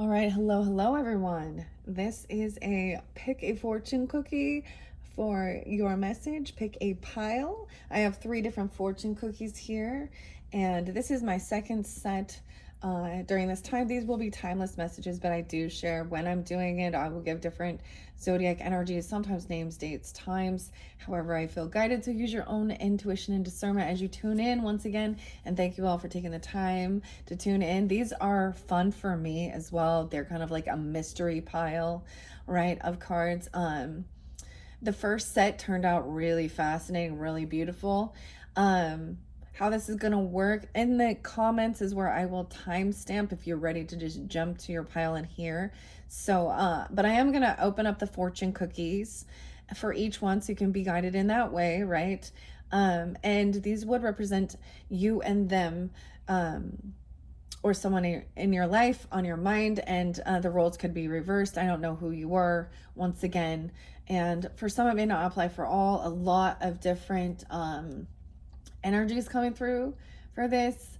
All right, hello everyone. This is a pick a fortune cookie for your message. Pick a pile. I have 3 different fortune cookies here, and this is my second set. During this time, these will be timeless messages, but I do share when I'm doing it. I will give different zodiac energies, sometimes names, dates, times. However, I feel guided to use your own intuition and discernment as you tune in once again. And thank you all for taking the time to tune in. These are fun for me as well. They're kind of like a mystery pile, right, of cards. The first set turned out really fascinating, really beautiful. How this is going to work in the comments is where I will timestamp if you're ready to just jump to your pile in here. So, but I am going to open up the fortune cookies for each one so you can be guided in that way, right? And these would represent you and them. Or someone in your life on your mind, and the roles could be reversed. I don't know who you were once again, and for some it may not apply for all. A lot of different energies coming through for this.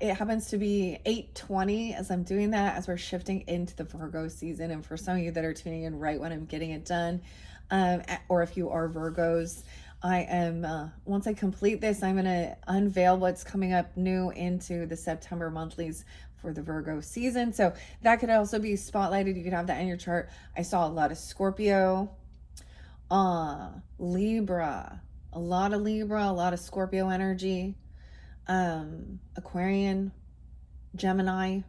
It happens to be 8:20 as I'm doing that, as we're shifting into the Virgo season. And for some of you that are tuning in right when I'm getting it done, or if you are Virgos, I am, once I complete this, I'm going to unveil what's coming up new into the September monthlies for the Virgo season. So that could also be spotlighted. You could have that in your chart. I saw a lot of Scorpio, Libra, a lot of Libra, a lot of Scorpio energy, Aquarian, Gemini.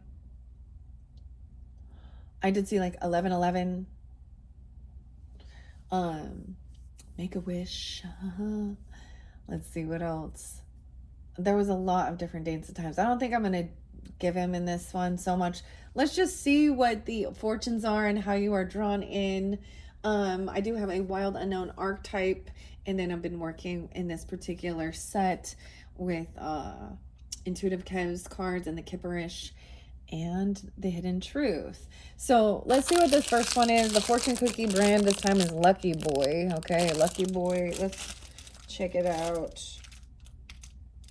I did see like 1111, Make a Wish. Let's see what else. There was a lot of different dates and times. I don't think I'm going to give him in this one so much. Let's just see what the fortunes are and how you are drawn in. I do have a wild unknown archetype, and then I've been working in this particular set with intuitive Kev's cards and the Kipperish and the Hidden Truth. So let's see what this first one is. The fortune cookie brand this time is Lucky Boy. Okay, Lucky Boy. Let's check it out.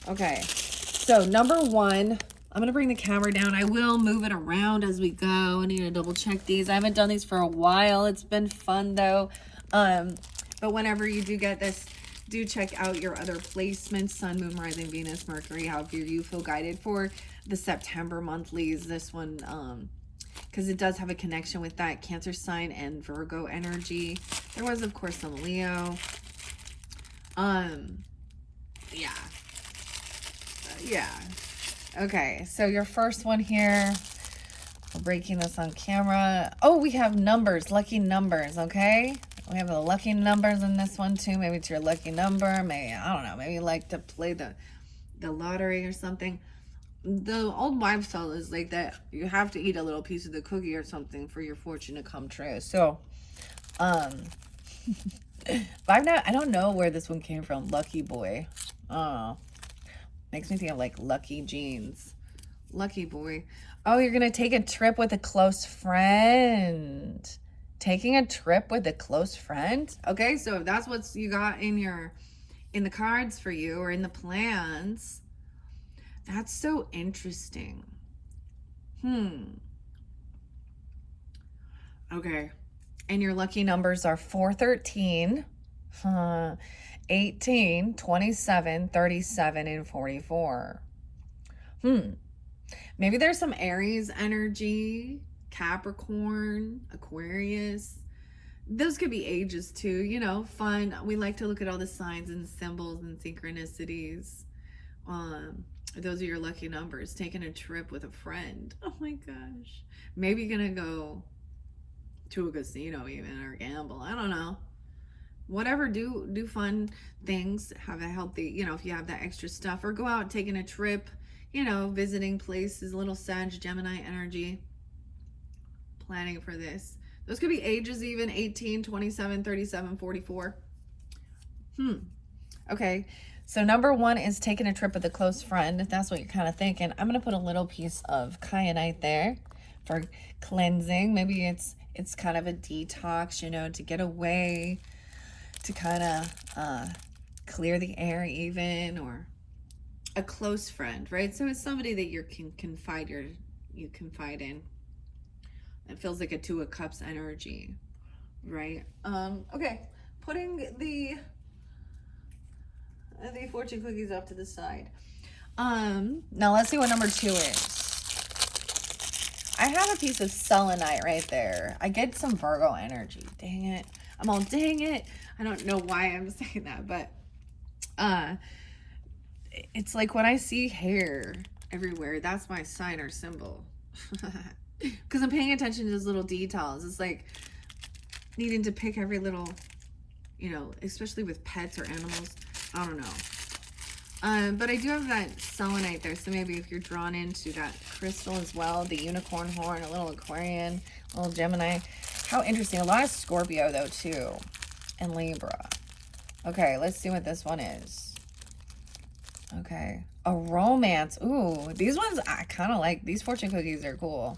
Okay, so number one, I'm going to bring the camera down. I will move it around as we go. I need to double check these. I haven't done these for a while. It's been fun though. But whenever you do get this, do check out your other placements, Sun, Moon, Rising, Venus, Mercury, however you feel guided for the September monthlies. This one, because it does have a connection with that Cancer sign and Virgo energy. There was, of course, some Leo. Yeah. Okay, so your first one here, we're breaking this on camera. Oh, we have numbers, lucky numbers, okay? We have the lucky numbers in this one too. Maybe it's your lucky number. Maybe, I don't know, maybe you like to play the lottery or something. The old wives' tale is like that you have to eat a little piece of the cookie or something for your fortune to come true. So, but I don't know where this one came from. Lucky Boy. Oh, makes me think of like Lucky Jeans. Lucky Boy. Oh, you're gonna take a trip with a close friend. Taking a trip with a close friend. Okay, so if that's what you got in the cards for you, or in the plans, that's so interesting. Okay. And your lucky numbers are 413, 18, 27, 37, and 44. Maybe there's some Aries energy, Capricorn, Aquarius. Those could be ages too, you know, fun. We like to look at all the signs and symbols and synchronicities. Those are your lucky numbers. Taking a trip with a friend. Oh my gosh. Maybe you're going to go to a casino even, or gamble. I don't know. Whatever, do fun things. Have a healthy, you know, if you have that extra stuff, or go out taking a trip, you know, visiting places, little Sag, Gemini energy, planning for this. Those could be ages even, 18, 27, 37, 44. Okay, so number one is taking a trip with a close friend, if that's what you're kind of thinking. I'm going to put a little piece of kyanite there for cleansing. Maybe it's kind of a detox, you know, to get away, to kind of clear the air even, or a close friend, right? So it's somebody that you can confide in. It feels like a Two of Cups energy, right? Okay, putting the fortune cookies off to the side. Now let's see what number 2 is. I have a piece of selenite right there. I get some Virgo energy. Dang it. I'm all dang it. I don't know why I'm saying that, but it's like when I see hair everywhere, that's my sign or symbol. Because I'm paying attention to those little details. It's like needing to pick every little, you know, especially with pets or animals. I don't know. But I do have that selenite there, so maybe if you're drawn into that crystal as well, the unicorn horn, a little Aquarian, a little Gemini. How interesting. A lot of Scorpio, though, too, and Libra. Okay, let's see what this one is. Okay, a romance. Ooh, these ones I kind of like. These fortune cookies are cool.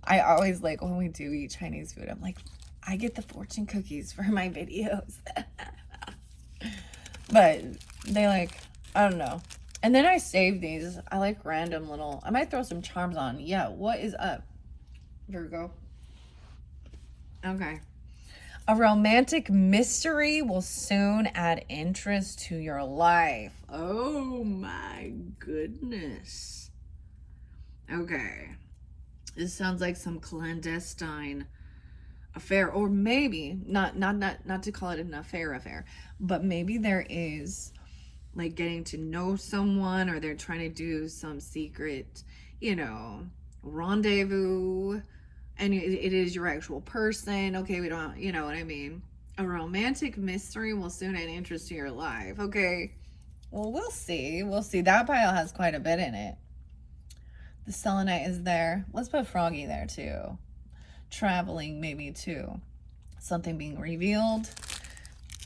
I always like when we do eat Chinese food, I'm like, I get the fortune cookies for my videos. But they like, I don't know. And then I save these. I like random little, I might throw some charms on. Yeah, what is up, Virgo? Okay. A romantic mystery will soon add interest to your life. Oh my goodness. Okay. This sounds like some clandestine affair, or maybe not to call it an affair, but maybe there is like getting to know someone, or they're trying to do some secret, you know, rendezvous, and it is your actual person. Okay, we don't, you know what I mean? A romantic mystery will soon add interest to your life. Okay, well, we'll see. That pile has quite a bit in it. The selenite is there. Let's put Froggy there too. Traveling maybe too. Something being revealed.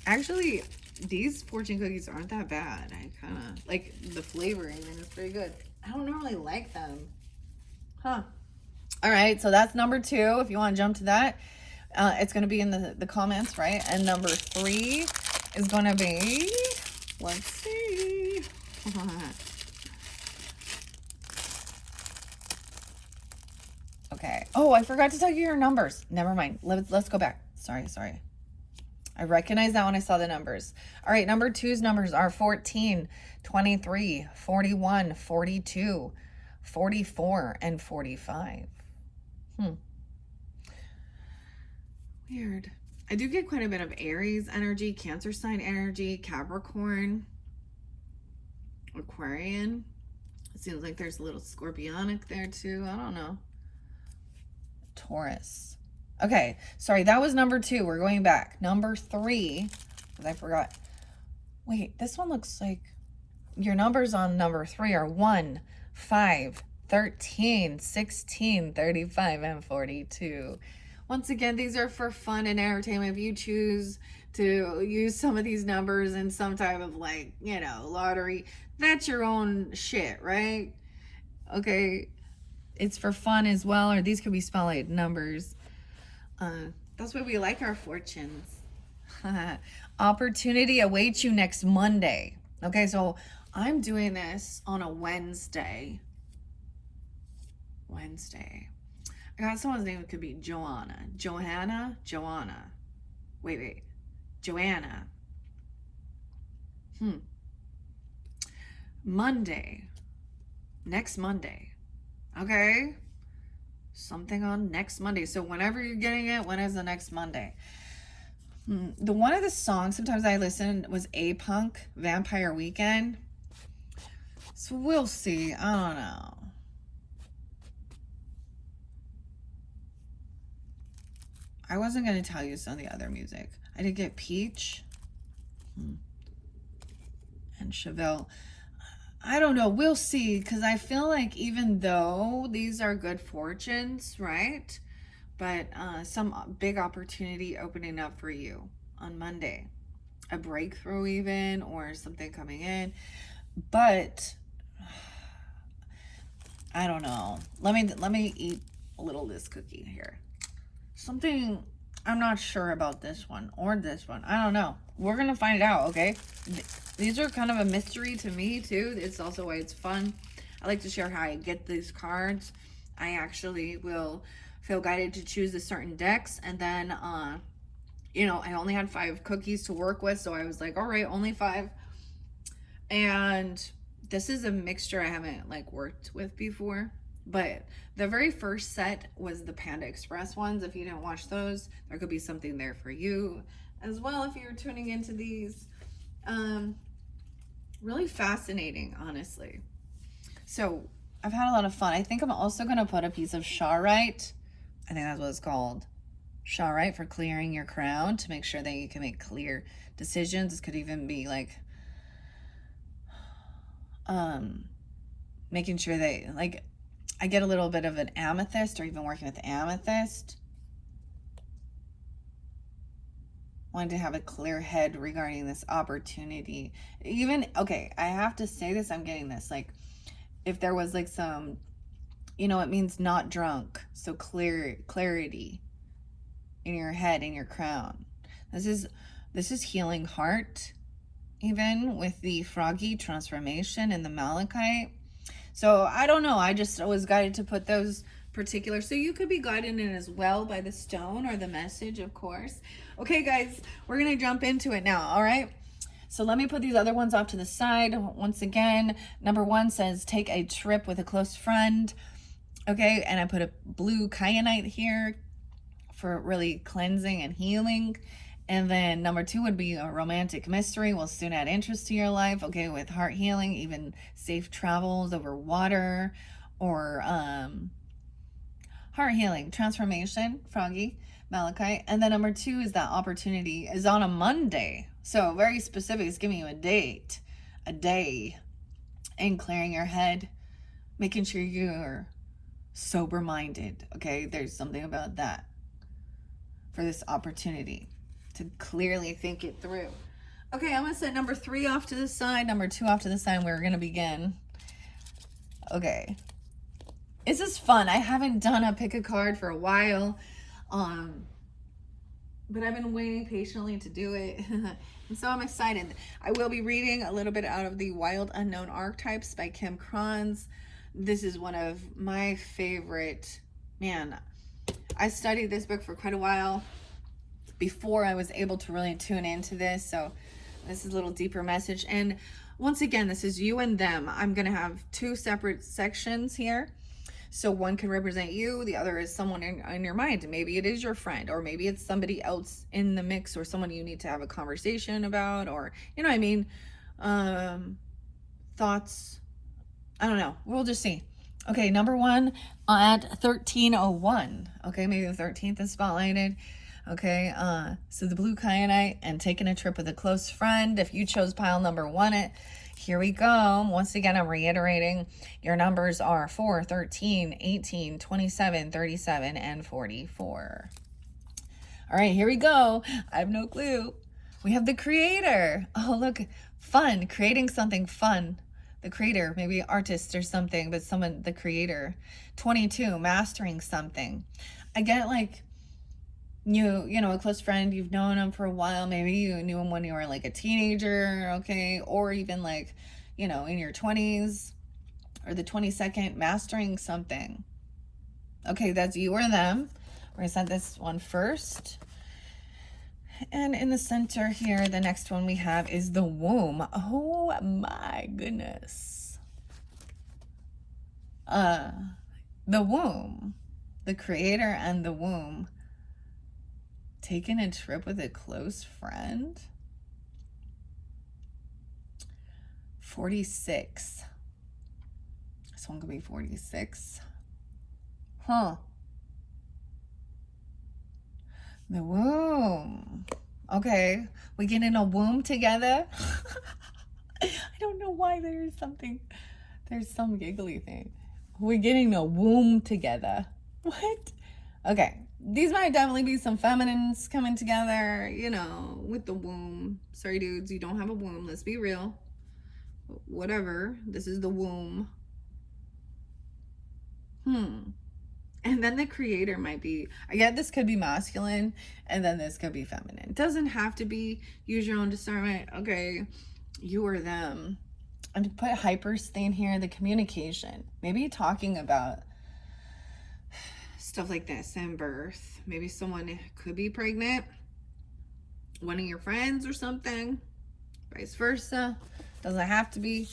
Actually, these fortune cookies aren't that bad. I kind of like the flavoring, and it's pretty good. I don't normally like them. Huh. All right, so that's number 2. If you want to jump to that, it's going to be in the comments, right? And number 3 is going to be, let's see. Okay. Oh, I forgot to tell you your numbers. Never mind. Let's go back. Sorry. I recognized that when I saw the numbers. All right, number 2's numbers are 14, 23, 41, 42, 44, and 45. Weird. I do get quite a bit of Aries energy, Cancer sign energy, Capricorn, Aquarian. It seems like there's a little Scorpionic there too. I don't know. Taurus. Okay, sorry, that was number 2. We're going back. Number 3, because I forgot. Wait, this one looks like your numbers on number 3 are 1, 5, 13, 16, 35, and 42. Once again, these are for fun and entertainment. If you choose to use some of these numbers in some type of, like, you know, lottery, that's your own shit, right? Okay, it's for fun as well, or these could be spelled numbers. That's why we like our fortunes. Opportunity awaits you next Monday. Okay, so I'm doing this on a Wednesday. I got someone's name. It could be Joanna. Joanna. Wait. Joanna. Monday. Next Monday. Okay? Something on next Monday. So whenever you're getting it, when is the next Monday? The one of the songs sometimes I listen was A-Punk, Vampire Weekend. So we'll see. I don't know. I wasn't going to tell you some of the other music. I did get Peach and Chevelle. I don't know. We'll see, because I feel like even though these are good fortunes, right? But some big opportunity opening up for you on Monday. A breakthrough even, or something coming in. But I don't know. Let me eat a little of this cookie here. Something, I'm not sure about this one or this one. I don't know. We're going to find out, okay? These are kind of a mystery to me, too. It's also why it's fun. I like to share how I get these cards. I actually will feel guided to choose a certain decks, and then you know, I only had 5 cookies to work with, so I was like, all right, only 5. And this is a mixture I haven't like worked with before, but the very first set was the Panda Express ones. If you didn't watch those, there could be something there for you as well if you're tuning into these. Really fascinating, honestly. So I've had a lot of fun. I think I'm also going to put a piece of Charoite. I think that's what it's called. Charoite, for clearing your crown, to make sure that you can make clear decisions. This could even be like making sure that, like, I get a little bit of an amethyst, or even working with amethyst. Wanting to have a clear head regarding this opportunity. Even, okay, I have to say this, I'm getting this, like, if there was like some, you know, it means not drunk, so clarity in your head, in your crown. This is healing heart, even with the froggy transformation and the malachite. So I don't know, I just was guided to put those particular, so you could be guided in as well by the stone or the message, of course. Okay guys, we're gonna jump into it now. All right, so let me put these other ones off to the side. Once again, number 1 says take a trip with a close friend. Okay, and I put a blue kyanite here for really cleansing and healing. And then number 2 would be a romantic mystery will soon add interest to your life. Okay, with heart healing, even safe travels over water, or heart healing, transformation, froggy, malachite. And then number 2 is that opportunity is on a Monday. So very specific. It's giving you a date, a day, and clearing your head, making sure you're sober minded. Okay, there's something about that for this opportunity, to clearly think it through. Okay, I'm gonna set number 3 off to the side, number 2 off to the side. We're gonna begin. Okay, this is fun. I haven't done a pick a card for a while, but I've been waiting patiently to do it. And so I'm excited. I will be reading a little bit out of the Wild Unknown Archetypes by Kim Krans. This is one of my favorite, man, I studied this book for quite a while before I was able to really tune into this. So this is a little deeper message. And once again, this is you and them. I'm going to have 2 separate sections here. So one can represent you, the other is someone in your mind. Maybe it is your friend, or maybe it's somebody else in the mix, or someone you need to have a conversation about, or, you know what I mean? Thoughts. I don't know. We'll just see. Okay, number 1 at 1301. Okay, maybe the 13th is spotlighted. Okay, so the blue kyanite and taking a trip with a close friend. If you chose pile number 1, here we go. Once again, I'm reiterating, your numbers are 4, 13, 18, 27, 37, and 44. All right, here we go. I have no clue. We have the creator. Oh, look, fun, creating something fun. The creator, maybe artist or something, but someone, the creator. 22, mastering something. I get like, you know, a close friend, you've known him for a while. Maybe you knew him when you were like a teenager, okay? Or even like, you know, in your 20s or the 22nd, mastering something. Okay, that's you or them. We're gonna set this one first. And in the center here, the next one we have is the womb. Oh my goodness. The womb, the creator and the womb. Taking a trip with a close friend. 46. This one could be 46. Huh. The womb. Okay, we get in a womb together. I don't know why there's some giggly thing. We're getting a womb together. What? Okay, these might definitely be some feminines coming together, you know, with the womb. Sorry, dudes, you don't have a womb. Let's be real. Whatever. This is the womb. And then the creator might be, I get this could be masculine, and then this could be feminine. It doesn't have to be. Use your own discernment. Okay, you or them. I'm to put hypersthene here, the communication. Maybe talking about stuff like this and birth. Maybe someone could be pregnant, one of your friends or something, vice versa. Doesn't have to be.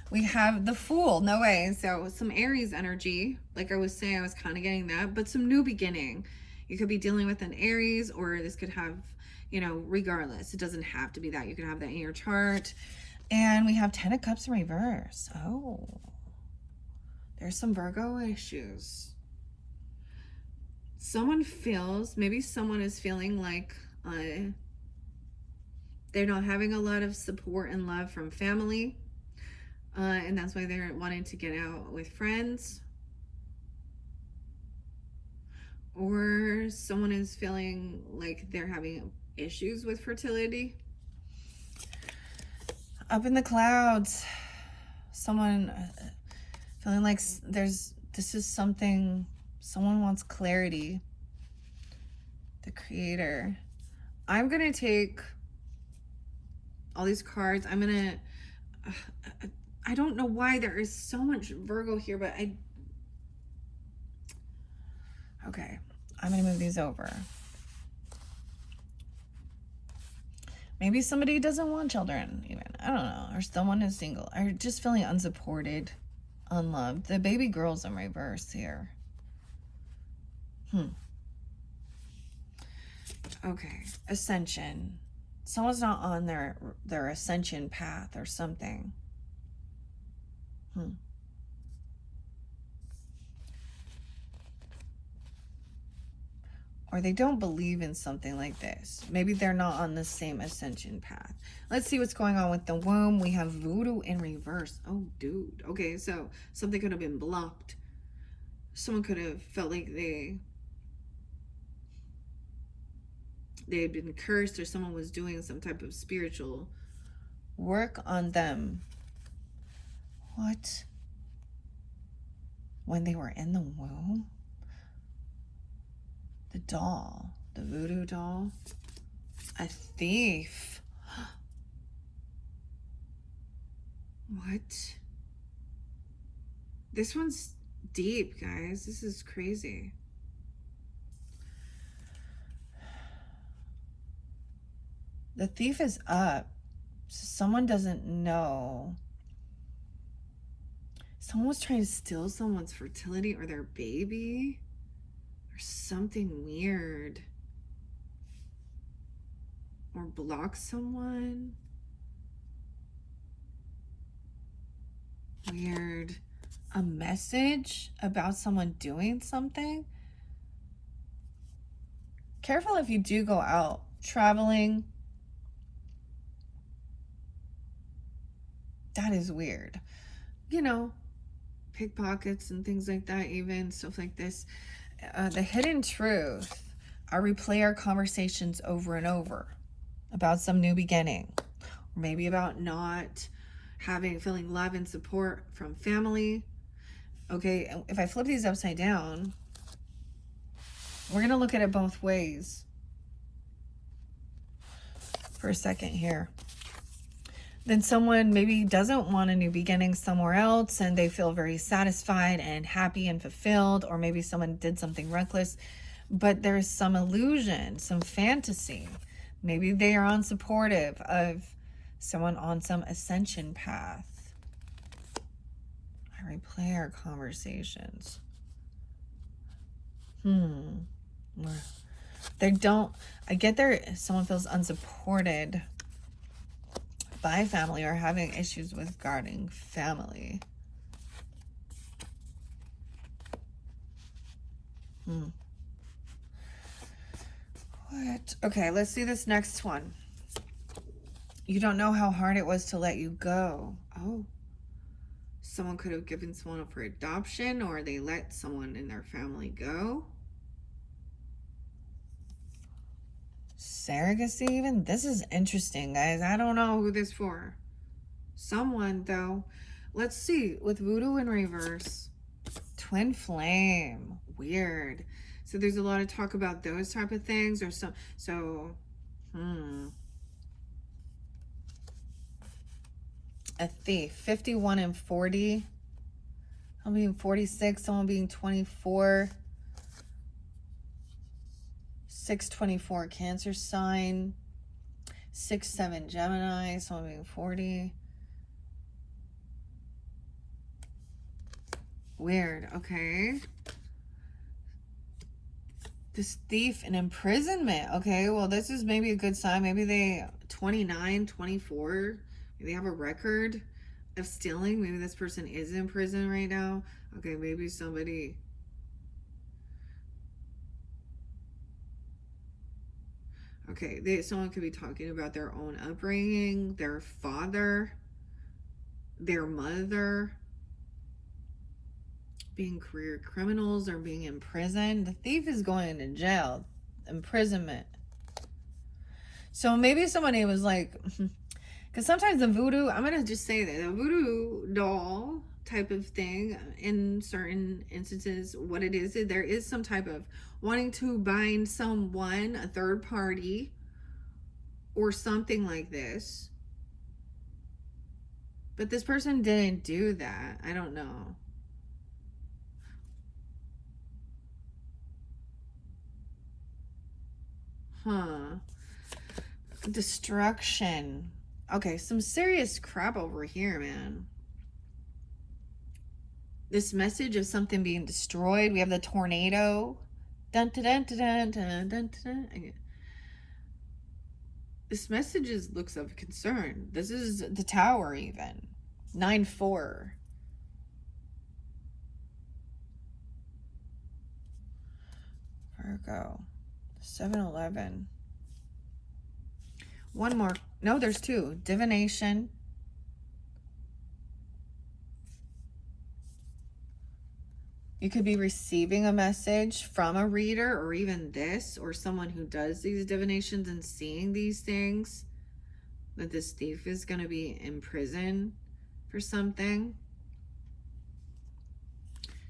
We have the Fool. No way. So some Aries energy, like I was saying, I was kind of getting that, but some new beginning. You could be dealing with an Aries, or this could have, you know, regardless, it doesn't have to be that. You could have that in your chart. And we have 10 of Cups in reverse. Oh, there's some Virgo issues. Someone feels, maybe someone is feeling like they're not having a lot of support and love from family. And that's why they're wanting to get out with friends. Or someone is feeling like they're having issues with fertility. Up in the clouds, someone feeling like this is something, someone wants clarity. The Creator. I'm going to take all these cards. I'm going to, I don't know why there is so much Virgo here, but okay, I'm going to move these over. Maybe somebody doesn't want children, even. I don't know. Or someone is single. Or just feeling unsupported, unloved. The baby girl's in reverse here. Okay. Ascension. Someone's not on their ascension path or something. Or they don't believe in something like this. Maybe they're not on the same ascension path. Let's see what's going on with the womb. We have Voodoo in reverse. Oh, dude. Okay, so something could have been blocked. Someone could have felt like they had been cursed, or someone was doing some type of spiritual work on them. What? When they were in the womb? The doll, the voodoo doll, a thief. What? This one's deep, guys. This is crazy. The thief is up. So someone doesn't know. Someone was trying to steal someone's fertility or their baby. Or something weird. Or block someone. Weird. A message about someone doing something. Careful if you do go out traveling. That is weird. You know, pickpockets and things like that, even stuff like this. The hidden truth. I replay our conversations over and over about some new beginning, or maybe about not feeling love and support from family. Okay, if I flip these upside down, we're gonna look at it both ways for a second here. Then someone maybe doesn't want a new beginning somewhere else and they feel very satisfied and happy and fulfilled, or maybe someone did something reckless, but there's some illusion, some fantasy. Maybe they are unsupportive of someone on some ascension path. I replay our conversations. They don't, I get there, someone feels unsupported by family or having issues with guarding family. What? Okay, let's see this next one. You don't know how hard it was to let you go. Oh. Someone could have given someone up for adoption, or they let someone in their family go. Surrogacy even? This is interesting, guys. I don't know who this for. Someone, though. Let's see. With Voodoo in reverse. Twin flame. Weird. So there's a lot of talk about those type of things, or a thief. 51 and 40. Someone being 46. Someone being 24. 624 Cancer sign. 6-7 Gemini, someone being 40. Weird. Okay. This thief in imprisonment. Okay, well, this is maybe a good sign. Maybe they 29, 24. Maybe they have a record of stealing. Maybe this person is in prison right now. Okay, maybe somebody. Okay, someone could be talking about their own upbringing, their father, their mother being career criminals or being in prison. The thief is going into jail, imprisonment. So maybe somebody was like, because sometimes the voodoo, I'm going to just say that the voodoo doll type of thing, in certain instances, what it is, there is some type of wanting to bind someone, a third party, or something like this. But this person didn't do that. I don't know. Huh. Destruction. Okay, some serious crap over here, man. This message of something being destroyed. We have the tornado. Dun dun dun dun dun dun dun. This message looks of concern. This is the tower even. 9-4. Virgo. 7-11. One more. No, there's two. Divination. You could be receiving a message from a reader, or even this, or someone who does these divinations and seeing these things, that this thief is going to be in prison for something.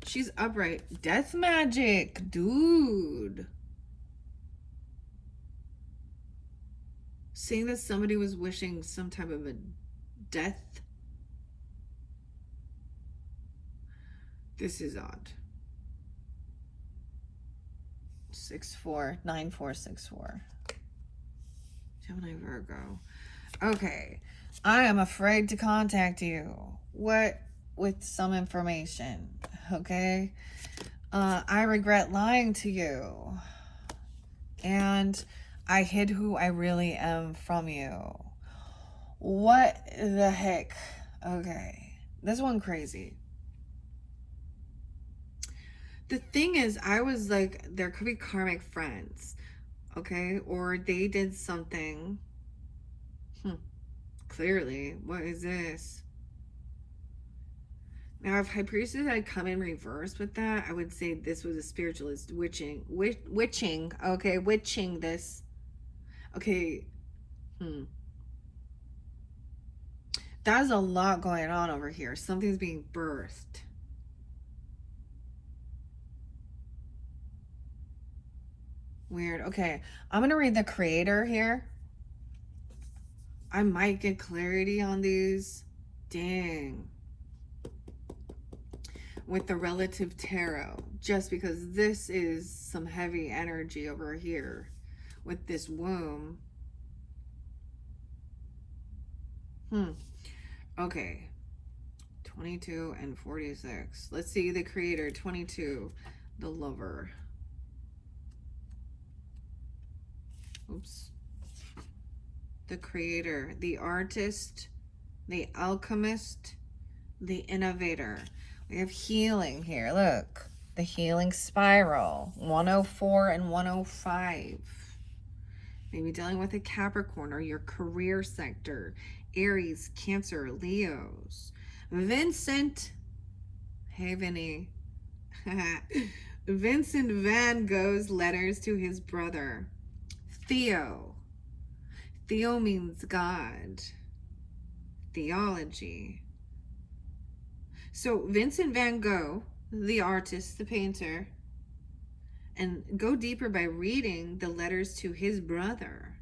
She's upright. Death magic, dude. Saying that somebody was wishing some type of a death. This is odd. 6-4, 9-4, 6-4. Gemini, Virgo. Okay. I am afraid to contact you. What with some information. Okay. I regret lying to you. And I hid who I really am from you. What the heck? Okay. This one crazy. The thing is, I was like, there could be karmic friends, okay? Or they did something. Clearly. What is this? Now, if High Priestess had come in reverse with that, I would say this was a spiritualist witching, okay? Witching this. Okay. That's a lot going on over here. Something's being birthed. Weird. Okay, I'm gonna read the creator here. I might get clarity on these. Dang. With the relative tarot, just because this is some heavy energy over here with this womb. Okay. 22 and 46. Let's see the creator. 22, the lover. Oops. The creator, the artist, the alchemist, the innovator. We have healing here. Look, the healing spiral. 104 and 105. Maybe dealing with a Capricorn or your career sector. Aries, Cancer, Leos. Vincent. Hey, Vinny. Vincent van Gogh's letters to his brother. Theo. Theo means God. Theology. So Vincent van Gogh, the artist, the painter, and go deeper by reading the letters to his brother.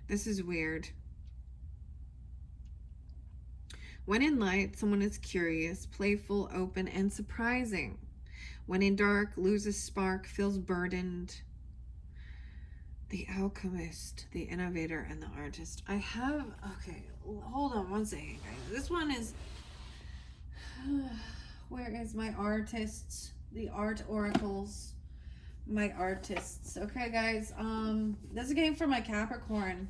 This is weird. When in light, someone is curious, playful, open, and surprising. When in dark, loses spark, feels burdened. The alchemist, the innovator, and the artist. I have, okay, hold on one second, guys. This one is, where is my artists? The art oracles. My artists. Okay, guys, this is a game for my Capricorn.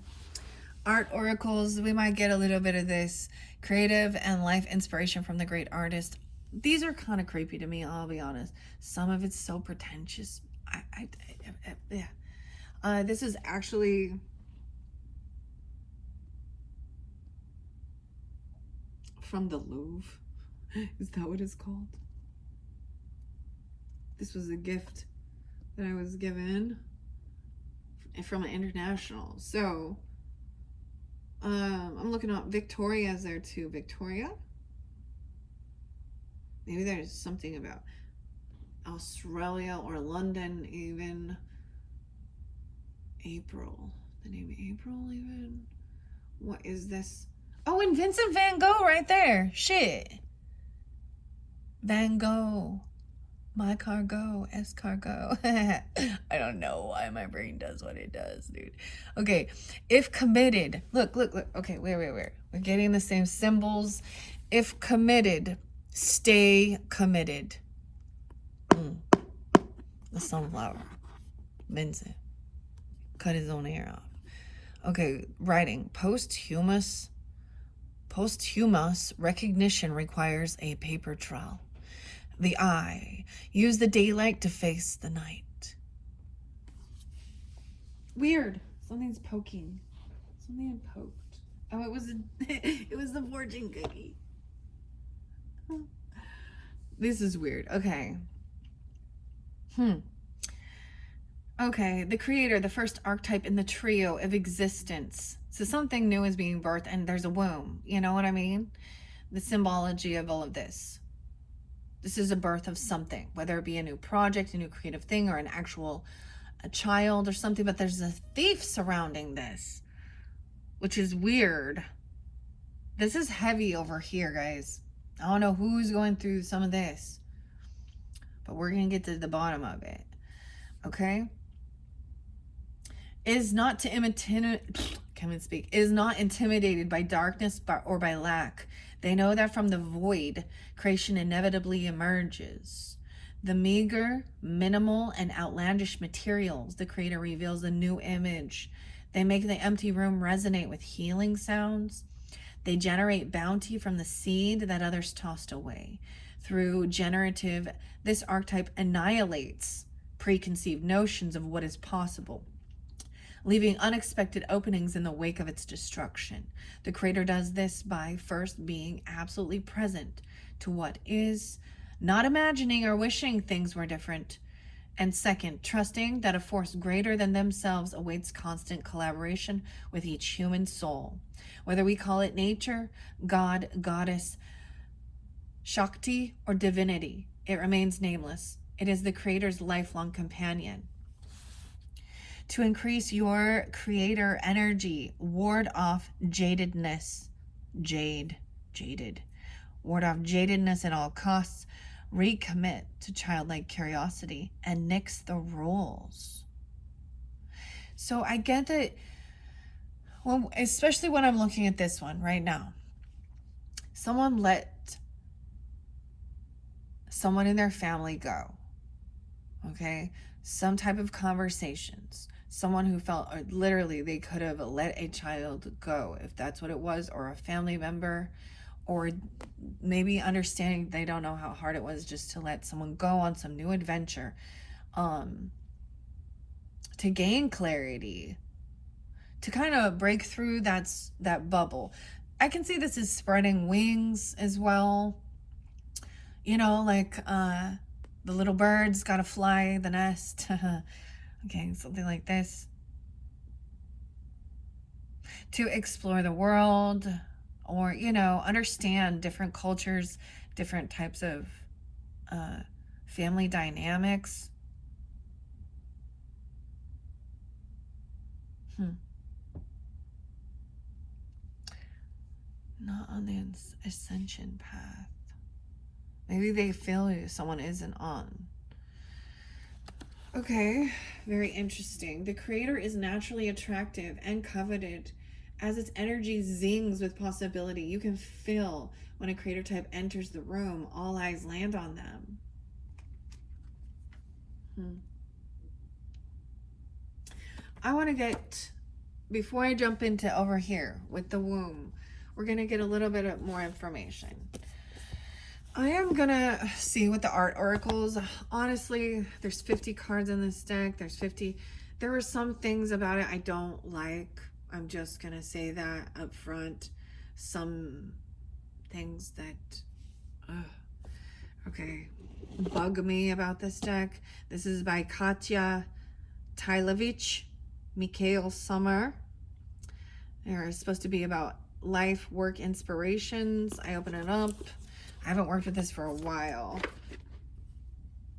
Art oracles, we might get a little bit of this creative and life inspiration from the great artist. These are kind of creepy to me, I'll be honest. Some of it's so pretentious. Yeah. This is actually from the Louvre. Is that what it's called? This was a gift that I was given from an international. So, I'm looking up Victoria's there too. Victoria? Maybe there's something about Australia or London even. April. The name April even? What is this? Oh, and Vincent Van Gogh right there. Shit. Van Gogh. My cargo, escargot. I don't know why my brain does what it does, dude. Okay, if committed. Look. Okay, wait. We're getting the same symbols. If committed, stay committed. The sunflower. Vincent. Cut his own hair off. Okay, writing. Posthumous recognition requires a paper trail. The eye. Use the daylight to face the night. Weird. Something's poking. Something poked. Oh, it was it was the fortune cookie. This is weird. Okay. Okay, the creator, the first archetype in the trio of existence. So something new is being birthed and there's a womb. You know what I mean? The symbology of all of this. This is a birth of something, whether it be a new project, a new creative thing, or a child or something. But there's a thief surrounding this, which is weird. This is heavy over here, guys. I don't know who's going through some of this, but we're going to get to the bottom of it. Okay? Is not intimidated by darkness or by lack. They know that from the void, creation inevitably emerges. The meager, minimal, and outlandish materials, the creator reveals a new image. They make the empty room resonate with healing sounds. They generate bounty from the seed that others tossed away. Through generative, this archetype annihilates preconceived notions of what is possible, leaving unexpected openings in the wake of its destruction. The creator does this by first being absolutely present to what is, not imagining or wishing things were different, and second, trusting that a force greater than themselves awaits constant collaboration with each human soul. Whether we call it nature, God, goddess, Shakti, or divinity, it remains nameless. It is the creator's lifelong companion. To increase your creator energy, ward off jadedness. Jaded. Ward off jadedness at all costs. Recommit to childlike curiosity and nix the rules. So I get that, well, especially when I'm looking at this one right now. Someone let someone in their family go. Okay? Some type of conversations. Someone who felt, or literally they could have let a child go if that's what it was, or a family member, or maybe understanding they don't know how hard it was just to let someone go on some new adventure, to gain clarity, to kind of break through that bubble. I can see this is spreading wings as well. You know, like the little bird's got to fly the nest. Okay, something like this. To explore the world, or, you know, understand different cultures, different types of family dynamics. Not on the ascension path. Maybe they feel someone isn't on Okay, very interesting. The creator is naturally attractive and coveted as its energy zings with possibility. You can feel when a creator type enters the room, all eyes land on them. I want to get, before I jump into over here with the womb, we're going to get a little bit of more information. I am gonna see what the art oracles. Honestly, there's 50 cards in this deck. There are some things about it I don't like. I'm just gonna say that up front. Some things that okay, bug me about this deck. This is by Katya Tylovich, Mikhail Summer. They're supposed to be about life, work, inspirations. I open it up. I haven't worked with this for a while.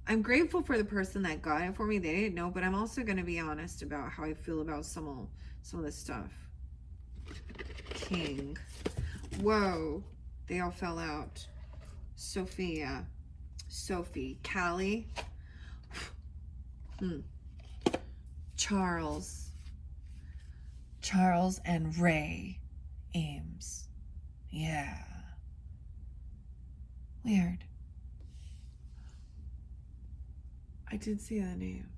I'm grateful for the person that got it for me. They didn't know, but I'm also going to be honest about how I feel about some of this stuff. King. Whoa. They all fell out. Sophia. Sophie. Callie. Charles. Charles and Ray Eames. Yeah. Weird. I did see that name.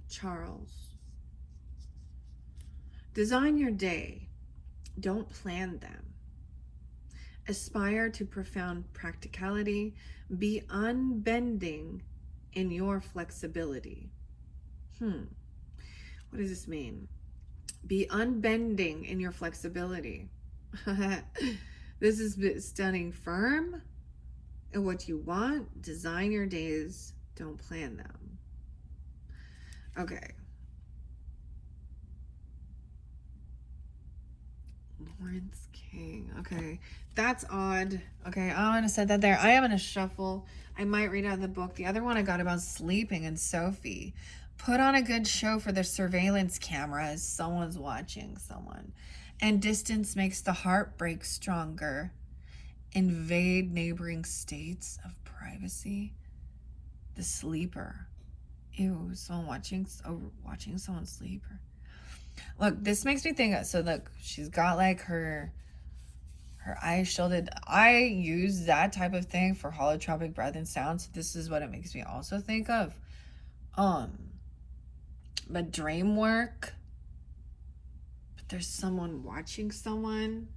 Charles. Design your day. Don't plan them. Aspire to profound practicality. Be unbending in your flexibility. What does this mean? Be unbending in your flexibility. This is stunning. Firm in what you want. Design your days. Don't plan them. Okay. Lawrence King. Okay. That's odd. Okay. I'm going to set that there. I am going to shuffle. I might read out the book. The other one I got about sleeping and Sophie. Put on a good show for the surveillance cameras. Someone's watching someone. And distance makes the heartbreak stronger. Invade neighboring states of privacy. The sleeper. Ew, someone watching someone sleep. Look, this makes me think. So look, she's got like her eyes shielded. I use that type of thing for holotropic breath and sound. So this is what it makes me also think of. But dream work. But there's someone watching someone.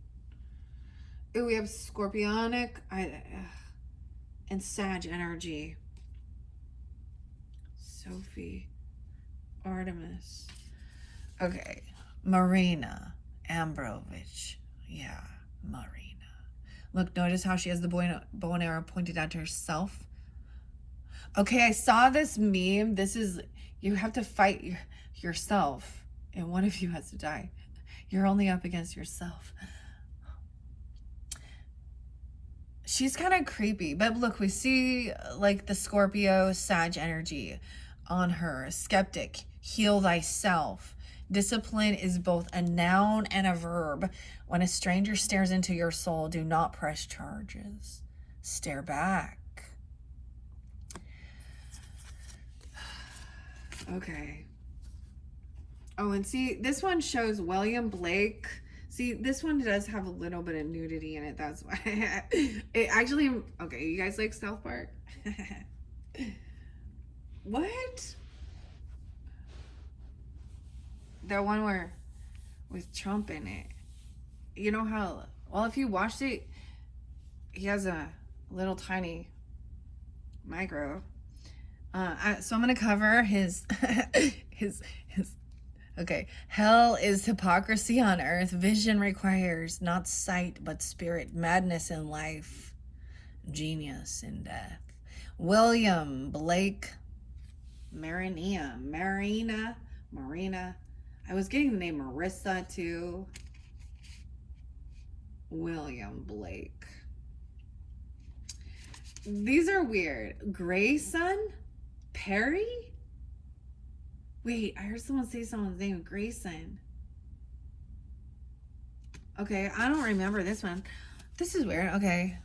Ooh, we have Scorpionic and Sag energy. Sophie. Artemis. Okay. Marina Ambrovich. Yeah, Marina. Look, notice how she has the bow and arrow pointed at herself. Okay, I saw this meme. This is, you have to fight yourself, and one of you has to die. You're only up against yourself. She's kind of creepy, but look, we see like the Scorpio Sag energy on her. Skeptic, heal thyself. Discipline is both a noun and a verb. When a stranger stares into your soul, do not press charges. Stare back. Okay. Oh, and see, this one shows William Blake. See, this one does have a little bit of nudity in it. That's why. It actually, okay, you guys like South Park? What? The one where, with Trump in it. You know how, well, if you watched it, he has a little tiny micro. So I'm going to cover his, okay. Hell is hypocrisy on earth. Vision requires not sight, but spirit. Madness in life. Genius in death. William Blake. Marina. I was getting the name Marissa too. William Blake. These are weird. Grayson? Perry? Wait, I heard someone say someone's name, Grayson. Okay, I don't remember this one. This is weird. Okay.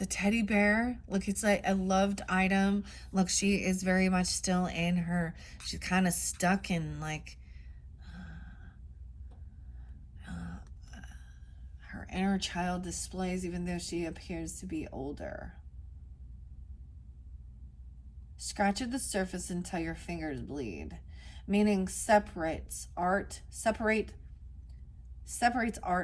The teddy bear, look, it's like a loved item. Look, she is very much still in her, she's kind of stuck in like her inner child displays, even though she appears to be older. Scratch at the surface until your fingers bleed, meaning separates art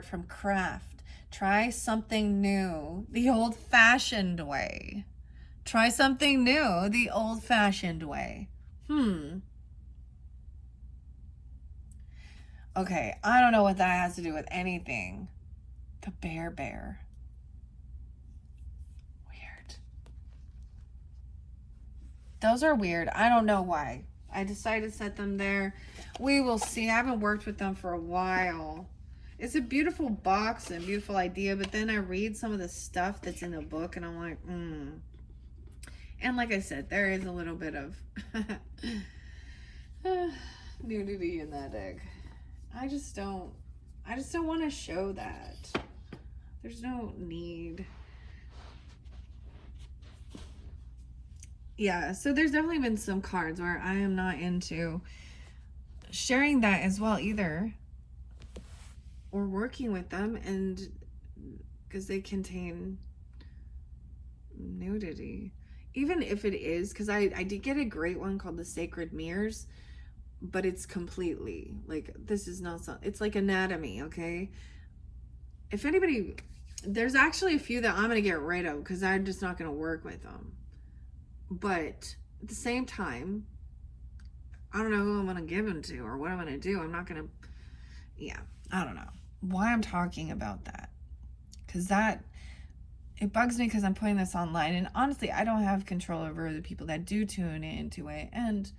from craft. Try something new the old-fashioned way. Try something new the old-fashioned way. Okay, I don't know what that has to do with anything. The bear. Weird. Those are weird. I don't know why. I decided to set them there. We will see. I haven't worked with them for a while. It's a beautiful box and a beautiful idea, but then I read some of the stuff that's in the book and I'm like, And like I said, there is a little bit of nudity in that egg. I just don't want to show that. There's no need. Yeah, so there's definitely been some cards where I am not into sharing that as well either, or working with them, and because they contain nudity, even if it is, because I did get a great one called the Sacred Mirrors, but it's completely like, this is not so, it's like anatomy. Okay, if anybody, there's actually a few that I'm gonna get rid of because I'm just not gonna work with them. But at the same time, I don't know who I'm going to give them to or what I'm going to do. I'm not going to, I don't know why I'm talking about that. Because it bugs me because I'm putting this online. And honestly, I don't have control over the people that do tune into it. And,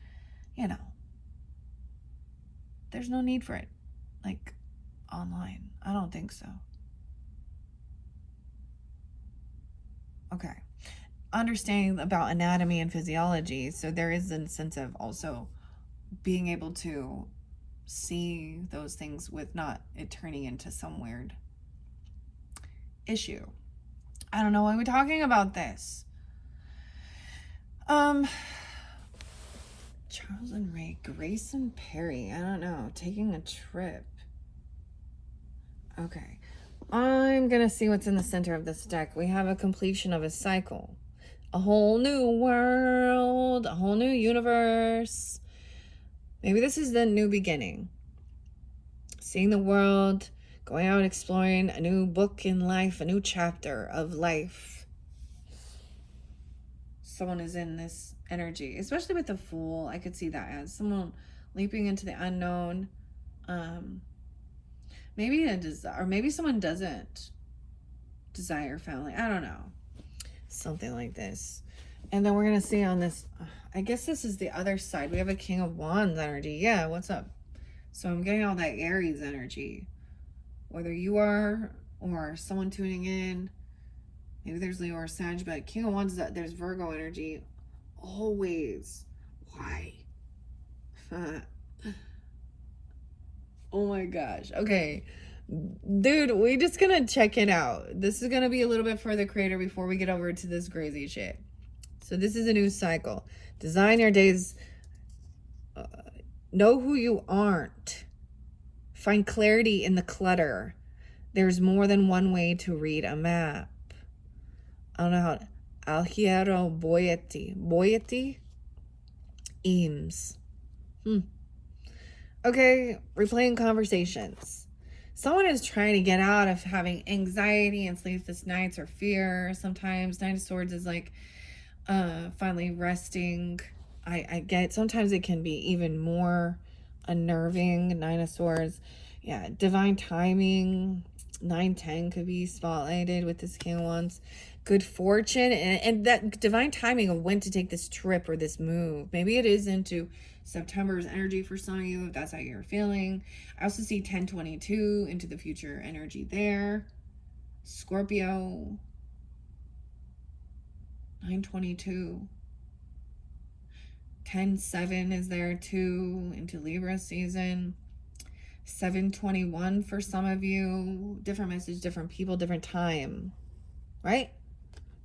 there's no need for it. Like, online. I don't think so. Okay. Understanding about anatomy and physiology, so there is a sense of also being able to see those things with not it turning into some weird issue. I don't know why we're talking about this. Charles and Ray, Grace and Perry, I don't know, taking a trip. Okay, I'm gonna see what's in the center of this deck. We have a completion of a cycle. A whole new world, a whole new universe. Maybe this is the new beginning. Seeing the world, going out exploring a new book in life, a new chapter of life. Someone is in this energy, especially with the Fool. I could see that as someone leaping into the unknown. Maybe or maybe someone doesn't desire family. I don't know. Something like this. And then we're going to see on this, I guess this is the other side. We have a King of Wands energy. Yeah, what's up? So I'm getting all that Aries energy. Whether you are or someone tuning in, maybe there's Leo or Sag, but King of Wands, there's Virgo energy. Always. Why? Oh my gosh. Okay. Dude, we're just gonna check it out. This is gonna be a little bit for the creator before we get over to this crazy shit. So this is a new cycle. Design your days. Know who you aren't. Find clarity in the clutter. There's more than one way to read a map. I don't know how. Alhiero Boyeti Eames. Okay, replaying conversations. Someone is trying to get out of having anxiety and sleepless nights or fear. Sometimes Nine of Swords is like finally resting. I get sometimes it can be even more unnerving. Nine of Swords. Yeah, divine timing. 9-10 could be spotlighted with this King of Wands. Good fortune and that divine timing of when to take this trip or this move. Maybe it is into September's energy for some of you, if that's how you're feeling. I also see 1022 into the future energy there. Scorpio. 922. 10-7 is there too, into Libra season. 721 for some of you. Different message, different people, different time. Right?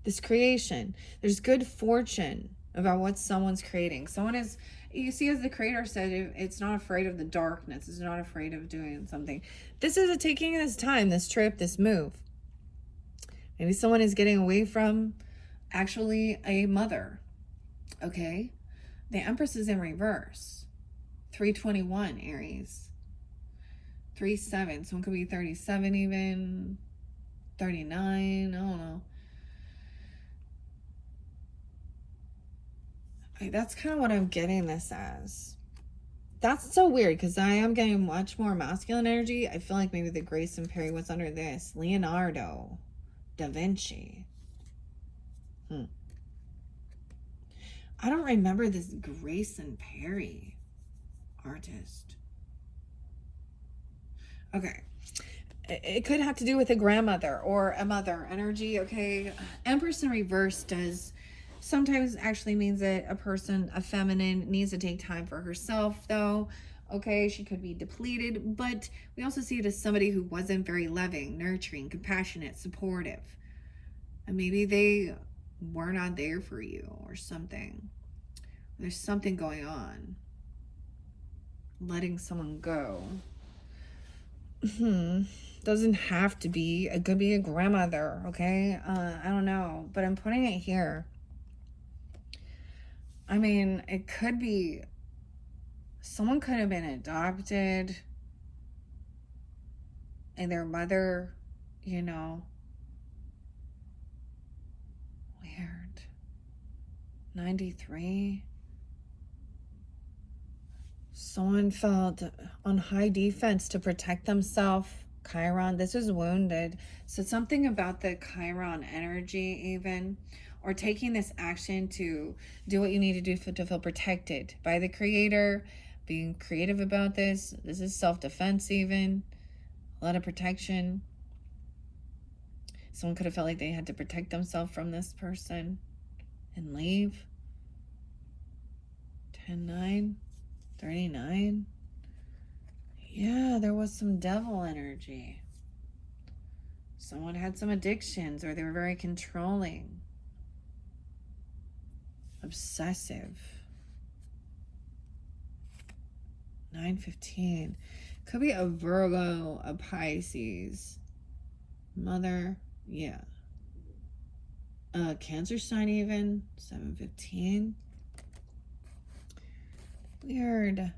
this creation. There's good fortune about what someone's creating. Someone is, you see, as the creator said, it's not afraid of the darkness. It's not afraid of doing something. This is a taking this time, this trip, this move. Maybe someone is getting away from actually a mother. Okay. The Empress is in reverse. 321 Aries. 3-7. Someone could be 37 even. 39. I don't know. That's kind of what I'm getting this as. That's so weird because I am getting much more masculine energy. I feel like maybe the Grace and Perry was under this. Leonardo da Vinci. I don't remember this Grace and Perry artist. Okay. It could have to do with a grandmother or a mother energy, okay? Empress in reverse does sometimes actually means that a person, a feminine, needs to take time for herself, though. Okay, she could be depleted, but we also see it as somebody who wasn't very loving, nurturing, compassionate, supportive. And maybe they were not there for you or something. There's something going on. Letting someone go. Doesn't have to be. It could be a grandmother, okay? I don't know, but I'm putting it here. I mean, it could be someone could have been adopted and their mother, weird. 93. Someone felt on high defense to protect themselves. Chiron, this is wounded. So something about the Chiron energy even, or taking this action to do what you need to do to feel protected by the creator, being creative about this. This is self-defense even, a lot of protection. Someone could have felt like they had to protect themselves from this person and leave. 10-9, 39. Yeah, there was some devil energy. Someone had some addictions or they were very controlling. Obsessive. 9-15. Could be a Virgo, a Pisces. Mother, yeah. Cancer sign even. 7-15. Weird.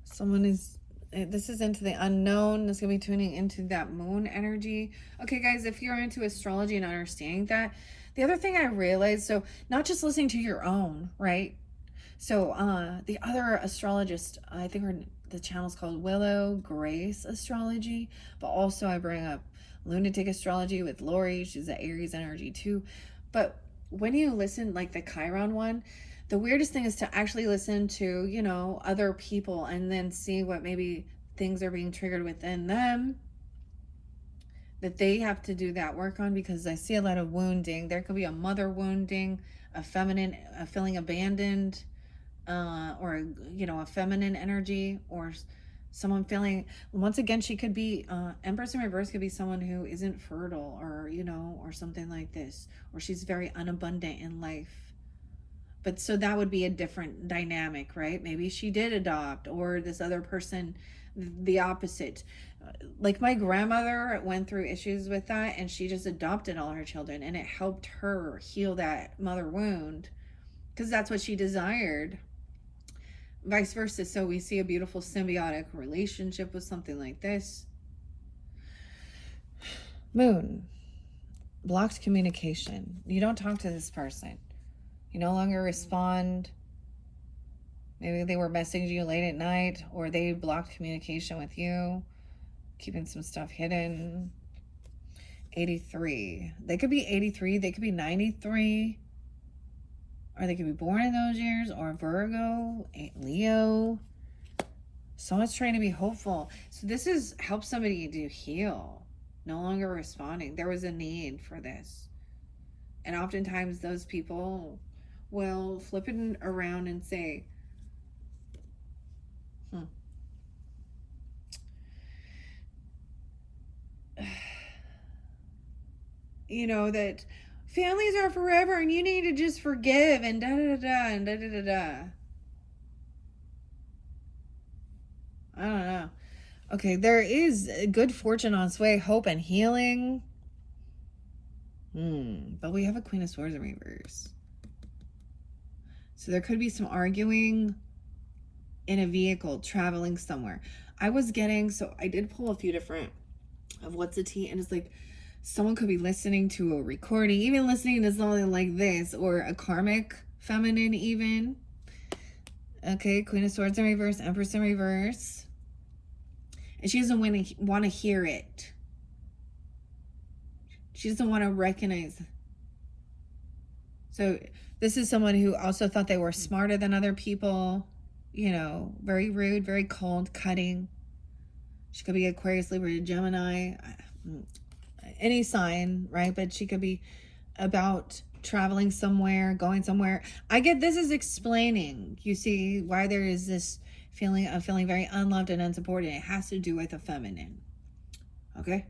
Someone is, this is into the unknown. This is going to be tuning into that moon energy. Okay, guys, if you're into astrology and understanding that, the other thing I realized, so not just listening to your own, right? So the other astrologist, I think the channel's called Willow Grace Astrology, but also I bring up Lunatic Astrology with Lori. She's the Aries energy too. But when you listen, like the Chiron one, the weirdest thing is to actually listen to, other people and then see what maybe things are being triggered within them that they have to do that work on, because I see a lot of wounding. There could be a mother wounding, a feminine, feeling abandoned, or, a feminine energy, or someone feeling, once again, she could be, Empress in reverse could be someone who isn't fertile or, or something like this, or she's very unabundant in life. But so that would be a different dynamic, right? Maybe she did adopt, or this other person, the opposite. Like my grandmother went through issues with that and she just adopted all her children, and it helped her heal that mother wound because that's what she desired. Vice versa. So we see a beautiful symbiotic relationship with something like this. Moon. Blocked communication. You don't talk to this person. You no longer respond. Maybe they were messaging you late at night, or they blocked communication with you, keeping some stuff hidden. 83. They could be 83. They could be 93. Or they could be born in those years, or Virgo, Leo. Someone's trying to be hopeful. So this is help somebody to heal. No longer responding. There was a need for this. And oftentimes those people will flip it around and say, that families are forever and you need to just forgive and da da da da and da da da da. I don't know. Okay, there is good fortune on its way, hope and healing. But we have a Queen of Swords in reverse. So there could be some arguing in a vehicle traveling somewhere. I did pull a few different of what's a tea, and it's like someone could be listening to a recording, even listening to something like this, or a karmic feminine even. Okay, Queen of Swords in reverse, Empress in reverse. And she doesn't want to hear it. She doesn't want to recognize. So this is someone who also thought they were smarter than other people. Very rude, very cold, cutting. She could be Aquarius, Libra, Gemini, any sign, right? But she could be about traveling somewhere, going somewhere. I get this is explaining, you see, why there is this feeling of feeling very unloved and unsupported. It has to do with a feminine. Okay?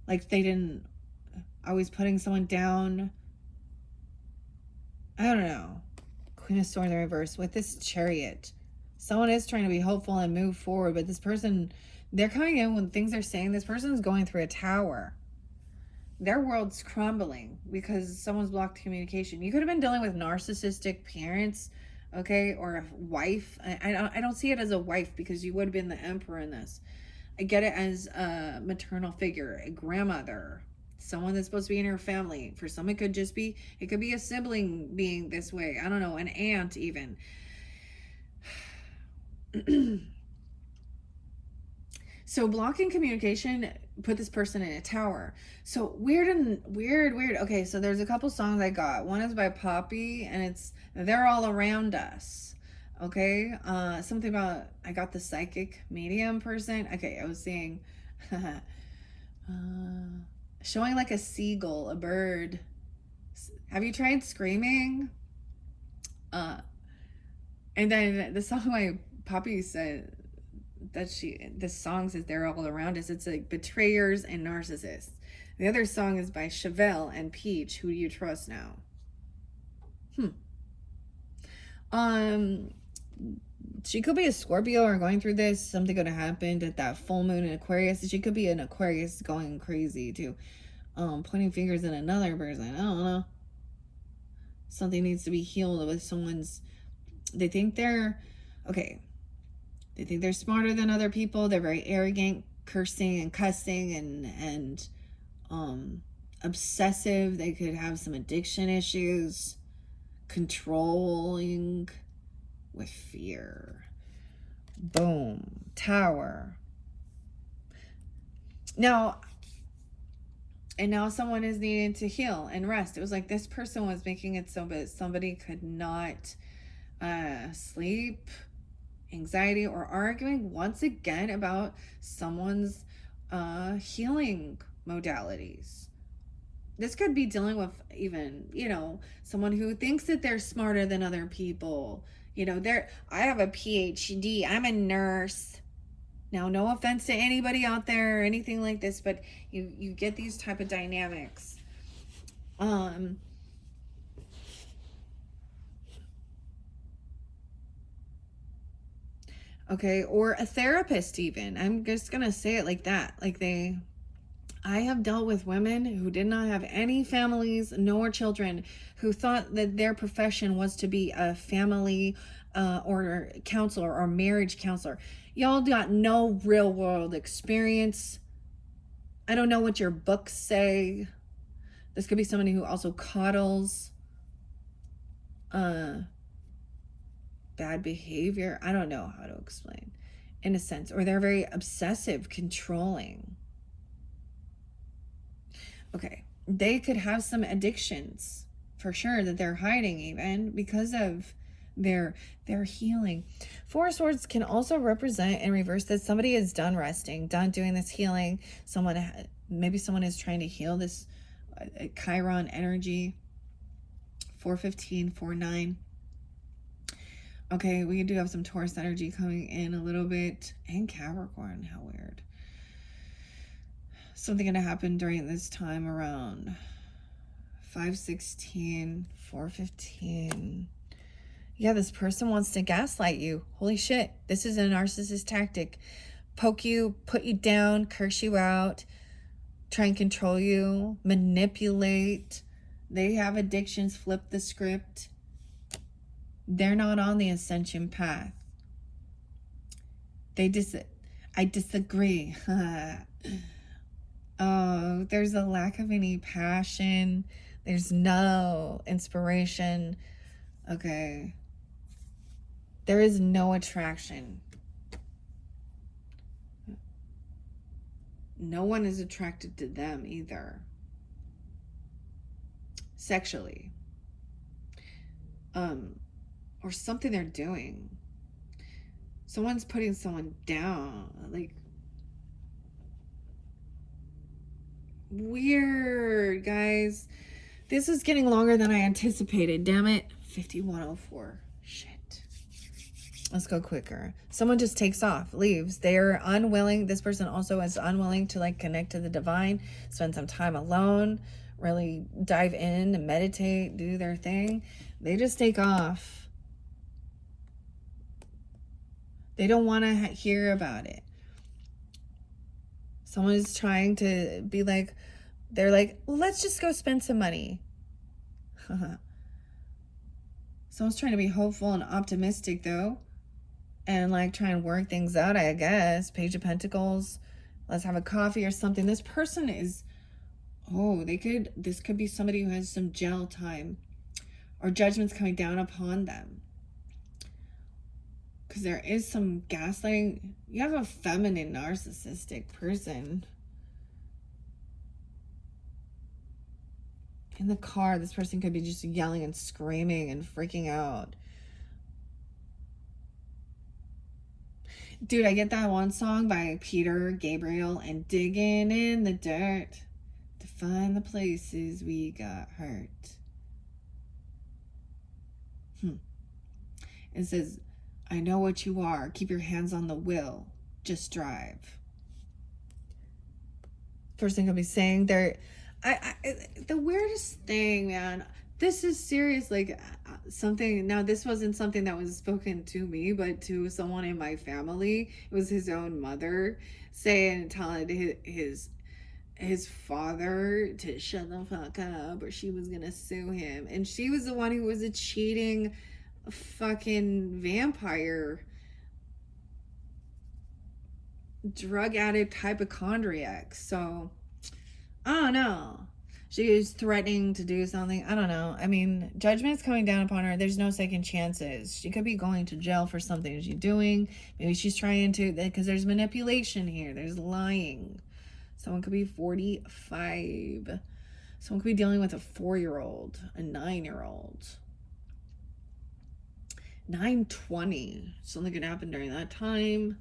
Like they didn't always putting someone down. I don't know. Queen of Swords in reverse with this Chariot. Someone is trying to be hopeful and move forward, but this person, they're coming in when things are saying this person's going through a tower. Their world's crumbling because someone's blocked communication. You could have been dealing with narcissistic parents, okay, or a wife. I don't see it as a wife because you would have been the emperor in this. I get it as a maternal figure, a grandmother, someone that's supposed to be in your family. For some, it could be a sibling being this way. I don't know, an aunt even. So blocking communication put this person in a tower. So weird. Okay, so there's a couple songs I got. One is by Poppy, and it's They're All Around Us. Okay, something about I got the psychic medium person. Okay, I was seeing showing like a seagull, a bird. Have you tried screaming? And then the song by Poppy said that this song says They're All Around Us. It's like betrayers and narcissists. The other song is by Chevelle and Peach. Who do you trust now? She could be a Scorpio or going through this. Something could have happened at that full moon in Aquarius. She could be an Aquarius going crazy too. Pointing fingers at another person. I don't know. Something needs to be healed with someone's. They think they're smarter than other people. They're very arrogant, cursing and cussing and obsessive. They could have some addiction issues, controlling with fear. Boom. Tower. Now someone is needing to heal and rest. It was like this person was making it so that somebody could not sleep, anxiety, or arguing once again about someone's healing modalities. This could be dealing with even, someone who thinks that they're smarter than other people. I have a PhD, I'm a nurse. Now, no offense to anybody out there or anything like this, but you get these type of dynamics. Okay, or a therapist even. I'm just gonna say it like that. I have dealt with women who did not have any families nor children, who thought that their profession was to be a family or counselor or marriage counselor. Y'all got no real world experience. I don't know what your books say. This could be somebody who also coddles. Bad behavior. I don't know how to explain, in a sense. Or they're very obsessive, controlling. Okay, they could have some addictions for sure that they're hiding even because of their healing. Four of Swords can also represent in reverse that somebody is done resting, done doing this healing. Maybe someone is trying to heal this Chiron energy. 415, 49. Okay, we do have some Taurus energy coming in a little bit, and Capricorn. How weird. something going to happen during this time around 5:16, 4:15. Yeah, this person wants to gaslight you. Holy shit. This is a narcissist tactic. Poke you, put you down, curse you out, try and control you, manipulate. They have addictions, flip the script. They're not on the ascension path. I disagree. Oh, there's a lack of any passion. There's no inspiration. Okay. There is no attraction. No one is attracted to them either. Sexually. Or something they're doing. Someone's putting someone down. Like, weird, guys. This is getting longer than I anticipated. Damn it. 5104. Shit. Let's go quicker. Someone just takes off, leaves. They're unwilling. This person also is unwilling to like connect to the divine, spend some time alone, really dive in, meditate, do their thing. They just take off. They don't want to hear about it. Someone is trying to be like, they're like, let's just go spend some money. Someone's trying to be hopeful and optimistic though. And like try and work things out, I guess. Page of Pentacles. Let's have a coffee or something. This person is, this could be somebody who has some jail time or judgments coming down upon them. Because there is some gaslighting. You have a feminine narcissistic person. In the car, this person could be just yelling and screaming and freaking out. Dude, I get that one song by Peter Gabriel and digging in the dirt to find the places we got hurt. It says, I know what you are. Keep your hands on the wheel. Just drive. Person could be saying the weirdest thing, man. This is serious, like something. Now, this wasn't something that was spoken to me, but to someone in my family. It was his own mother telling his father to shut the fuck up, or she was gonna sue him, and she was the one who was a cheating fucking vampire, drug addict, hypochondriac. So I don't know. She is threatening to do something. I don't know. I mean, judgment is coming down upon her. There's no second chances. She could be going to jail for something she's doing. Maybe she's trying to, because there's manipulation here. There's lying. Someone could be 45. Someone could be dealing with a 4-year-old, a 9-year-old. 9:20. Something could happen during that time.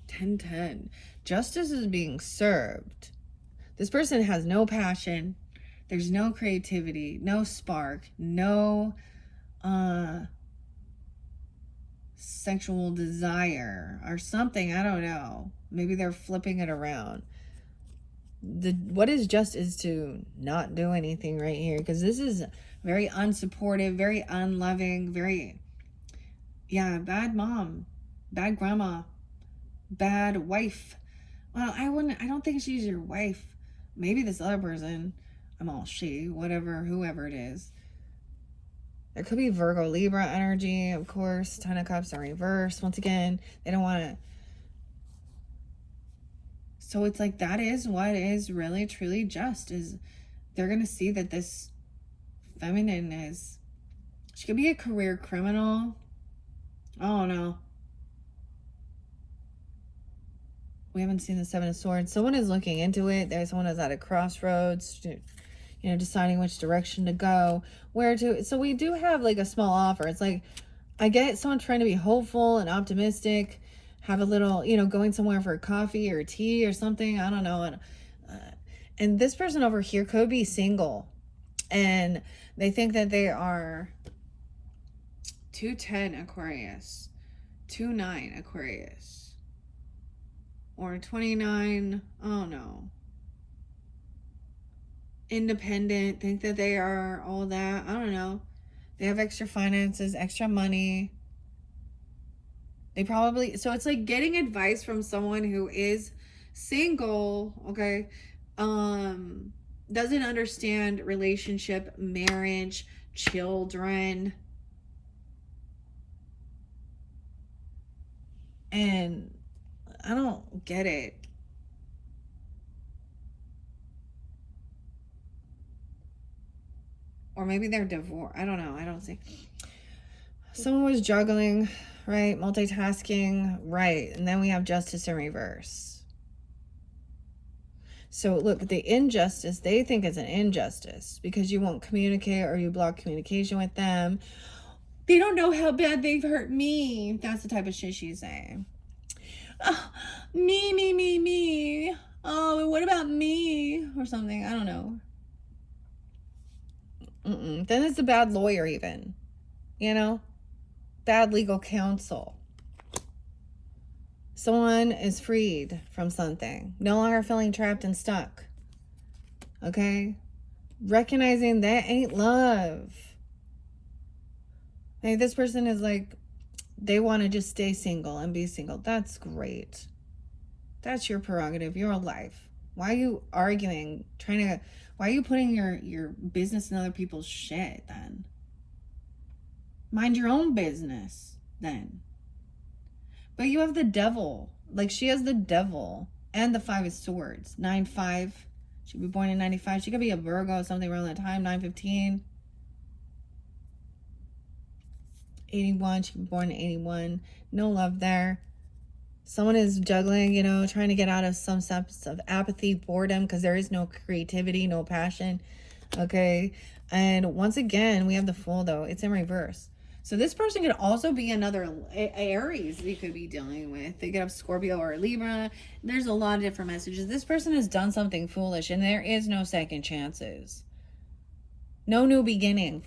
10:10. Justice is being served. This person has no passion. There's no creativity, no spark, no sexual desire or something. I don't know. Maybe they're flipping it around. What is just is to not do anything right here, because this is very unsupportive, very unloving, bad mom, bad grandma, bad wife. Well, I don't think she's your wife. Maybe this other person, whoever it is. There could be Virgo, Libra energy, of course. 10 of Cups in reverse. Once again, they don't want to. So it's like, that is what is really, truly just, is they're going to see that this feminine she could be a career criminal. I don't know. We haven't seen the 7 of Swords. Someone is looking into it. There's someone who's at a crossroads, deciding which direction to go, where to. So we do have like a small offer. It's like, I get someone trying to be hopeful and optimistic, have a little, going somewhere for a coffee or tea or something. I don't know. And this person over here could be single, and they think that they are 210 Aquarius, 29 Aquarius, or 29, oh no, independent, think that they are all that. I don't know. They have extra finances, extra money. They probably, so it's like getting advice from someone who is single, okay? Um, doesn't understand relationship, marriage, children. And I don't get it. Or maybe they're divorced. I don't know. I don't see. Someone was juggling, right? Multitasking, right? And then we have justice in reverse. So look, the injustice, they think it's an injustice because you won't communicate or you block communication with them. They don't know how bad they've hurt me. That's the type of shit she's saying. Oh, me. Oh, what about me? Or something. I don't know. Then it's a bad lawyer even. You know? Bad legal counsel. Someone is freed from something. No longer feeling trapped and stuck. Okay? Recognizing that ain't love. Like, this person is like, they want to just stay single and be single. That's great. That's your prerogative, your life. Why are you arguing, why are you putting your business in other people's shit then? Mind your own business then. But you have the devil. Like, she has the devil and the 5 of swords. 9-5. She'd be born in 95. She could be a Virgo, something around that time. 9-15. 81. She could be born in 81. No love there. Someone is juggling, you know, trying to get out of some sense of apathy, boredom, because there is no creativity, no passion. Okay. And once again, we have the Fool, though. It's in reverse. So this person could also be another Aries you could be dealing with. They could have Scorpio or Libra. There's a lot of different messages. This person has done something foolish, and there is no second chances. No new beginning.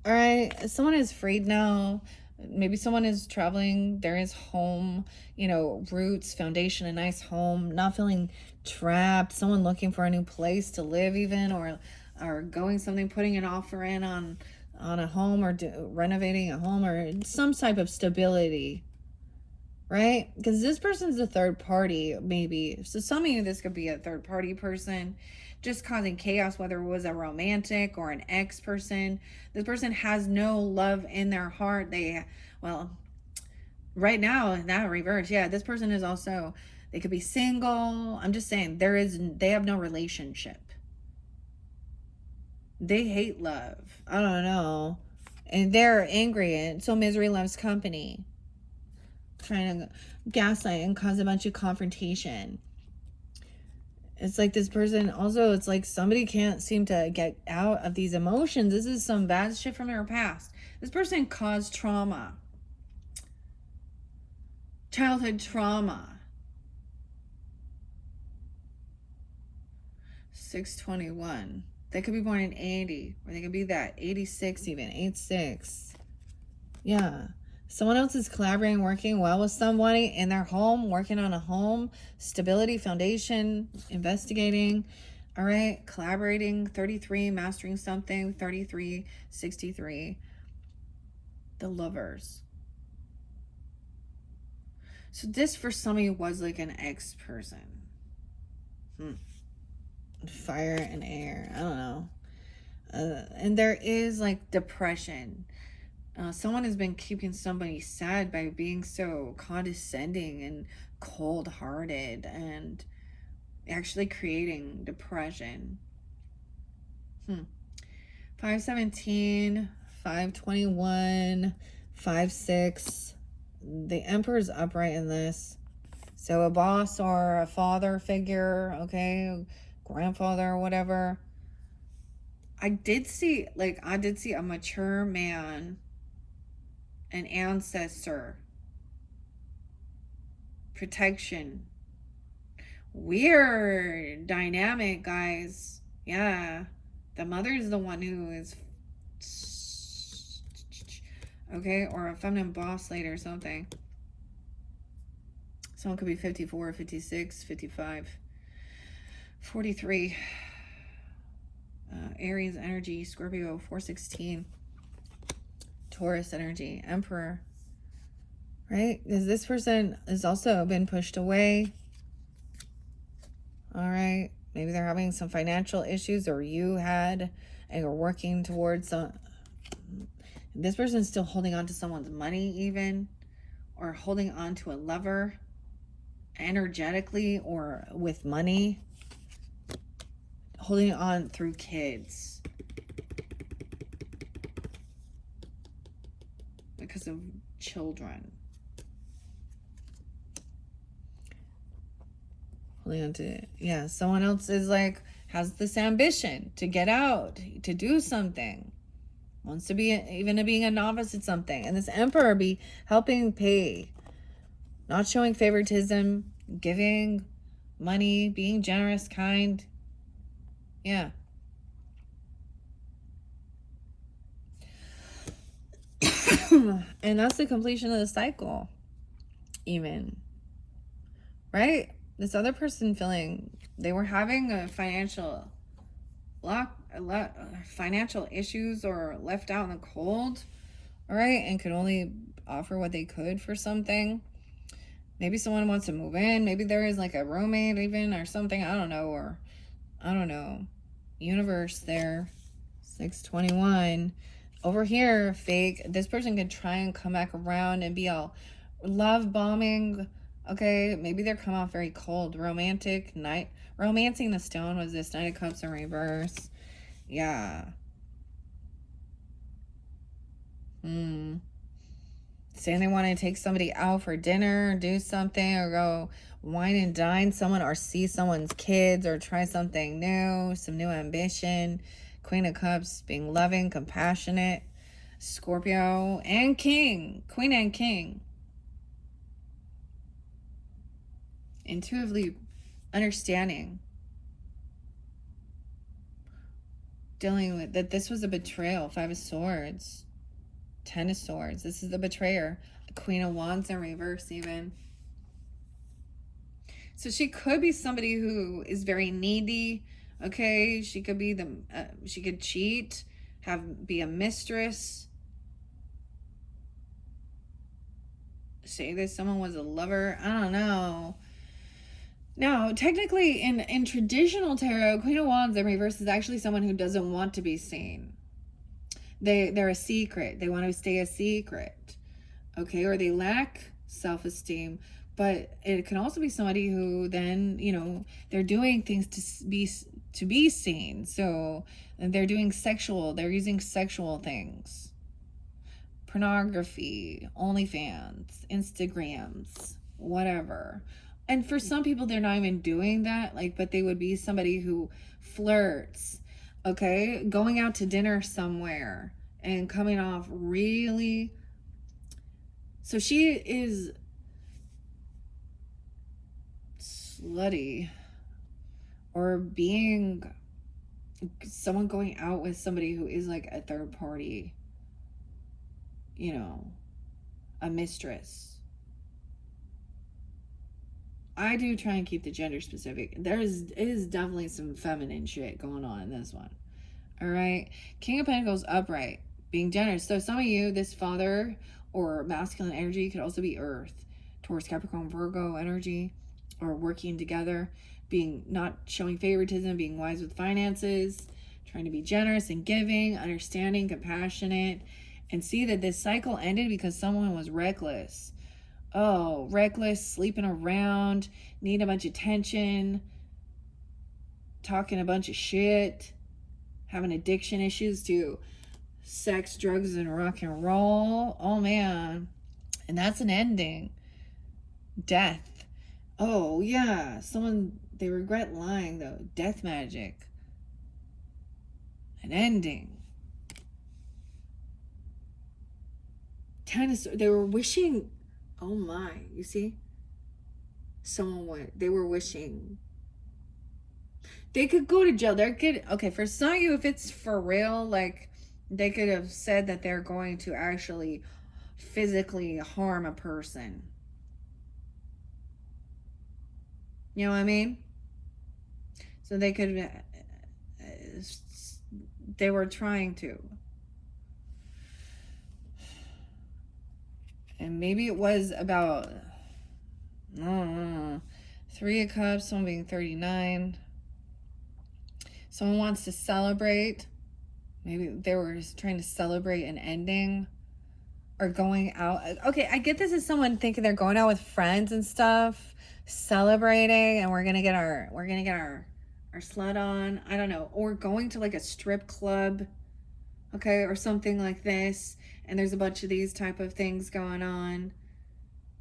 All right. Someone is freed now. Maybe someone is traveling. There is home, you know, roots, foundation, a nice home, not feeling trapped. Someone looking for a new place to live even, or going something, putting an offer in on a home, or renovating a home, or some type of stability, right? Because this person's a third party, maybe. So some of you, this could be a third party person just causing chaos, whether it was a romantic or an ex person. This person has no love in their heart. Well, right now, that reverse, yeah, this person is also, they could be single. I'm just saying, they have no relationship. They hate love. I don't know. And they're angry, and so misery loves company. Trying to gaslight and cause a bunch of confrontation. It's like this person also, it's like somebody can't seem to get out of these emotions. This is some bad shit from their past. This person caused trauma. Childhood trauma. 621. They could be born in 80, or they could be that 86 even, 86. Yeah. Someone else is collaborating, working well with somebody in their home, working on a home, stability, foundation, investigating. All right. Collaborating, 33, mastering something, 33, 63. The Lovers. So this for some of you was like an ex person. Fire and air. I don't know. And there is like depression. Someone has been keeping somebody sad by being so condescending and cold-hearted and actually creating depression. 517, 521, 5-6. The Emperor's upright in this. So a boss or a father figure, okay, grandfather or whatever. I did see a mature man, an ancestor, protection. Weird dynamic, guys. Yeah. The mother's the one who is, okay, or a feminine boss lady or something. Someone could be 54, 56, 55, 43. Aries energy, Scorpio, 416. Taurus energy, Emperor. Right? Because this person has also been pushed away. All right. Maybe they're having some financial issues, or you had, and you're working towards some. This person's still holding on to someone's money, even, or holding on to a lover energetically or with money. Holding on through kids. Because of children. Holding on to, yeah, someone else is like, has this ambition to get out, to do something. Wants to be, even being a novice at something. And this Emperor be helping pay. Not showing favoritism, giving money, being generous, kind. Yeah. And that's the completion of the cycle, even. Right? This other person feeling they were having a financial financial issues, or left out in the cold, all right, and could only offer what they could for something. Maybe someone wants to move in. Maybe there is like a roommate even, or something. I don't know. Or I don't know. Universe there. 621. Over here, fake. This person could try and come back around and be all love bombing. Okay, maybe they're come off very cold. Romantic night. Romancing the stone was this Knight of Cups in reverse. Yeah. Saying they want to take somebody out for dinner, do something, or go wine and dine someone, or see someone's kids, or try something new, some new ambition. Queen of Cups, being loving, compassionate. Scorpio and King. Queen and King. Intuitively understanding. Dealing with that this was a betrayal. 5 of Swords. 10 of Swords. This is the betrayer. Queen of Wands in reverse even. So she could be somebody who is very needy. Okay, she could be she could cheat, be a mistress. Say that someone was a lover. I don't know. Now, technically, in traditional tarot, Queen of Wands in reverse is actually someone who doesn't want to be seen. They're a secret. They want to stay a secret. Okay, or they lack self-esteem. But it can also be somebody who then, they're doing things to be seen. So they're doing they're using sexual things. Pornography, OnlyFans, Instagrams, whatever. And for some people, they're not even doing that, but they would be somebody who flirts, okay? Going out to dinner somewhere and coming off really... So she is slutty, or being someone going out with somebody who is like a third party, a mistress. I do try and keep the gender specific. It is definitely some feminine shit going on in this one. All right. King of Pentacles upright, being generous. So some of you, this father or masculine energy could also be Earth, Taurus, Capricorn, Virgo energy, or working together, being not showing favoritism, being wise with finances, trying to be generous and giving, understanding, compassionate, and see that this cycle ended because someone was reckless. Oh, reckless, sleeping around, need a bunch of attention, talking a bunch of shit, having addiction issues to sex, drugs, and rock and roll. Oh, man. And that's an ending. Death. Oh, yeah. They regret lying, though. Death magic. An ending. They were wishing... Oh my, you see? They were wishing. They could go to jail. Okay, for some of you, if it's for real, they could have said that they're going to actually physically harm a person. You know what I mean? So they could, they were trying to. And maybe it was about, I don't know, 3 of Cups, someone being 39. Someone wants to celebrate. Maybe they were trying to celebrate an ending or going out. Okay, I get this as someone thinking they're going out with friends and stuff, celebrating, and we're gonna get our slut on. I don't know, or going to like a strip club, okay, or something like this. And there's a bunch of these type of things going on.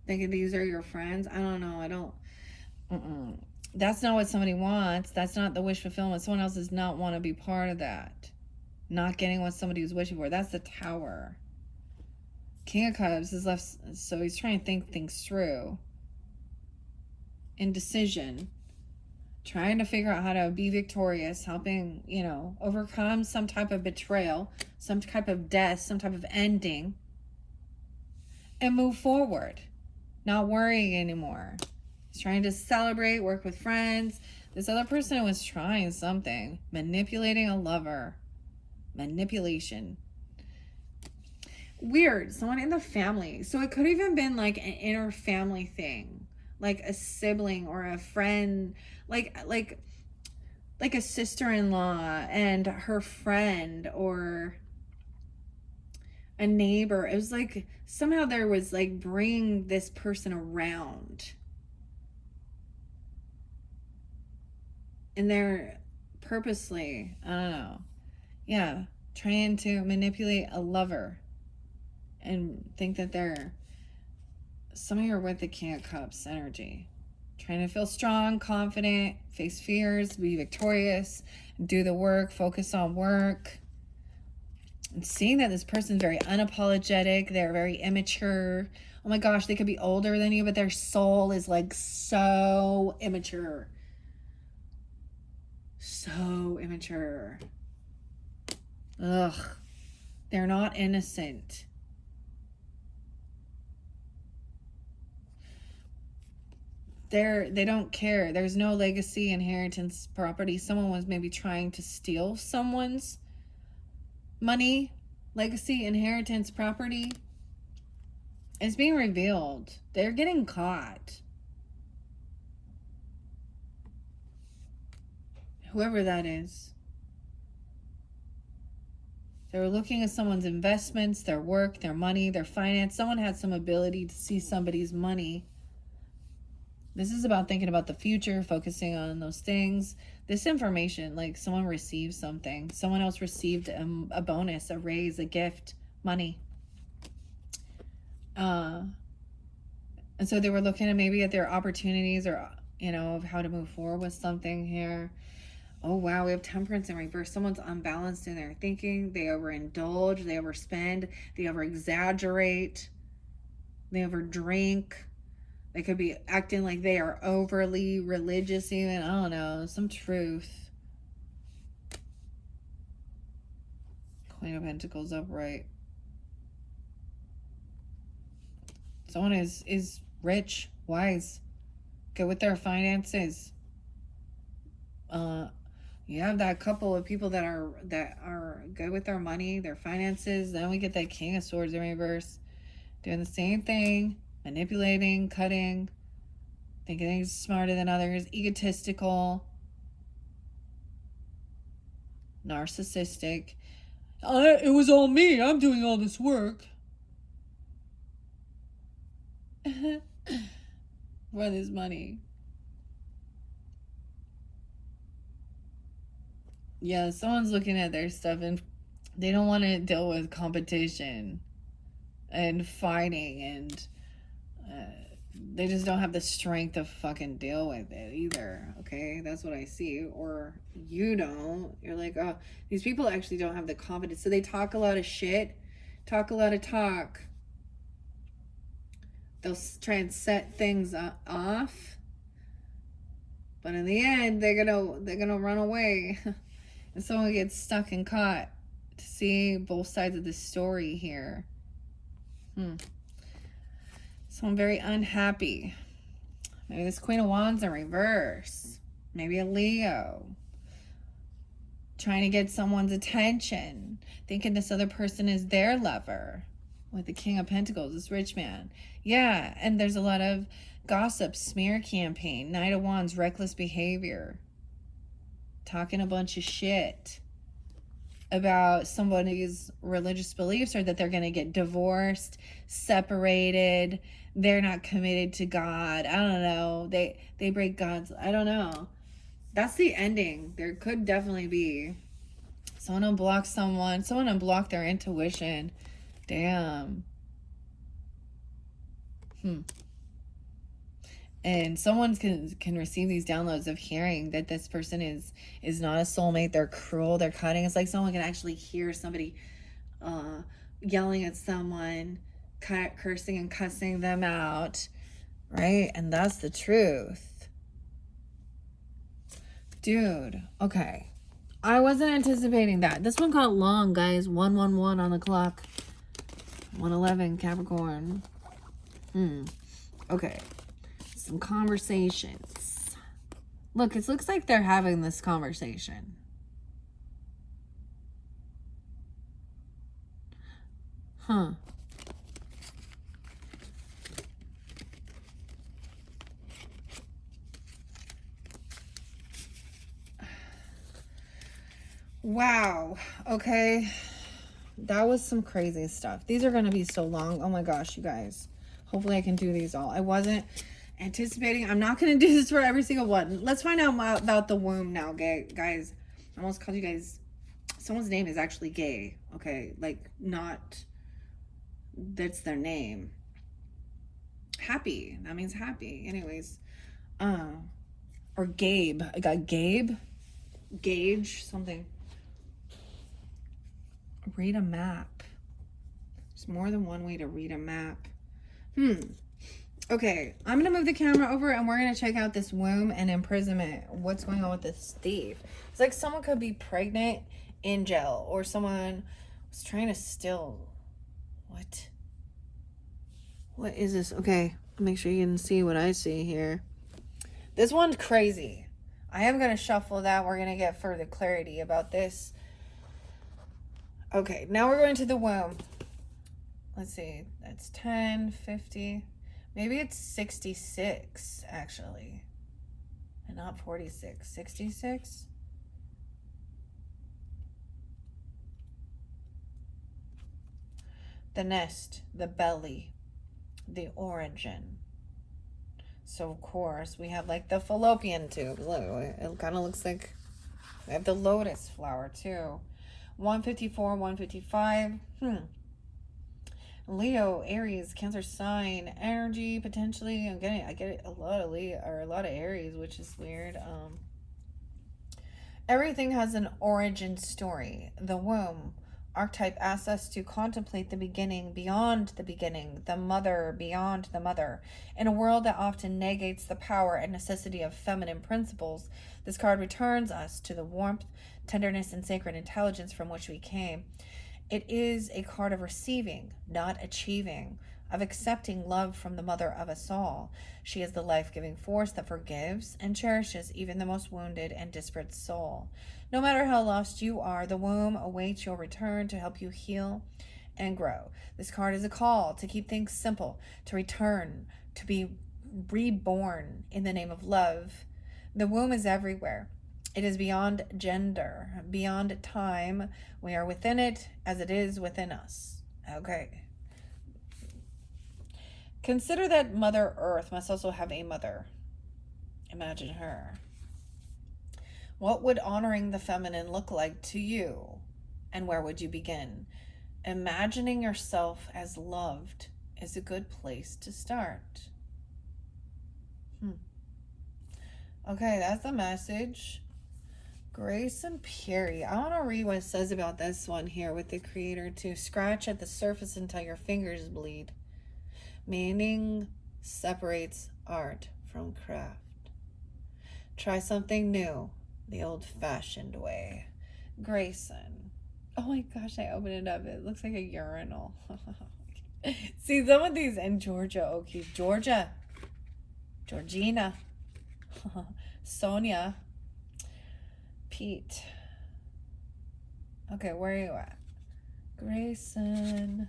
Thinking these are your friends. I don't know. I don't. That's not what somebody wants. That's not the wish fulfillment. Someone else does not want to be part of that. Not getting what somebody was wishing for. That's the Tower. King of Cups is left, so he's trying to think things through. Indecision. Trying to figure out how to be victorious, helping, overcome some type of betrayal, some type of death, some type of ending, and move forward. Not worrying anymore. He's trying to celebrate, work with friends. This other person was trying something. Manipulating a lover. Manipulation. Weird. Someone in the family. So it could have even been like an inner family thing. Like a sibling or a friend. Like a sister-in-law and her friend, or a neighbor. It was like somehow there was like bringing this person around. And they're purposely, I don't know, yeah, trying to manipulate a lover and think that they're, some of you are with the King of Cups energy. Trying to feel strong, confident, face fears, be victorious, do the work, focus on work. And seeing that this person's very unapologetic, they're very immature. Oh my gosh, they could be older than you, but their soul is like so immature. So immature. Ugh. They're not innocent. They don't care. There's no legacy, inheritance, property. Someone was maybe trying to steal someone's money, legacy, inheritance, property. It's being revealed. They're getting caught. Whoever that is. They were looking at someone's investments, their work, their money, their finance. Someone had some ability to see somebody's money. This is about thinking about the future, focusing on those things. This information, like someone received something. Someone else received a bonus, a raise, a gift, money. And so they were looking at maybe at their opportunities or, of how to move forward with something here. Oh, wow, we have Temperance in reverse. Someone's unbalanced in their thinking. They overindulge, they overspend, they overexaggerate, they overdrink. They could be acting like they are overly religious even. I don't know, some truth. Queen of Pentacles upright. Someone is rich, wise, good with their finances. You have that couple of people that are good with their money, their finances. Then we get that King of Swords in reverse, doing the same thing, manipulating, cutting, thinking things smarter than others, egotistical, narcissistic. It was all me. I'm doing all this work. For this money. Yeah, someone's looking at their stuff and they don't want to deal with competition and fighting, and they just don't have the strength to fucking deal with it either. Okay, that's what I see. Or you don't. You're like, oh, these people actually don't have the confidence. So they talk a lot of shit, talk a lot of talk. They'll try and set things off, but in the end, they're gonna run away. And someone gets stuck and caught. To see both sides of the story here. Someone very unhappy. Maybe this Queen of Wands in reverse. Maybe a Leo. Trying to get someone's attention. Thinking this other person is their lover. With the King of Pentacles, this rich man. Yeah, and there's a lot of gossip, smear campaign, Knight of Wands, reckless behavior. Talking a bunch of shit about somebody's religious beliefs, or that they're going to get divorced, separated, they're not committed to God. I don't know. They break God's, I don't know. That's the ending. There could definitely be someone unblock someone, someone unblock their intuition. Damn. And someone can receive these downloads of hearing that this person is not a soulmate. They're cruel. They're cutting. It's like someone can actually hear somebody yelling at someone, cursing and cussing them out, right? And that's the truth. Dude, okay. I wasn't anticipating that. This one got long, guys. 111 on the clock. 111, Capricorn. Okay. Some conversations. Look, it looks like they're having this conversation. Huh. Wow. Okay. That was some crazy stuff. These are going to be so long. Oh my gosh, you guys. Hopefully I can do these all. I wasn't anticipating. I'm not going to do this for every single one. Let's find out about the womb now, guys. I almost called you guys. Someone's name is actually Gay. Okay. Like, not. That's their name. Happy. That means happy. Anyways. Or Gabe. I got Gabe. Gauge. Something. Read a map. There's more than one way to read a map. Okay, I'm going to move the camera over and we're going to check out this womb and imprisonment. What's going on with this thief? It's like someone could be pregnant in jail, or someone was trying to steal. What is this? Okay, make sure you can see what I see here. This one's crazy. I am going to shuffle that. We're going to get further clarity about this. Okay, now we're going to the womb. Let's see. That's 10, 50. Maybe it's 66, actually. And not 46. 66? The nest, the belly, the origin. So, of course, we have like the fallopian tube. Look, it kind of looks like we have the lotus flower, too. 154, 155. Leo, Aries, Cancer sign, energy potentially. I get a lot of Leo, or a lot of Aries, which is weird. Everything has an origin story. The womb archetype asks us to contemplate the beginning beyond the beginning, the mother beyond the mother. In a world that often negates the power and necessity of feminine principles, this card returns us to the warmth, tenderness, and sacred intelligence from which we came. It is a card of receiving, not achieving, of accepting love from the mother of us all. She is the life-giving force that forgives and cherishes even the most wounded and disparate soul. No matter how lost you are, the womb awaits your return to help you heal and grow. This card is a call to keep things simple, to return, to be reborn in the name of love. The womb is everywhere. It is beyond gender, beyond time. We are within it as it is within us. Okay. Consider that Mother Earth must also have a mother. Imagine her. What would honoring the feminine look like to you? And where would you begin? Imagining yourself as loved is a good place to start. Okay, that's the message. Grace and Puri. I want to read what it says about this one here with the creator too. Scratch at the surface until your fingers bleed. Meaning separates art from craft. Try something new, the old-fashioned way. Grayson. Oh my gosh, I opened it up. It looks like a urinal. See, some of these in Georgia, O'Keeffe, Georgia. Georgina. Sonia. Pete. Okay, where are you at? Grayson.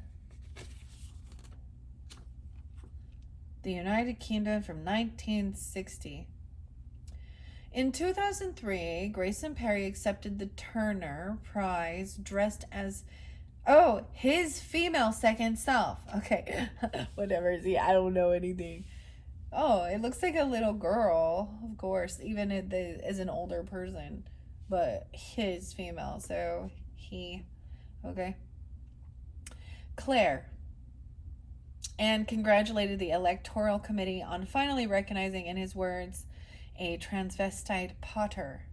The United Kingdom from 1960. In 2003, Grayson Perry accepted the Turner Prize dressed as, his female second self. Okay, whatever. See, I don't know anything. Oh, it looks like a little girl, of course, even as an older person, but his female, so he, okay. Claire. And congratulated the Electoral Committee on finally recognizing, in his words, a transvestite potter.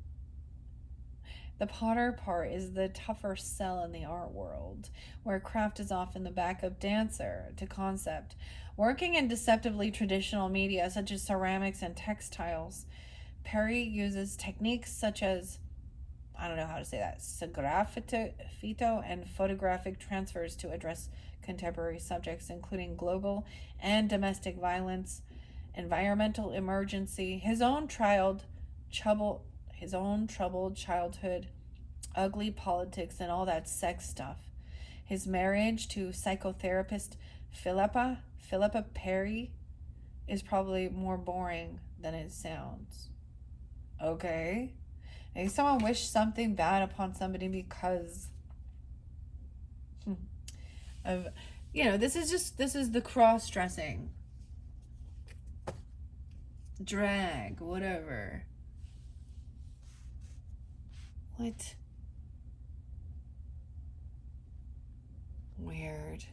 The potter part is the tougher sell in the art world, where craft is often the backup dancer to concept. Working in deceptively traditional media such as ceramics and textiles, Perry uses techniques such as, I don't know how to say that, sgraffito and photographic transfers to address contemporary subjects, including global and domestic violence, environmental emergency, his own troubled childhood, ugly politics, and all that sex stuff. His marriage to psychotherapist Philippa Perry is probably more boring than it sounds. Okay. Maybe someone wished something bad upon somebody because of, this is the cross-dressing. Drag, whatever. What? Weird.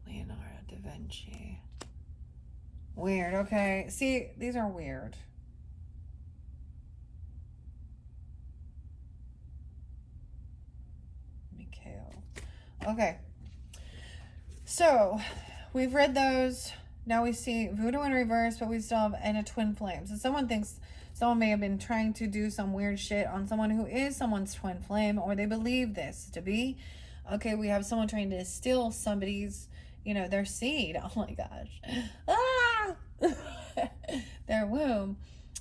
Leonardo da Vinci. Weird, okay. See, these are weird. Mikhail. Okay. So, we've read those. Now we see Voodoo in reverse, but we still have and a twin flame. So someone thinks someone may have been trying to do some weird shit on someone who is someone's twin flame, or they believe this to be. Okay, we have someone trying to steal somebody's, their seed. Oh my gosh. Ah! Their womb.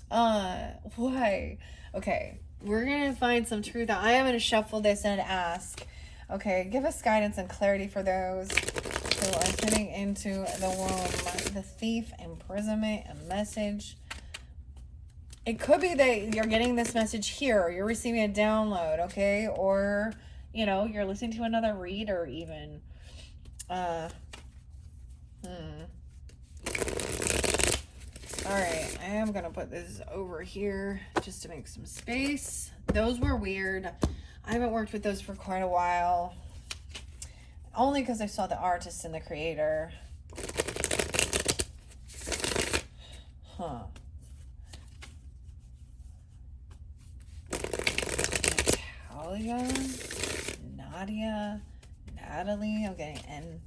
Why? Okay, we're going to find some truth. I am going to shuffle this and ask. Okay, give us guidance and clarity for those who are tuning into the womb. The thief, imprisonment, a message. It could be that you're getting this message here, or you're receiving a download, okay? Or, you're listening to another reader even. Alright, I am going to put this over here just to make some space. Those were weird. I haven't worked with those for quite a while. Only because I saw the artist and the creator. Huh. Natalia, Nadia, Natalie, okay, and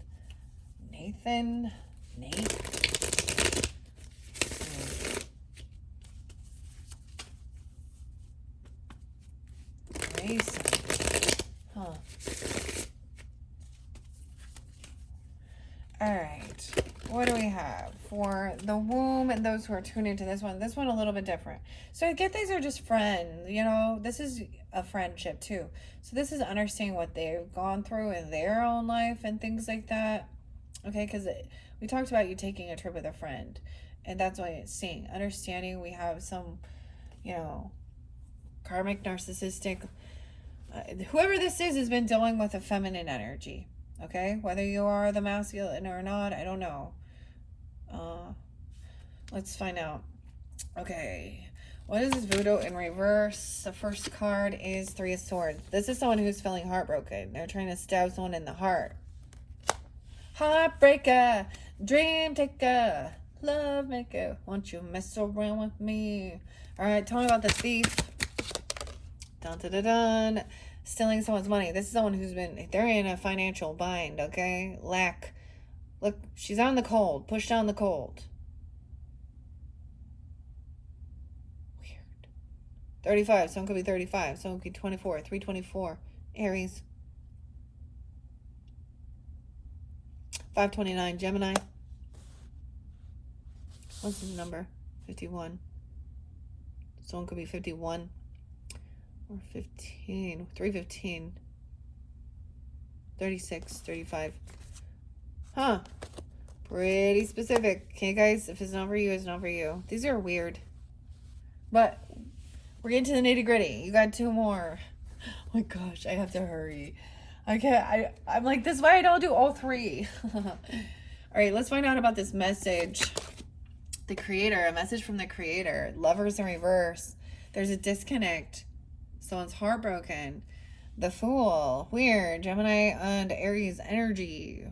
Nathan, Nate. Grayson. Huh. Alright, what do we have for the womb and those who are tuned into this one? This one a little bit different. So I get these are just friends, this is a friendship too. So this is understanding what they've gone through in their own life and things like that. Okay, because we talked about you taking a trip with a friend, and that's why it's seeing. Understanding we have some, karmic, narcissistic, whoever this is has been dealing with a feminine energy. Okay, whether you are the masculine or not, I don't know. Let's find out. Okay, what is this voodoo in reverse? The first card is Three of Swords. This is someone who's feeling heartbroken. They're trying to stab someone in the heart. Heartbreaker, dream taker, love maker. Won't you mess around with me? All right, tell me about the thief. Dun dun dun dun. Stealing someone's money. This is someone they're in a financial bind, okay? Lack. Look, she's out in the cold. Push down the cold. Weird. 35. Someone could be 35. Someone could be 24. 324. Aries. 529. Gemini. What's his number? 51. Someone could be 51 or 15. 315. 36, 35. Huh. Pretty specific. Okay, guys, if it's not for you, it's not for you. These are weird. But we're getting to the nitty gritty. You got 2 more. Oh my gosh, I have to hurry. I can't. I'm like, this is why I don't do all 3. All right, let's find out about this message. The creator, a message from the creator. Lovers in reverse. There's a disconnect. Someone's heartbroken. The Fool. Weird. Gemini and Aries energy.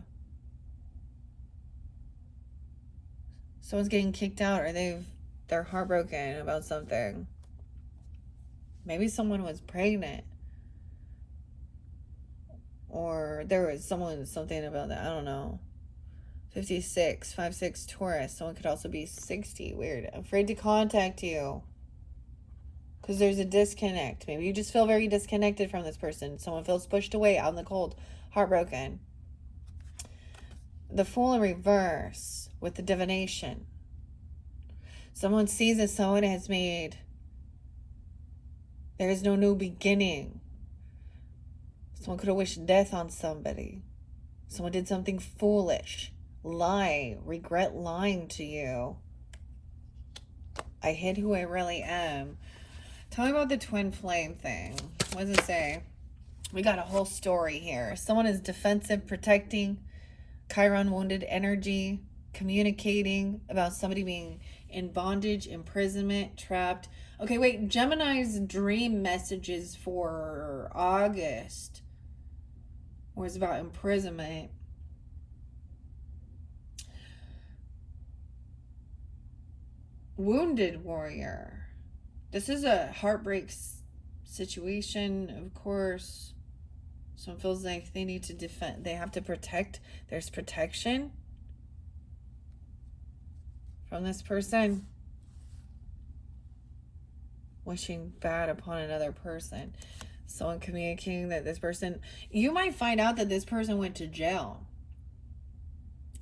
Someone's getting kicked out, or they're heartbroken about something. Maybe someone was pregnant. Or there was something about that. I don't know. 56, 5-6 Taurus. Someone could also be 60. Weird. Afraid to contact you. Because there's a disconnect. Maybe you just feel very disconnected from this person. Someone feels pushed away out in the cold. Heartbroken. The Fool in reverse with the divination. Someone sees that someone has made. There is no new beginning. Someone could have wished death on somebody. Someone did something foolish. Lie. Regret lying to you. I hid who I really am. Tell me about the twin flame thing. What does it say? We got a whole story here. Someone is defensive, protecting. Chiron wounded energy. Communicating about somebody being in bondage, imprisonment, trapped. Okay, wait. Gemini's dream messages for August was about imprisonment. Wounded warrior. This is a heartbreak situation, of course. Someone feels like they need to defend. They have to protect. There's protection from this person. Wishing bad upon another person. Someone communicating that this person. You might find out that this person went to jail.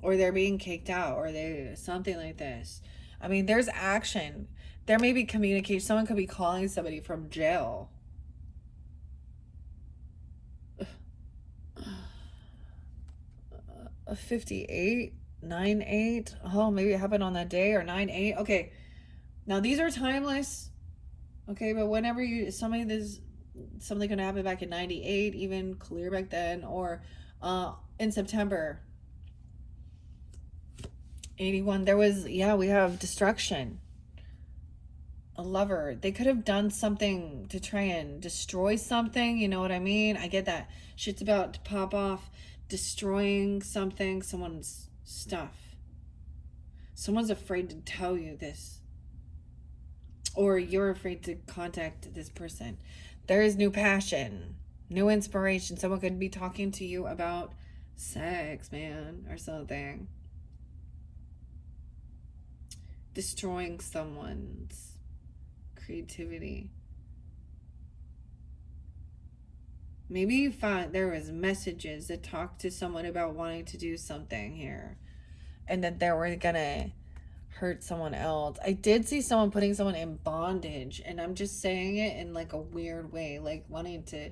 Or they're being kicked out. Or something like this. I mean, there's action. There may be communication. Someone could be calling somebody from jail. A 58, 9-8. Oh, maybe it happened on that day, or 9-8. Okay, now these are timeless. Okay, but whenever something could happen back in 98, even clear back then, or in September 81, there was, we have destruction. A lover. They could have done something to try and destroy something. You know what I mean? I get that. Shit's about to pop off. Destroying something. Someone's stuff. Someone's afraid to tell you this. Or you're afraid to contact this person. There is new passion. New inspiration. Someone could be talking to you about sex, man. Or something. Destroying someone's creativity. Maybe you found there was messages that talked to someone about wanting to do something here, and that they were gonna hurt someone else. I did see someone putting someone in bondage, and I'm just saying it in like a weird way, like wanting to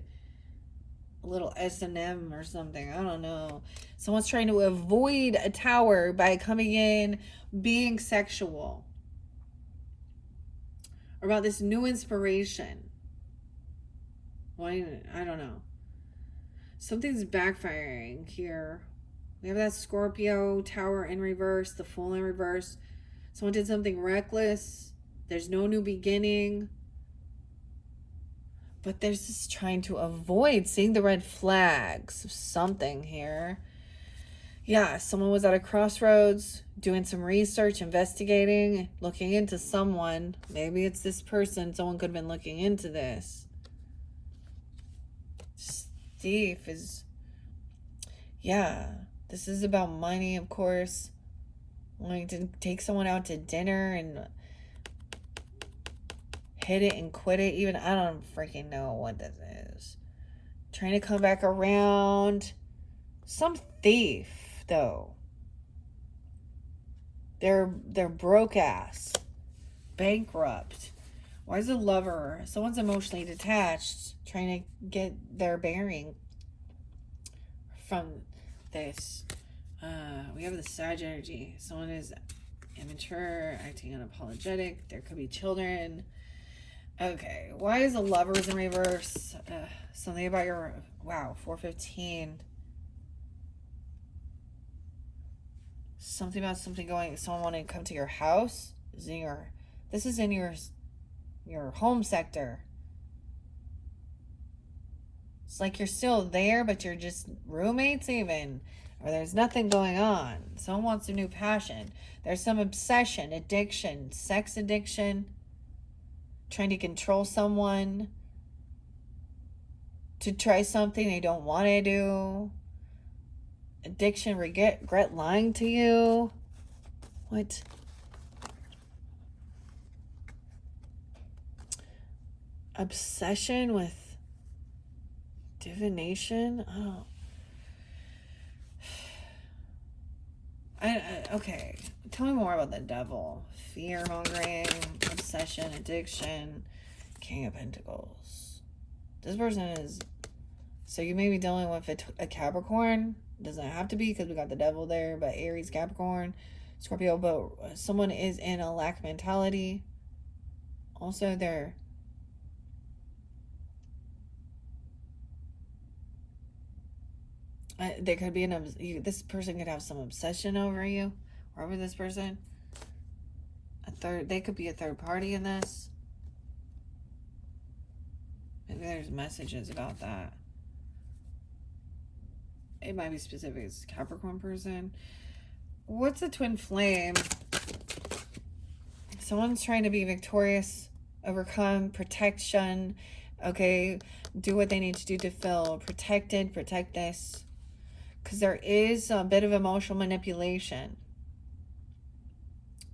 a little S&M or something. I don't know. Someone's trying to avoid a tower by coming in, being sexual. Or about this new inspiration. Why? I don't know. Something's backfiring here. We have that Scorpio tower in reverse, the Fool in reverse. Someone did something reckless. There's no new beginning. But there's this trying to avoid seeing the red flags of something here. Yeah, someone was at a crossroads, doing some research, investigating, looking into someone. Maybe it's this person. Someone could have been looking into this. Steve is... Yeah, this is about money, of course. Wanting to take someone out to dinner and hit it and quit it. Even, I don't freaking know what this is. Trying to come back around. Some thief, though. They're broke ass, bankrupt. Why is a lover? Someone's emotionally detached, trying to get their bearing from this. We have the Sag energy. Someone is immature, acting unapologetic. There could be children. Okay, why is the lovers in reverse? Something about your... Wow, 415. Something about something going... Someone wanting to come to your house? This is in your home sector. It's like you're still there, but you're just roommates even. Or there's nothing going on. Someone wants a new passion. There's some obsession, addiction, sex addiction, trying to control someone, to try something they don't want to do. Addiction, regret lying to you. What? Obsession with divination? Oh. Okay. Tell me more about the devil. Fear mongering, obsession, addiction, King of Pentacles. This person is... So you may be dealing with a Capricorn. Doesn't have to be because we got the devil there, but Aries, Capricorn, Scorpio, but someone is in a lack mentality. Also, there could be this person could have some obsession over you, or over this person. They could be a third party in this. Maybe there's messages about that. It might be specific. It's a Capricorn person. What's a twin flame? Someone's trying to be victorious, overcome, protection. Okay, do what they need to do to feel protected, protect this. Because there is a bit of emotional manipulation.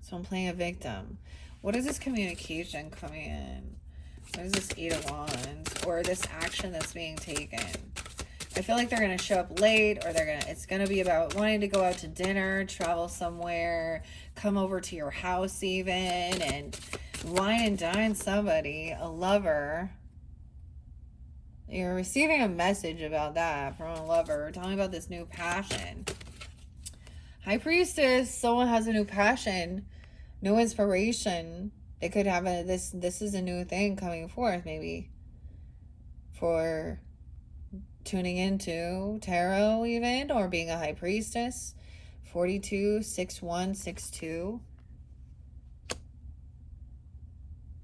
So I'm playing a victim. What is this communication coming in? What is this 8 of Wands? Or this action that's being taken? I feel like they're going to show up late, or it's going to be about wanting to go out to dinner, travel somewhere, come over to your house even, and wine and dine somebody, a lover. You're receiving a message about that from a lover. Tell me about this new passion. High Priestess, someone has a new passion, new inspiration. They could have this is a new thing coming forth, maybe, for tuning into tarot even, or being a high priestess. 42, 61, 62.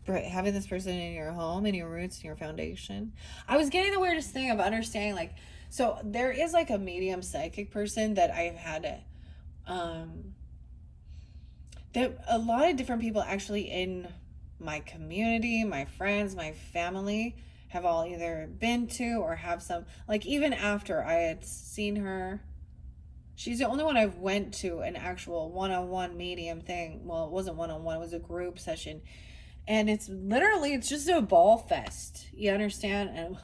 Having this person in your home, in your roots, in your foundation. I was getting the weirdest thing of understanding, like, so there is like a medium psychic person that I've had that a lot of different people actually in my community, my friends, my family, have all either been to or have some, like, even after I had seen her. She's the only one I've went to an actual one-on-one medium thing. Well, it wasn't one-on-one, it was a group session. And it's just a ball fest. You understand? And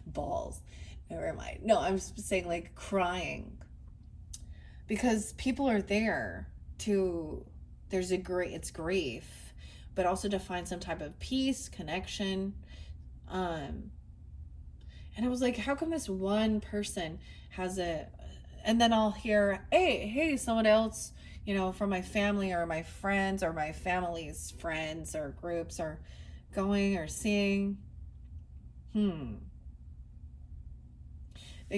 balls. Never mind. No, I'm saying, like, crying. Because people are there to, it's grief, but also to find some type of peace, connection. And I was like, how come this one person has and then I'll hear, hey, someone else, from my family or my friends or my family's friends or groups are going or seeing. They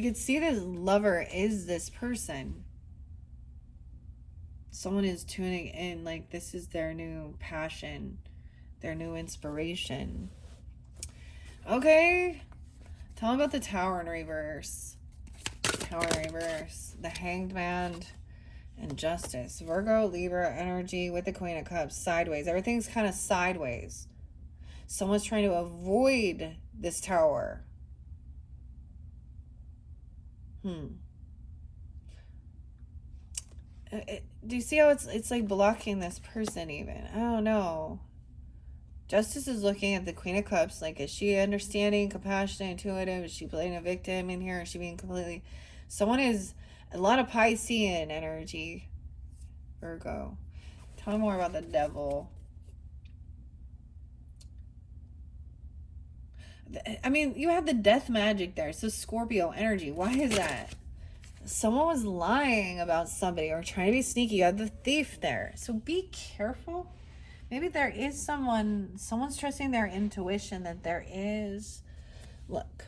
could see this lover is this person. Someone is tuning in, like, this is their new passion, their new inspiration. Okay. Tell me about the Tower in reverse. Tower in reverse. The Hanged Man and Justice. Virgo, Libra energy with the Queen of Cups. Sideways. Everything's kind of sideways. Someone's trying to avoid this Tower. Do you see how it's like blocking this person even? I don't know. Justice is looking at the Queen of Cups, like, is she understanding, compassionate, intuitive? Is she playing a victim in here? Is she being completely... Someone is... A lot of Piscean energy, Virgo. Tell me more about the devil. I mean, you have the death magic there. So Scorpio energy. Why is that? Someone was lying about somebody or trying to be sneaky. You have the thief there. So be careful. Maybe there is someone's trusting their intuition that there is. Look.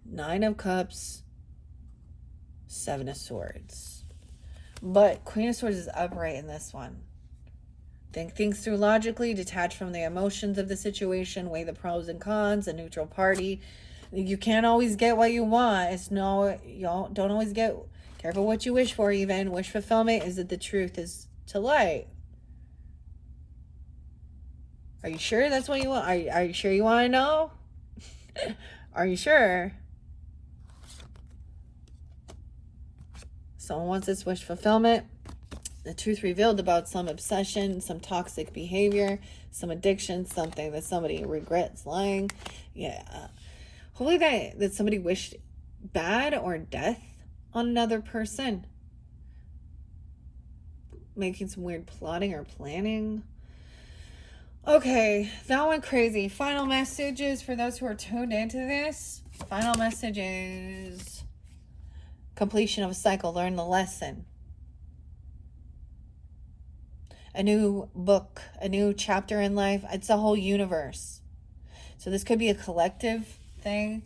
9 of Cups, 7 of Swords. But Queen of Swords is upright in this one. Think things through logically, detach from the emotions of the situation, weigh the pros and cons, a neutral party. You can't always get what you want. You don't always get, careful what you wish for even. Wish fulfillment is that the truth is to light. Are you sure that's what you want? Are you sure you want to know? Are you sure? Someone wants this wish fulfillment. The truth revealed about some obsession, some toxic behavior, some addiction, something that somebody regrets lying. Yeah. Hopefully that somebody wished bad or death on another person. Making some weird plotting or planning. Okay, that went crazy. Final messages for those who are tuned into this. Final messages. Completion of a cycle. Learn the lesson. A new book, a new chapter in life. It's a whole universe. So this could be a collective thing.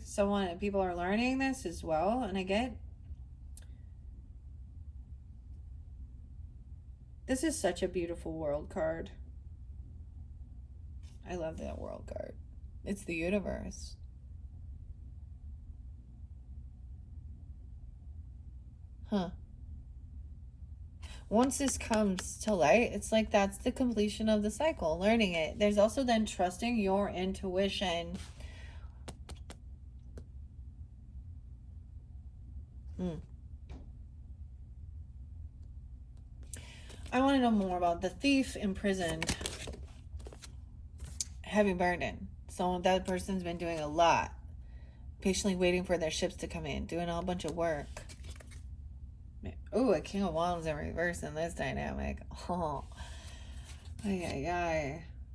People are learning this as well. And this is such a beautiful world card. I love that world card. It's the universe. Huh. Once this comes to light, it's like that's the completion of the cycle, learning it. There's also then trusting your intuition. I want to know more about the thief imprisoned. Heavy burden. So that person's been doing a lot. Patiently waiting for their ships to come in. Doing a whole bunch of work. Oh, a King of Wands in reverse in this dynamic. Oh.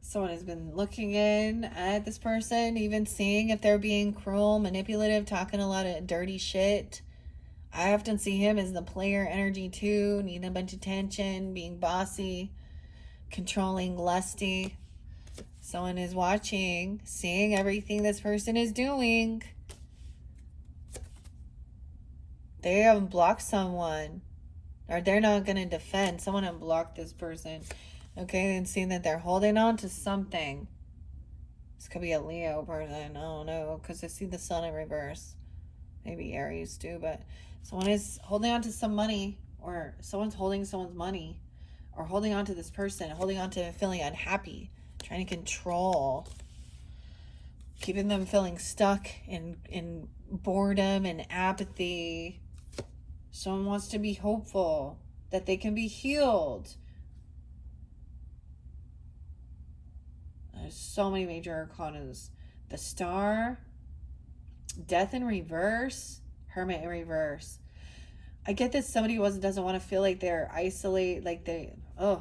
Someone has been looking in at this person, even seeing if they're being cruel, manipulative, talking a lot of dirty shit. I often see him as the player energy too, needing a bunch of attention, being bossy, controlling, lusty. Someone is watching, seeing everything this person is doing. They have blocked someone, or they're not going to defend. Someone unblocked this person, okay, and seeing that they're holding on to something. This could be a Leo person, I don't know, because I see the Sun in reverse. Maybe Aries too, but someone is holding on to some money, or someone's holding someone's money, or holding on to this person, holding on to feeling unhappy, trying to control, keeping them feeling stuck in boredom and apathy. Someone wants to be hopeful that they can be healed. There's so many major arcanas. The Star, Death in reverse, Hermit in reverse. I get that somebody doesn't want to feel like they're isolated, like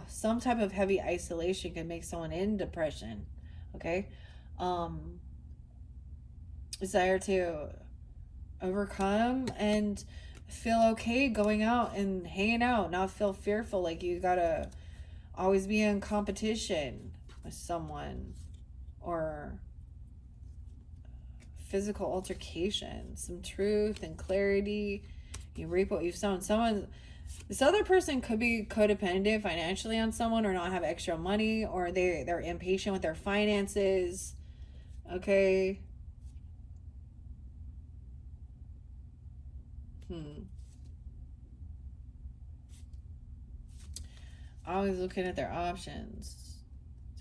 some type of heavy isolation can make someone in depression. Okay? Desire to overcome and feel okay going out and hanging out, not feel fearful like you gotta always be in competition with someone, or physical altercation. Some truth and clarity. You reap what you've sown. This other person could be codependent financially on someone, or not have extra money, or they're impatient with their finances. Okay. Always looking at their options.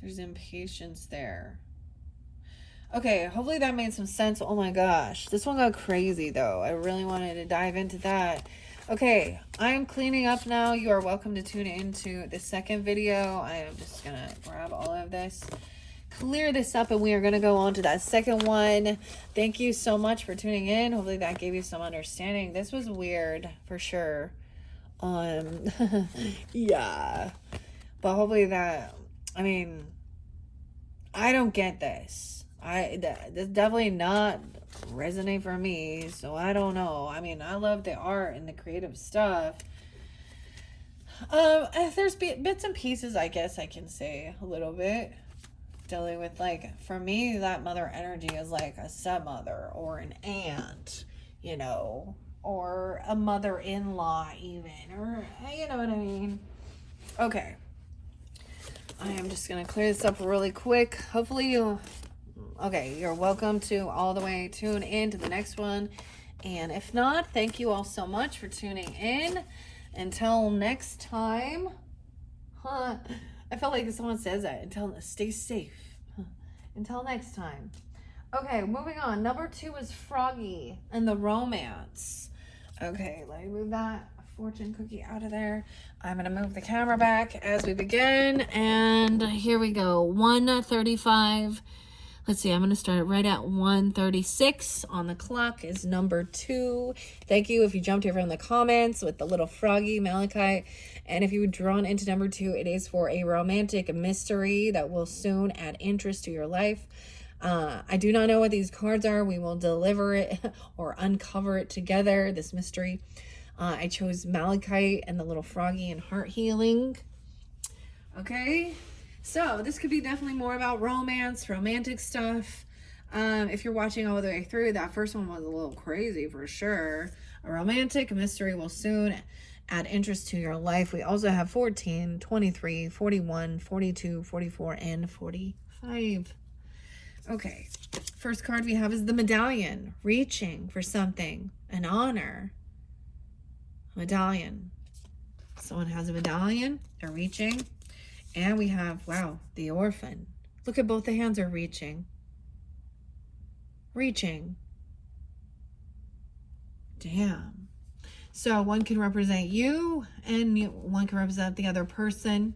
There's impatience there. Okay, hopefully that made some sense. Oh my gosh, this one got crazy though. I really wanted to dive into that. Okay, I am cleaning up now. You are welcome to tune into the second video. I am just gonna grab all of this, clear this up, and we are gonna go on to that second one. Thank you so much for tuning in. Hopefully that gave you some understanding. This was weird for sure. Yeah. But hopefully that, I mean, I don't get this. This definitely not resonate for me, so I don't know. I mean, I love the art and the creative stuff. There's bits and pieces, I guess I can say a little bit. Dealing with, like, for me, that mother energy is like a stepmother or an aunt, you know, or a mother-in-law even, or you know what I mean. Okay, I am just gonna clear this up really quick. Hopefully you, okay, you're welcome to all the way tune in to the next one, and if not, thank you all so much for tuning in. Until next time, huh? I felt like someone says that. Until, stay safe. Until next time. Okay, moving on. Number 2 is Froggy and the Romance. Okay, let me move that fortune cookie out of there. I'm going to move the camera back as we begin. And here we go. 1:35. Let's see, I'm going to start right at 1:36 on the clock is number 2. Thank you if you jumped here from the comments with the little froggy malachite. And if you were drawn into number 2, it is for a romantic mystery that will soon add interest to your life. I do not know what these cards are. We will deliver it or uncover it together, this mystery. I chose malachite and the little froggy and heart healing. Okay. So this could be definitely more about romance, romantic stuff. If you're watching all the way through, that first one was a little crazy for sure. A romantic mystery will soon add interest to your life. We also have 14, 23, 41, 42, 44, and 45. Okay. First card we have is the medallion. Reaching for something. An honor. Medallion. Someone has a medallion. They're reaching. And we have, wow, the orphan. Look at both the hands are reaching. Reaching. Damn. So one can represent you and one can represent the other person.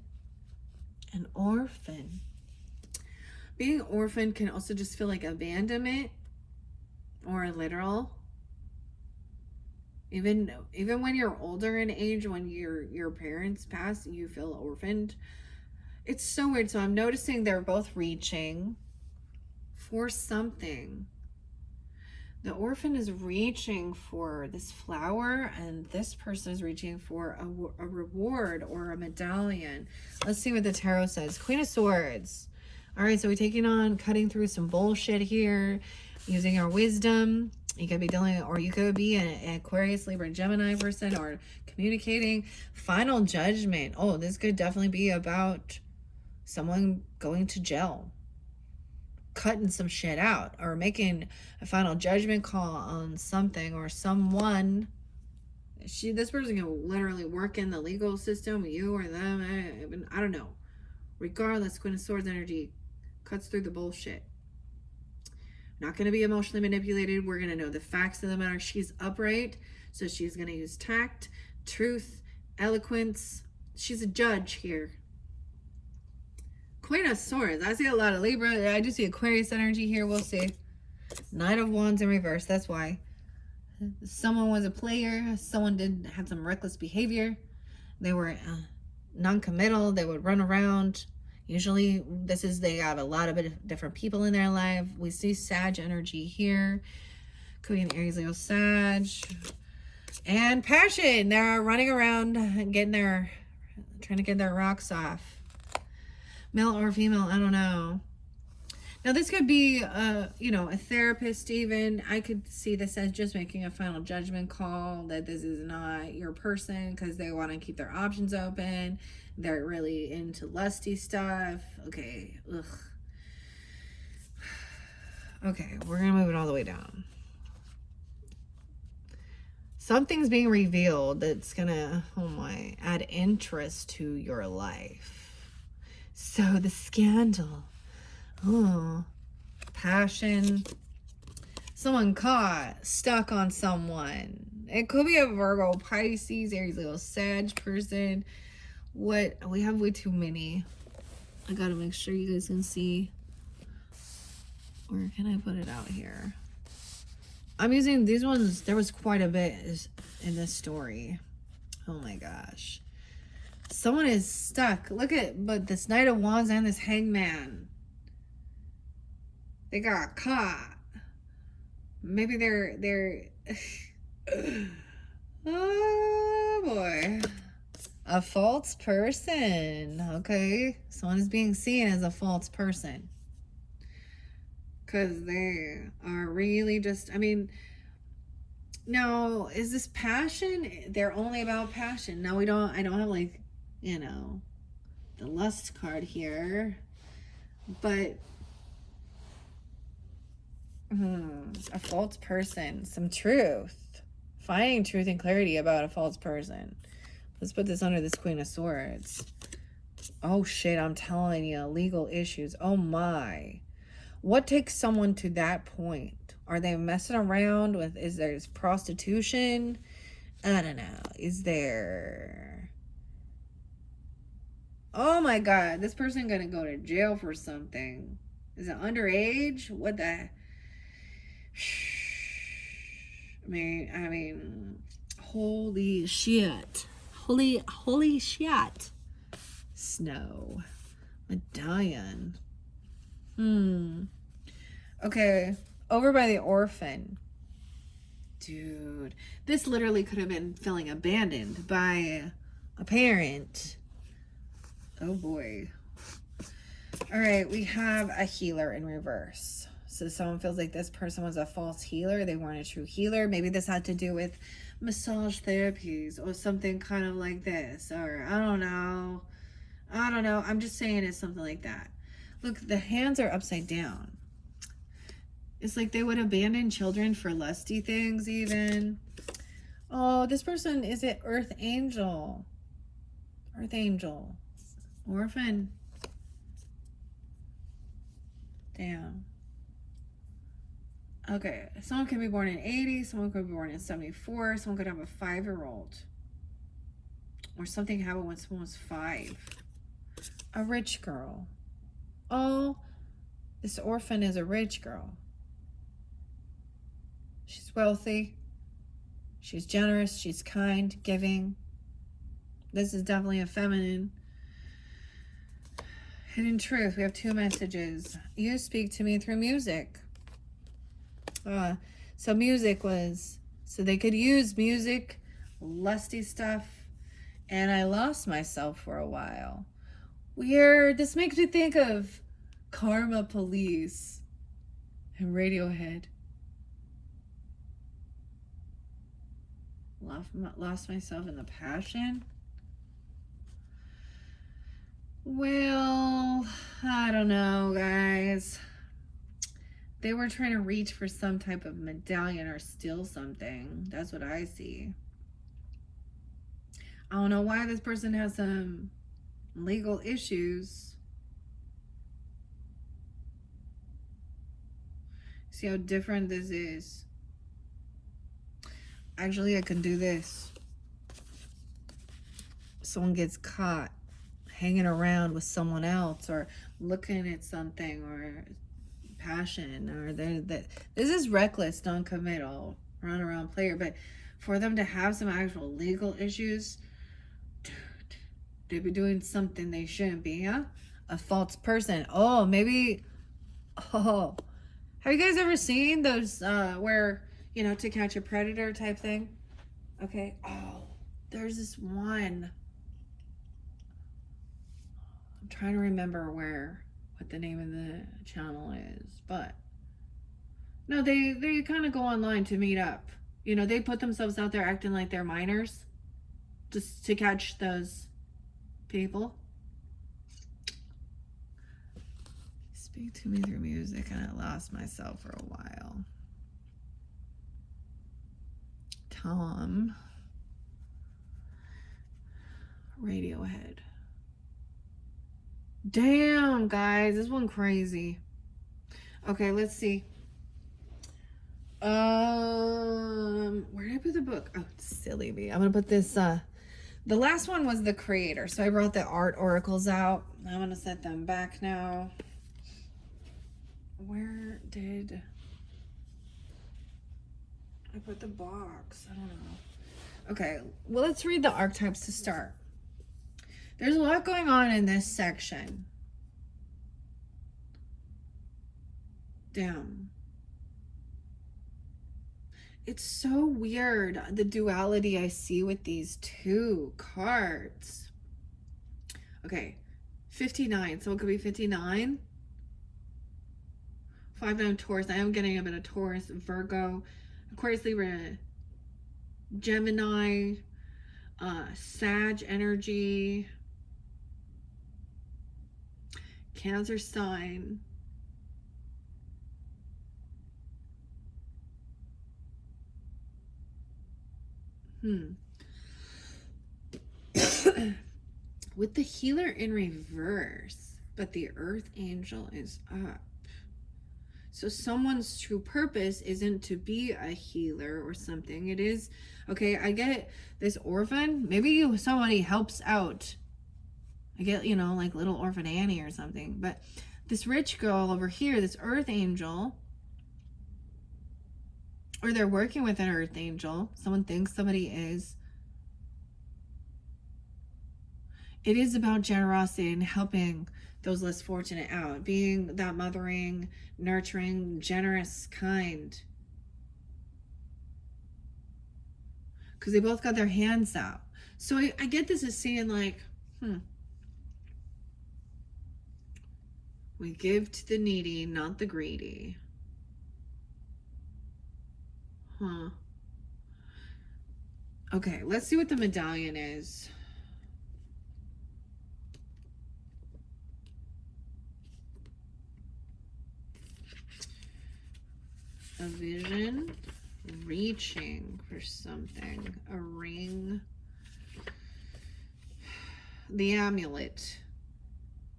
An orphan. Being orphan can also just feel like abandonment or literal. Even when you're older in age, when your parents pass, you feel orphaned. It's so weird. So I'm noticing they're both reaching for something. The orphan is reaching for this flower, and this person is reaching for a reward or a medallion. Let's see what the tarot says. Queen of Swords. All right, so we're taking on, cutting through some bullshit here, using our wisdom. You could be dealing, or you could be an Aquarius, Libra, Gemini person, or communicating. Final judgment. Oh, this could definitely be about someone going to jail, cutting some shit out, or making a final judgment call on something or someone. This person can literally work in the legal system, you or them. I don't know. Regardless, Queen of Swords energy cuts through the bullshit. Not going to be emotionally manipulated. We're going to know the facts of the matter. She's upright, so she's going to use tact, truth, eloquence. She's a judge here. Queen of Swords. I see a lot of Libra. I do see Aquarius energy here. We'll see. Knight of Wands in reverse. That's why. Someone was a player. Someone had some reckless behavior. They were non-committal. They would run around. Usually, they got a lot of different people in their life. We see Sag energy here. Could be an Aries, Leo, Sag. And passion. They're running around, trying to get their rocks off. Male or female, I don't know. Now, this could be, a therapist even. I could see this as just making a final judgment call that this is not your person because they want to keep their options open. They're really into lusty stuff. Okay, ugh. Okay, we're going to move it all the way down. Something's being revealed that's going to, add interest to your life. So the scandal. Oh, passion. Someone caught, stuck on someone. It could be a Virgo, Pisces, Aries, Leo, Sag person. We have way too many. I gotta make sure you guys can see. Where can I put it out here? I'm using these ones. There was quite a bit in this story. Oh my gosh. Someone is stuck. Look at, but this Knight of Wands and this Hangman. They got caught. Maybe they're oh boy. A false person. Okay. Someone is being seen as a false person. Because they are really just, I mean, now, is this passion? They're only about passion. Now I don't have like, you know, the lust card here. But a false person, some truth. Finding truth and clarity about a false person. Let's put this under this Queen of Swords. Oh shit, I'm telling you, legal issues. Oh my. What takes someone to that point? Are they messing around with, is there prostitution? I don't know. Is there... Oh my god, this person gonna go to jail for something. Is it underage? What the... I mean, holy shit. Holy shit. Snow. Medallion. Okay, over by the orphan. Dude, this literally could have been feeling abandoned by a parent. Oh boy. All right, we have a healer in reverse. So someone feels like this person was a false healer. They weren't a true healer. Maybe this had to do with massage therapies or something kind of like this. Or I don't know. I'm just saying it's something like that. Look, the hands are upside down. It's like they would abandon children for lusty things even. Oh, this person, is it Earth Angel? Earth Angel. Orphan. Damn. Okay, someone could be born in 80, someone could be born in 74, someone could have a 5-year-old. Or something happened when someone was 5. A rich girl. Oh, this orphan is a rich girl. She's wealthy. She's generous. She's kind, giving. This is definitely a feminine. Hidden truth. We have 2 messages. You speak to me through music. So music was, so they could use music, lusty stuff, and I lost myself for a while. Weird. This makes me think of Karma Police and Radiohead. Lost myself in the passion. Well, I don't know, guys. They were trying to reach for some type of medallion or steal something. That's what I see. I don't know why this person has some legal issues. See how different this is? Actually, I can do this. Someone gets caught hanging around with someone else or looking at something or passion or this is reckless, non-committal, run around player. But for them to have some actual legal issues, dude, they'd be doing something they shouldn't be, huh? A false person. Oh, maybe. Oh, have you guys ever seen those where, you know, To Catch a Predator type thing? Okay. Oh, there's this one. I'm trying to remember what the name of the channel is, but no, they kind of go online to meet up. You know, they put themselves out there acting like they're minors just to catch those people. Speak to me through music, and I lost myself for a while. Tom. Radiohead. Damn, guys, this one crazy. Okay, let's see. Where did I put the book? Oh, silly me. I'm gonna put this. The last one was the creator, so I brought the art oracles out. I'm gonna set them back now. Where did I put the box? I don't know. Okay, well, let's read the archetypes to start. There's a lot going on in this section. Damn. It's so weird, the duality I see with these two cards. Okay, 59. So it could be 59. 5-9 Taurus. I am getting a bit of Taurus, Virgo, Aquarius, Libra, Gemini, Sag energy, Cancer sign. With the healer in reverse, but the earth angel is up. So someone's true purpose isn't to be a healer or something. It is, okay, I get this orphan. Maybe somebody helps out. I get, you know, like little orphan Annie or something. But this rich girl over here, this earth angel, or they're working with an earth angel. Someone thinks somebody is. It is about generosity and helping those less fortunate out, being that mothering, nurturing, generous kind. Because they both got their hands out. So I get this as saying like, we give to the needy, not the greedy. Okay, let's see what the medallion is. A vision, reaching for something, a ring, the amulet,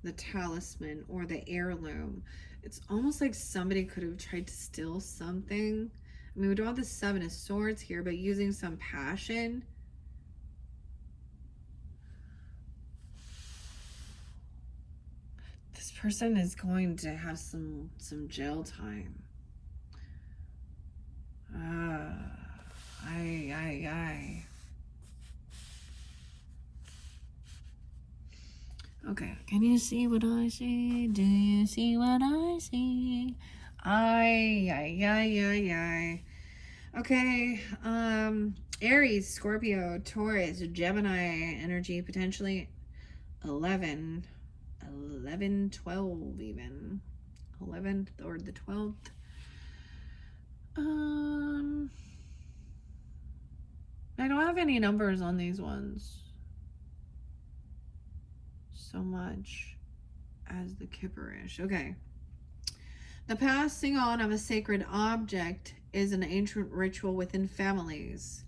the talisman, or the heirloom. It's almost like somebody could have tried to steal something. I mean, we don't have the 7 of Swords here, but using some passion. This person is going to have some jail time. Okay, can you see what I see? Do you see what I see? Okay, Aries, Scorpio, Taurus, Gemini energy, potentially 11, 12 even. 11th or the 12th. I don't have any numbers on these ones so much as the Kipperish. Okay. The passing on of a sacred object is an ancient ritual within families,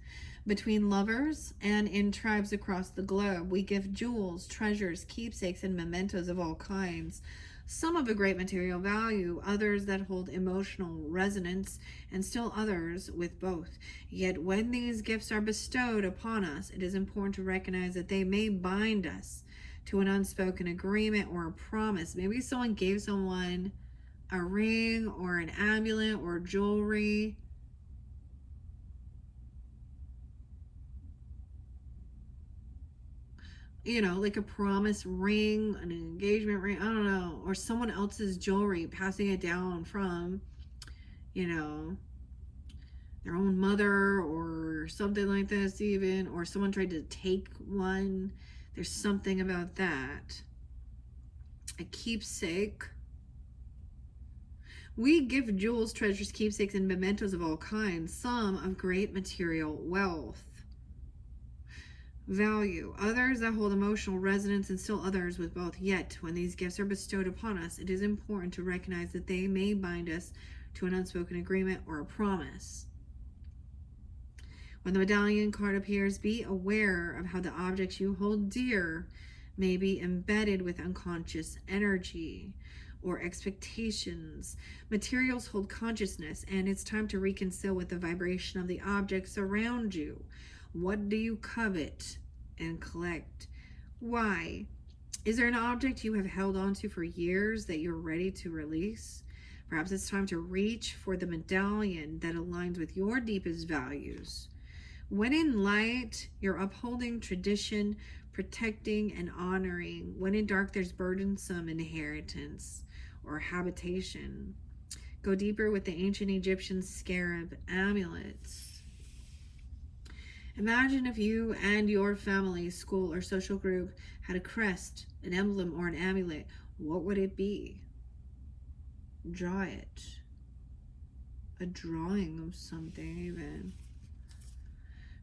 between lovers, and in tribes across the globe. We give jewels, treasures, keepsakes, and mementos of all kinds, some of a great material value, others that hold emotional resonance, and still others with both. Yet when these gifts are bestowed upon us, it is important to recognize that they may bind us to an unspoken agreement or a promise. Maybe someone gave someone a ring or an amulet or jewelry. You know, like a promise ring, an engagement ring, I don't know, or someone else's jewelry, passing it down from, you know, their own mother or something like this even, or someone tried to take one. There's something about that. A keepsake. We give jewels, treasures, keepsakes, and mementos of all kinds, some of great material wealth. Value. Others that hold emotional resonance, and still others with both. Yet, when these gifts are bestowed upon us, it is important to recognize that they may bind us to an unspoken agreement or a promise. When the medallion card appears, be aware of how the objects you hold dear may be embedded with unconscious energy or expectations. Materials hold consciousness, and it's time to reconcile with the vibration of the objects around you. What do you covet and collect? Why? Is there an object you have held onto for years that you're ready to release? Perhaps it's time to reach for the medallion that aligns with your deepest values. When in light, you're upholding tradition, protecting and honoring. When in dark, there's burdensome inheritance or habitation. Go deeper with the ancient Egyptian scarab amulets. Imagine if you and your family, school, or social group had a crest, an emblem, or an amulet. What would it be? Draw it. A drawing of something, even.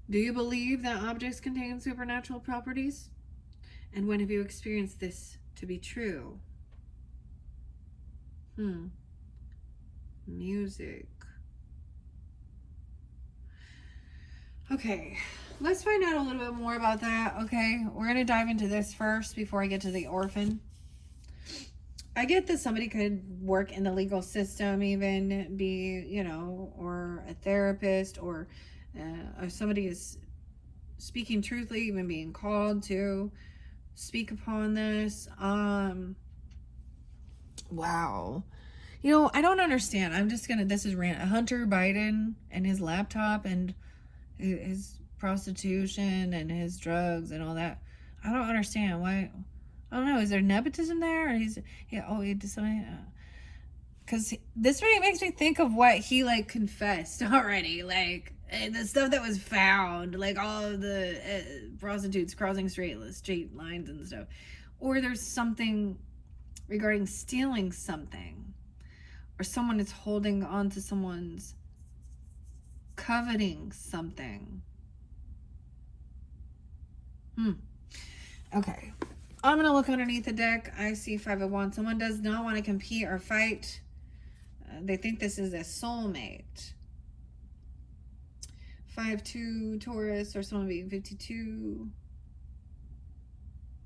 Do you believe that objects contain supernatural properties? And when have you experienced this to be true? Music. Okay, let's find out a little bit more about that, okay? We're going to dive into this first before I get to the orphan. I get that somebody could work in the legal system, even be, you know, or a therapist, or somebody is speaking truthfully, even being called to speak upon this. Wow. You know, I don't understand. This is Hunter Biden and his laptop and his prostitution and his drugs and all that. I don't understand why. I don't know. Is there nepotism there? Or he decided. Because this really makes me think of what he like confessed already, like the stuff that was found, like all of the prostitutes crossing straight lines and stuff. Or there's something regarding stealing something, or someone is holding on to someone's coveting something. Okay. I'm going to look underneath the deck. I see 5 of Wands. Someone does not want to compete or fight. They think this is a soulmate. 5-2 Taurus, or someone being 52.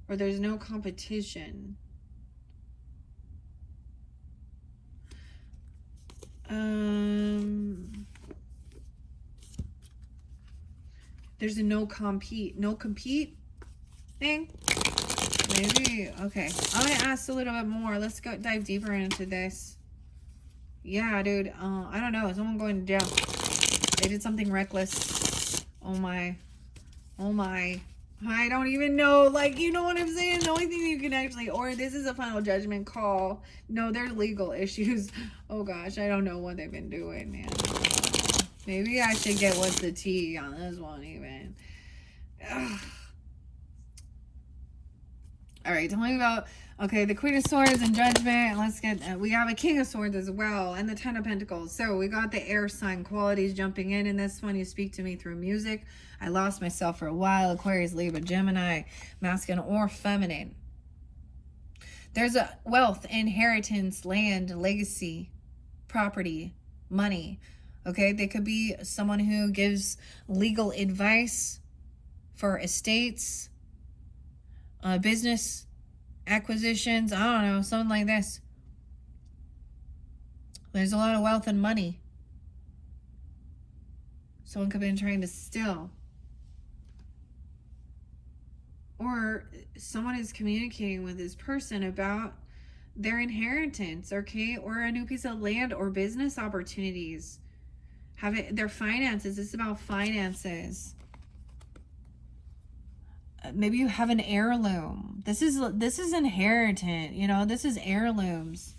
Or there's no competition. There's a no compete thing. Maybe. Okay. I'm going to ask a little bit more. Let's go dive deeper into this. Yeah, dude. I don't know. Someone going to jail. They did something reckless. Oh my. I don't even know. Like, you know what I'm saying? The only thing you can actually, or this is a final judgment call. No, there's legal issues. Oh gosh, I don't know what they've been doing, man. Maybe I should get what's the tea on this one even. Ugh. All right, tell me about, okay, the Queen of Swords and Judgment. Let's get, we have a King of Swords as well, and the 10 of Pentacles. So we got the air sign qualities jumping in this one. You speak to me through music. I lost myself for a while. Aquarius, Libra, Gemini, masculine or feminine. There's a wealth, inheritance, land, legacy, property, money. Okay, they could be someone who gives legal advice for estates, business acquisitions, I don't know, something like this. There's a lot of wealth and money. Someone could have been trying to steal. Or someone is communicating with this person about their inheritance, okay? Or a new piece of land or business opportunities. Their finances. It's about finances. Maybe you have an heirloom. This is inheritant, you know, this is heirlooms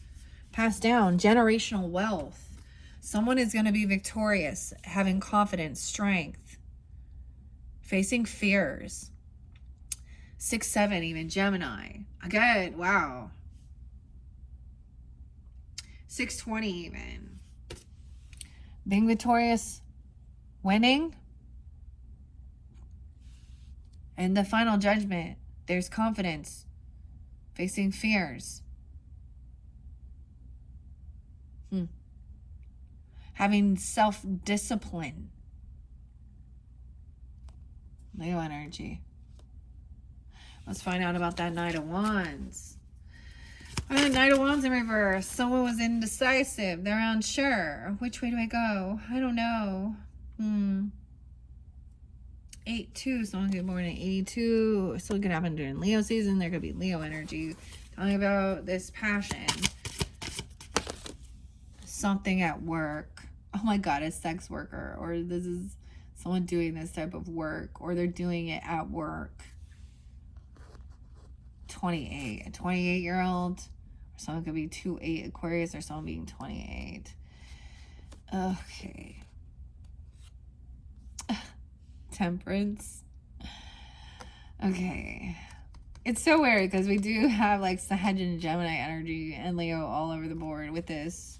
passed down, generational wealth. Someone is going to be victorious, having confidence, strength, facing fears. 6-7, even Gemini. Good, wow. 6-20 even. Being victorious, winning. And the final judgment, there's confidence, facing fears. Having self-discipline. Leo energy. Let's find out about that Knight of Wands. Knight of Wands in reverse. Someone was indecisive. They're unsure. Which way do I go? I don't know. 8-2. Someone could be born in 82. Still could happen during Leo season. There could be Leo energy. Tell me about this passion. Something at work. Oh my God, a sex worker. Or this is someone doing this type of work. Or they're doing it at work. 28. A 28-year-old. Or someone could be 2/8 Aquarius, or someone being 28. Okay. Temperance. Okay. It's so weird because we do have like Sag and Gemini energy and Leo all over the board with this.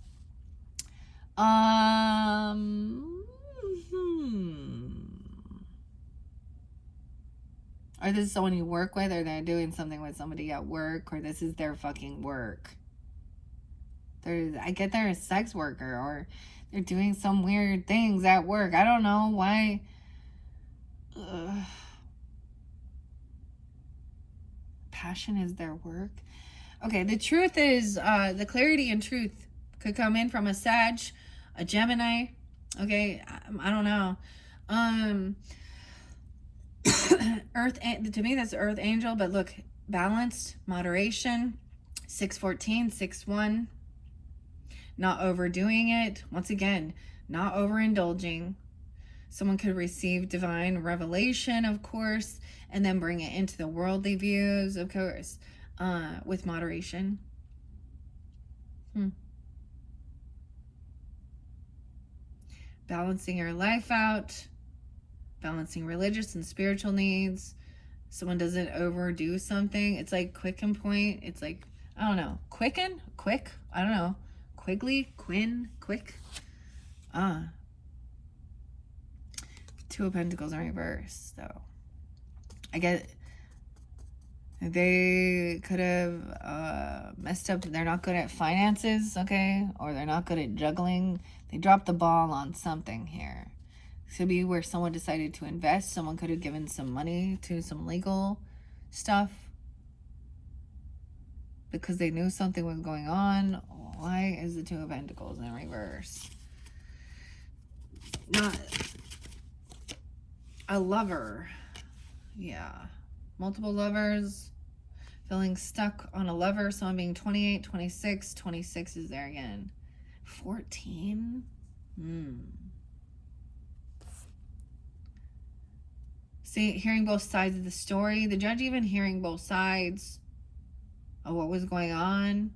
Or this is someone you work with, or they're doing something with somebody at work, or this is their fucking work. I get they're a sex worker, or they're doing some weird things at work. I don't know why. Passion is their work. Okay, the truth is, the clarity and truth could come in from a Sag, a Gemini. Okay, I don't know. Earth, to me that's Earth Angel, but look, balanced, moderation, 614, 6-1, not overdoing it. Once again, not overindulging. Someone could receive divine revelation, of course, and then bring it into the worldly views, of course, with moderation. Balancing your life out, balancing religious and spiritual needs. Someone doesn't overdo something. It's like quick and point. It's like, I don't know, quick, I don't know, Quigley, Quinn, quick. Two of Pentacles in reverse, though. I get they could have messed up. They're not good at finances, okay? Or they're not good at juggling. They dropped the ball on something here. This could be where someone decided to invest. Someone could have given some money to some legal stuff because they knew something was going on. Why is the Two of Pentacles in reverse? Not a lover. Yeah. Multiple lovers. Feeling stuck on a lover. So I'm being 28, 26. 26 is there again. 14? See, hearing both sides of the story. The Judge even hearing both sides of what was going on.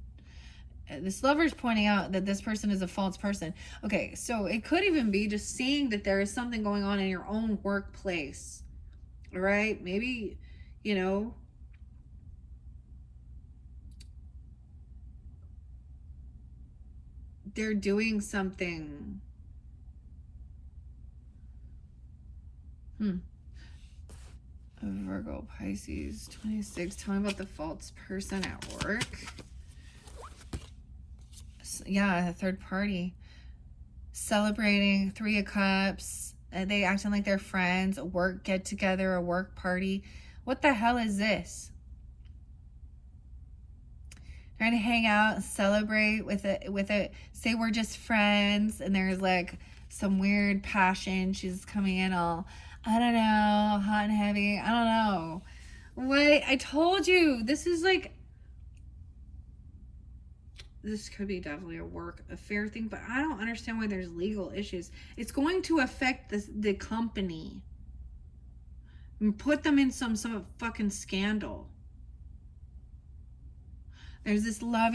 This lover's pointing out that this person is a false person. Okay, so it could even be just seeing that there is something going on in your own workplace. All right? Maybe, you know, they're doing something. Virgo, Pisces, 26. Tell me about the false person at work. Yeah, a third party. Celebrating, 3 of Cups. They acting like they're friends. A work get together, a work party. What the hell is this? Trying to hang out, celebrate with it. Say we're just friends, and there's like some weird passion. She's coming in all, I don't know, hot and heavy. I don't know. What? I told you. This is like, this could be definitely a work affair thing, but I don't understand why there's legal issues. It's going to affect the company. And put them in some fucking scandal. There's this love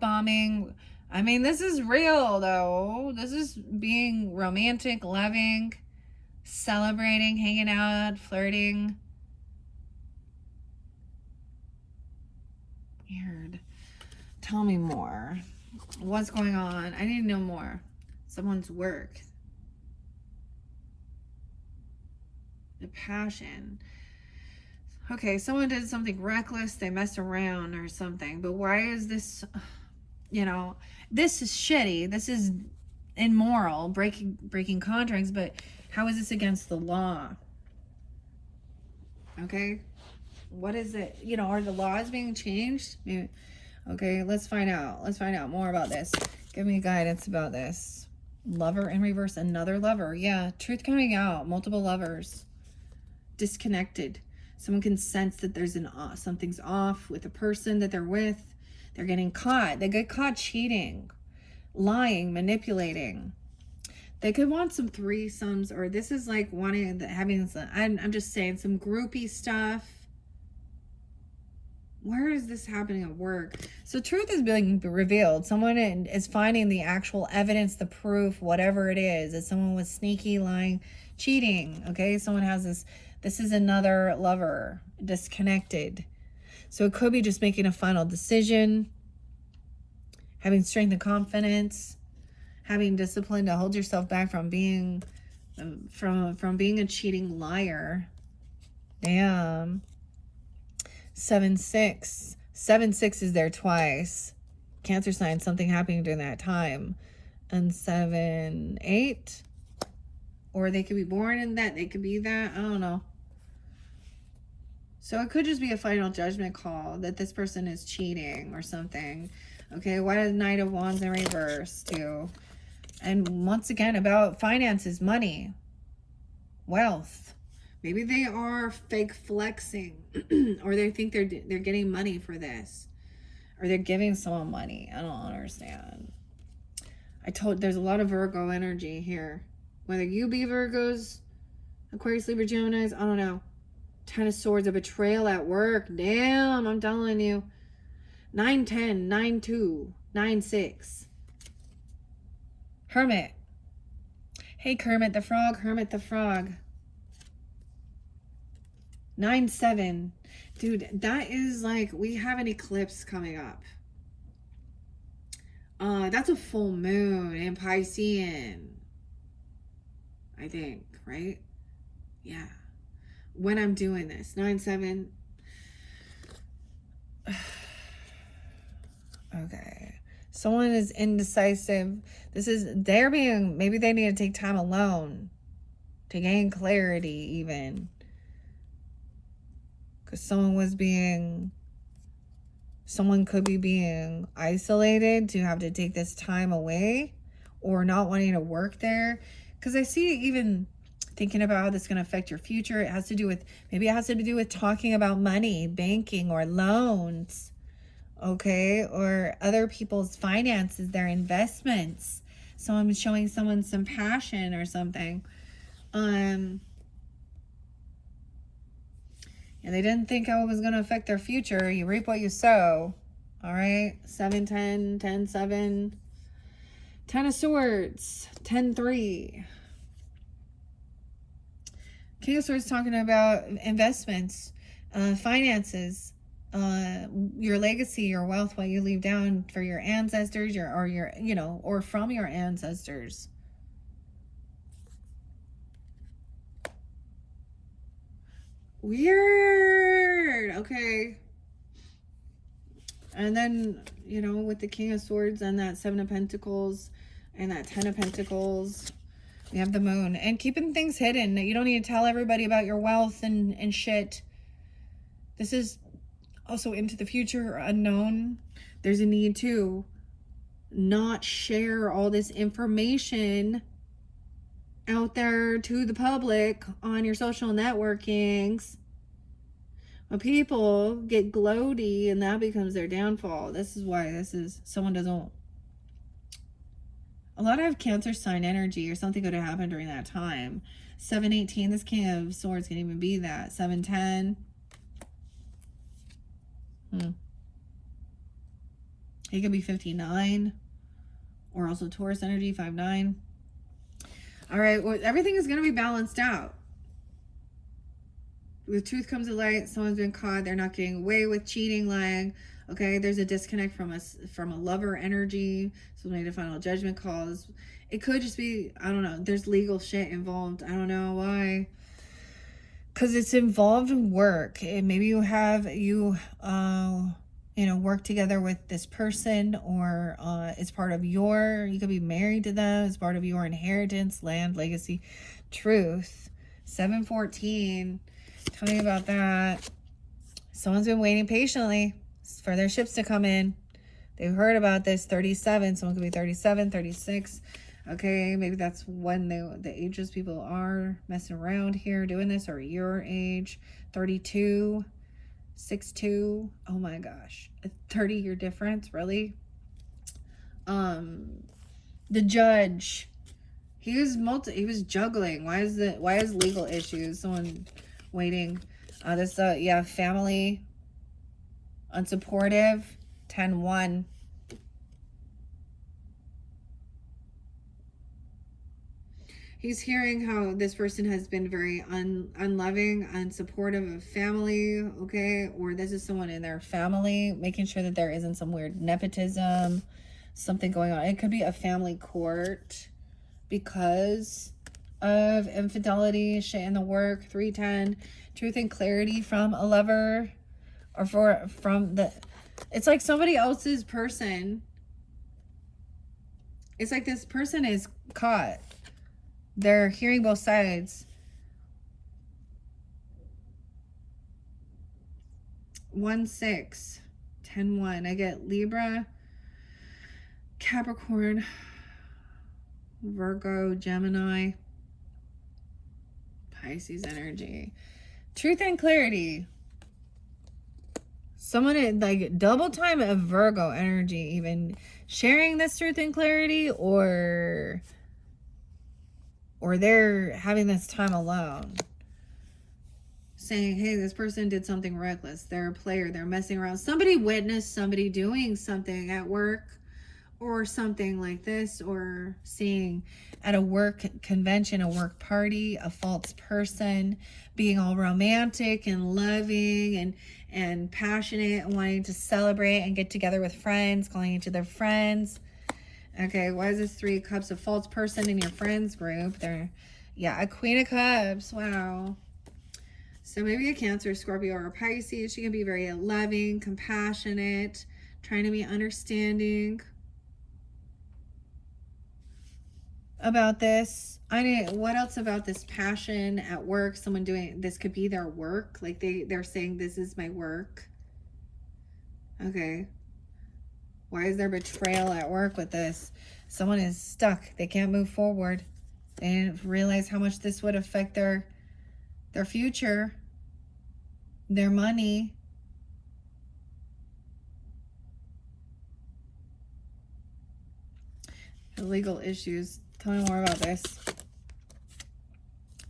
bombing. I mean, this is real, though. This is being romantic, loving, celebrating, hanging out, flirting. Weird. Tell me more. What's going on? I need to know more. Someone's work. The passion. Okay, someone did something reckless. They messed around or something. But why is this, you know, this is shitty. This is immoral, breaking contracts. But how is this against the law? Okay, what is it? You know, are the laws being changed? Maybe. Okay, let's find out. Let's find out more about this. Give me guidance about this. Lover in reverse. Another lover. Yeah, truth coming out. Multiple lovers. Disconnected. Someone can sense that there's something's off with the person that they're with. They're getting caught. They get caught cheating, lying, manipulating. They could want some threesomes, or this is like wanting having some. I'm just saying some groupie stuff. Where is this happening at work? So truth is being revealed. Someone is finding the actual evidence, the proof, whatever it is. That someone was sneaky, lying, cheating. Okay, someone has this. This is another lover, disconnected. So it could be just making a final decision, having strength and confidence, having discipline to hold yourself back from being from being a cheating liar. Damn. 7-6. 7-6 is there twice. Cancer sign, something happening during that time. And 7-8. Or they could be born in that. They could be that. I don't know. So it could just be a final judgment call that this person is cheating or something. Okay, why does Knight of Wands in reverse too? And once again, about finances, money, wealth. Maybe they are fake flexing, or they think they're getting money for this, or they're giving someone money. I don't understand. There's a lot of Virgo energy here. Whether you be Virgos, Aquarius, Libra, Gemini, I don't know. 10 of Swords, a betrayal at work. Damn, I'm telling you. 9-10, 9-2, 9-6. Hermit. Hey, Kermit the Frog, Hermit the Frog. 9-7. Dude, that is like, we have an eclipse coming up. That's a full moon in Piscean, I think, right? Yeah. When I'm doing this, 9-7. Okay. Someone is indecisive. Maybe they need to take time alone to gain clarity even. Because someone could be being isolated to have to take this time away or not wanting to work there. Because I see even thinking about how this is going to affect your future. It has to do with talking about money, banking, or loans. Okay, or other people's finances, their investments. Someone showing someone some passion or something. And they didn't think how it was going to affect their future. You reap what you sow. All right, 7-10, 10-7, 10 of Swords, 10-3. King of Swords talking about investments, finances, your legacy, your wealth, what you leave down for your ancestors, or from your ancestors. Weird. Okay. And then, with the King of Swords and that 7 of Pentacles and that 10 of Pentacles, we have the Moon. And keeping things hidden. You don't need to tell everybody about your wealth and shit. This is also into the future, unknown. There's a need to not share all this information out there to the public on your social networkings. When people get gloaty and that becomes their downfall. This is why someone doesn't. A lot of Cancer sign energy or something could have happened during that time. 7-18, this King of Swords can even be that. 7-10. It could be 59. Or also Taurus energy, 5-9. All right, well, everything is going to be balanced out. With truth comes to light. Someone's been caught. They're not getting away with cheating, lying. Okay, there's a disconnect from a lover energy. So we need a final judgment calls. It could just be, I don't know. There's legal shit involved. I don't know why. Because it's involved in work. And maybe work together with this person, or it's part of you could be married to them, it's part of your inheritance, land, legacy, truth. 7-14, tell me about that. Someone's been waiting patiently for their ships to come in. They've heard about this. 37, someone could be 37, 36. Okay, maybe that's when the ages people are messing around here doing this, or your age. 32, 6-2. Oh my gosh, a 30-year difference, really? The judge, he was juggling. Why is legal issues? Someone waiting. Family. unsupportive, 10-1. He's hearing how this person has been very unloving, unsupportive of family, okay? Or this is someone in their family, making sure that there isn't some weird nepotism, something going on. It could be a family court because of infidelity, shit in the work, 310, truth and clarity from a lover, or from the, it's like somebody else's person. It's like this person is caught. They're hearing both sides. 1-6, 10-1. I get Libra, Capricorn, Virgo, Gemini, Pisces energy. Truth and clarity. Someone in like double time of Virgo energy, even sharing this truth and clarity, or they're having this time alone, saying, hey, this person did something reckless, they're a player, they're messing around. Somebody witnessed somebody doing something at work or something like this, or seeing at a work convention, a work party, a false person being all romantic and loving and passionate and wanting to celebrate and get together with friends, calling each other friends. Okay, why is this 3 cups? Of false person in your friends group? They're, yeah, a Queen of Cups. Wow. So maybe a Cancer, Scorpio, or a Pisces. She can be very loving, compassionate, trying to be understanding about this. What else about this passion at work? Someone doing this could be their work. Like they're saying, this is my work. Okay. Why is there betrayal at work with this? Someone is stuck. They can't move forward. They didn't realize how much this would affect their future, their money. Legal issues. Tell me more about this.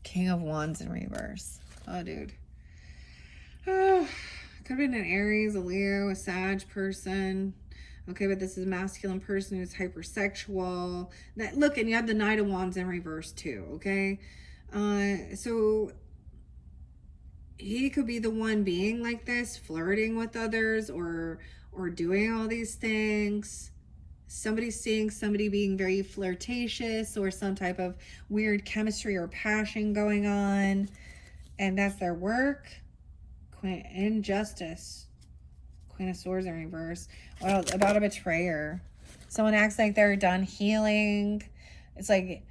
King of Wands in reverse. Oh, dude. Oh, could have been an Aries, a Leo, a Sag person. Okay, but this is a masculine person who's hypersexual. That, look, and you have the Knight of Wands in reverse too, okay? So he could be the one being like this, flirting with others or doing all these things. Somebody's seeing somebody being very flirtatious or some type of weird chemistry or passion going on, and that's their work. Injustice. Queen of Swords in reverse. Well, about a betrayer. Someone acts like they're done healing. It's like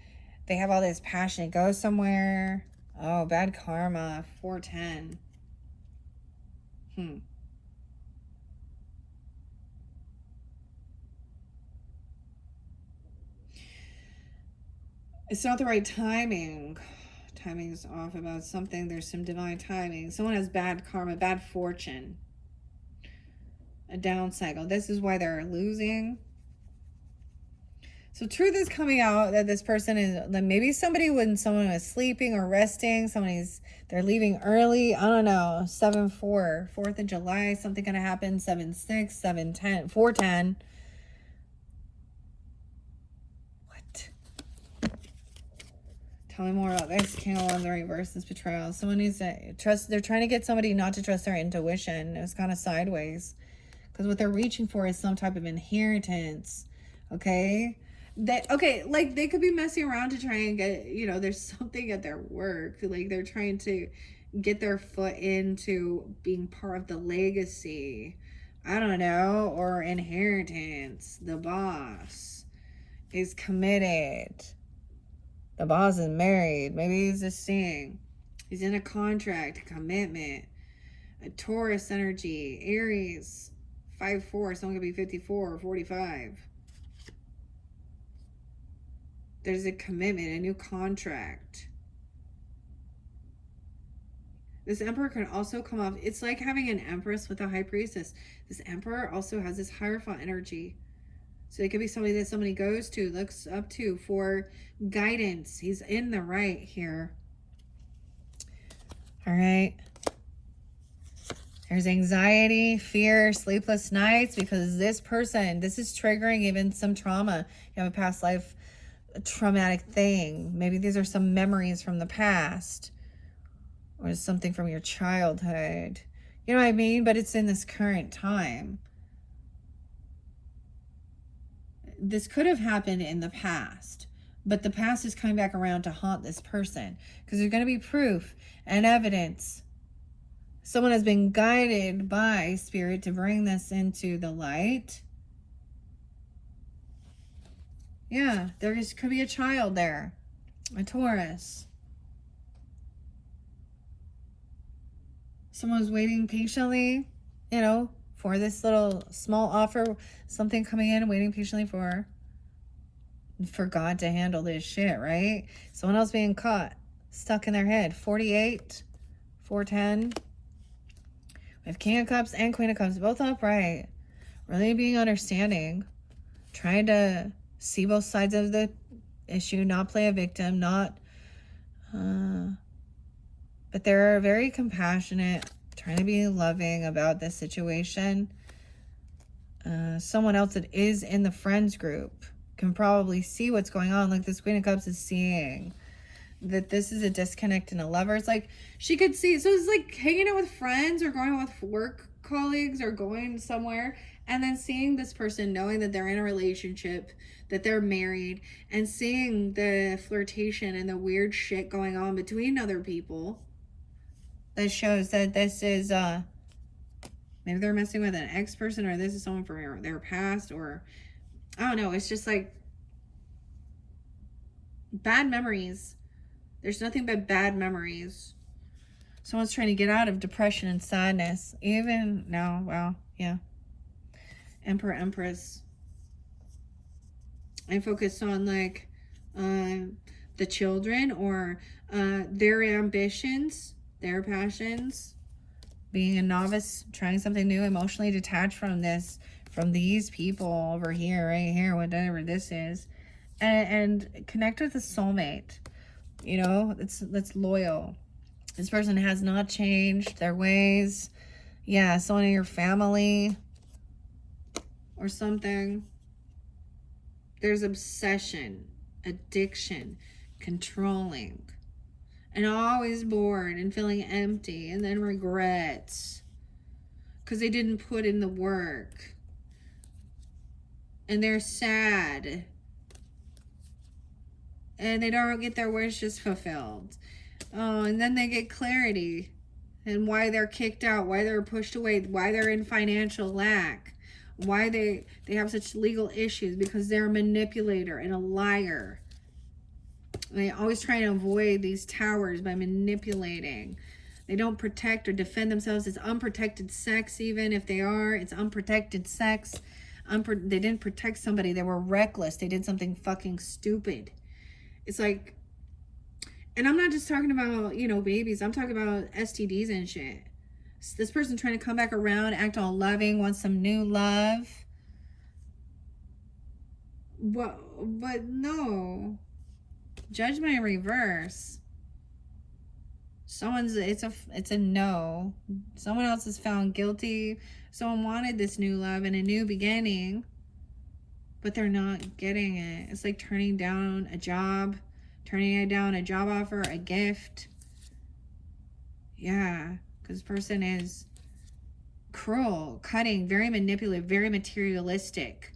they have all this passion. It goes somewhere. Oh, bad karma. 410. It's not the right timing. Timing's off about something. There's some divine timing. Someone has bad karma, bad fortune. A down cycle. This is why they're losing. So truth is coming out that this person is, that maybe somebody, when someone was sleeping or resting, they're leaving early. I don't know. 7-4, 4th of July, something gonna happen. 7-6, 7-10, 4-10. What? Tell me more about this. King of Wands in reverse, this betrayal. Someone needs to trust. They're trying to get somebody not to trust their intuition. It was kind of sideways. Because what they're reaching for is some type of inheritance. Okay? Okay, like they could be messing around to try and get, there's something at their work. Like they're trying to get their foot into being part of the legacy. I don't know. Or inheritance. The boss is committed. The boss is married. Maybe he's just seeing. He's in a contract, a commitment. A Taurus energy. Aries. 5-4, someone could be 54 or 45. There's a commitment, a new contract. This Emperor can also come off, it's like having an Empress with a High Priestess. This Emperor also has this Hierophant energy. So it could be somebody that somebody goes to, looks up to for guidance. He's in the right here. All right. There's anxiety, fear, sleepless nights because this person, this is triggering even some trauma. You have a past life traumatic thing. Maybe these are some memories from the past or something from your childhood. You know what I mean? But it's in this current time. This could have happened in the past, but the past is coming back around to haunt this person because there's going to be proof and evidence. Someone has been guided by spirit to bring this into the light. Yeah, could be a child there, a Taurus. Someone's waiting patiently, you know, for this little small offer, something coming in, waiting patiently for God to handle this shit, right? Someone else being caught, stuck in their head. 48, 410. We have King of Cups and Queen of Cups, both upright. Really being understanding. Trying to see both sides of the issue, not play a victim, but they're very compassionate, trying to be loving about this situation. Someone else that is in the friends group can probably see what's going on. Like this Queen of Cups is seeing that this is a disconnect in a lover. It's like she could see. So it's like hanging out with friends or going out with work colleagues or going somewhere and then seeing this person, knowing that they're in a relationship, that they're married, and seeing the flirtation and the weird shit going on between other people. That shows that this is maybe they're messing with an ex-person, or this is someone from their past, or I don't know. It's just like bad memories. There's nothing but bad memories. Someone's trying to get out of depression and sadness. Even now, well, yeah. Emperor, Empress. I focus on like the children or their ambitions, their passions. Being a novice, trying something new, emotionally detached from these people over here, right here, whatever this is. And connect with a soulmate. You know, that's loyal. This person has not changed their ways. Yeah, someone in your family or something. There's obsession, addiction, controlling, and always bored and feeling empty, and then regrets because they didn't put in the work. And they're sad. And they don't get their wishes fulfilled. Oh, and then they get clarity and why they're kicked out, why they're pushed away, why they're in financial lack, why they have such legal issues, because they're a manipulator and a liar. They always try to avoid these towers by manipulating. They don't protect or defend themselves. It's unprotected sex, even if they are. It's unprotected sex. They didn't protect somebody. They were reckless. They did something fucking stupid. It's like, and I'm not just talking about, you know, babies. I'm talking about STDs and shit. This person trying to come back around, act all loving, wants some new love. But no. Judgment in reverse. It's a no. Someone else is found guilty. Someone wanted this new love and a new beginning, but they're not getting it. It's like turning down a job offer, a gift. Yeah, because this person is cruel, cutting, very manipulative, very materialistic.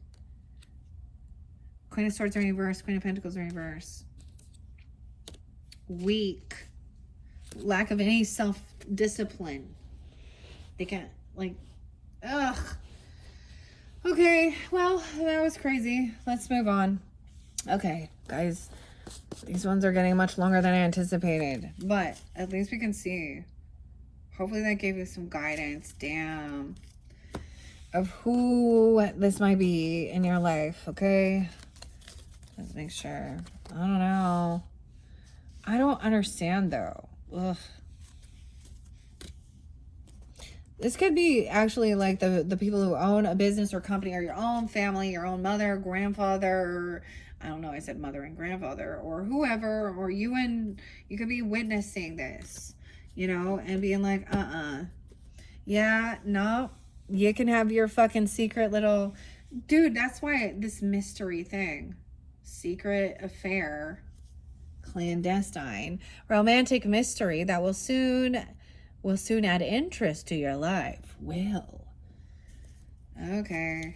Queen of Swords in reverse, Queen of Pentacles in reverse. Weak. Lack of any self-discipline. They can't, like, ugh. Okay, well, that was crazy. Let's move on. Okay, guys. These ones are getting much longer than I anticipated. But at least we can see. Hopefully that gave you some guidance. Damn. Of who this might be in your life, okay? Let's make sure. I don't know. I don't understand, though. Ugh. This could be actually like the people who own a business or company, or your own family, your own mother, grandfather, or I don't know, I said mother and grandfather, or whoever, or you could be witnessing this, you know, and being like, Yeah, no. You can have your fucking secret little... Dude, that's why this mystery thing. Secret affair. Clandestine. Romantic mystery that will soon add interest to your life. Will. Okay.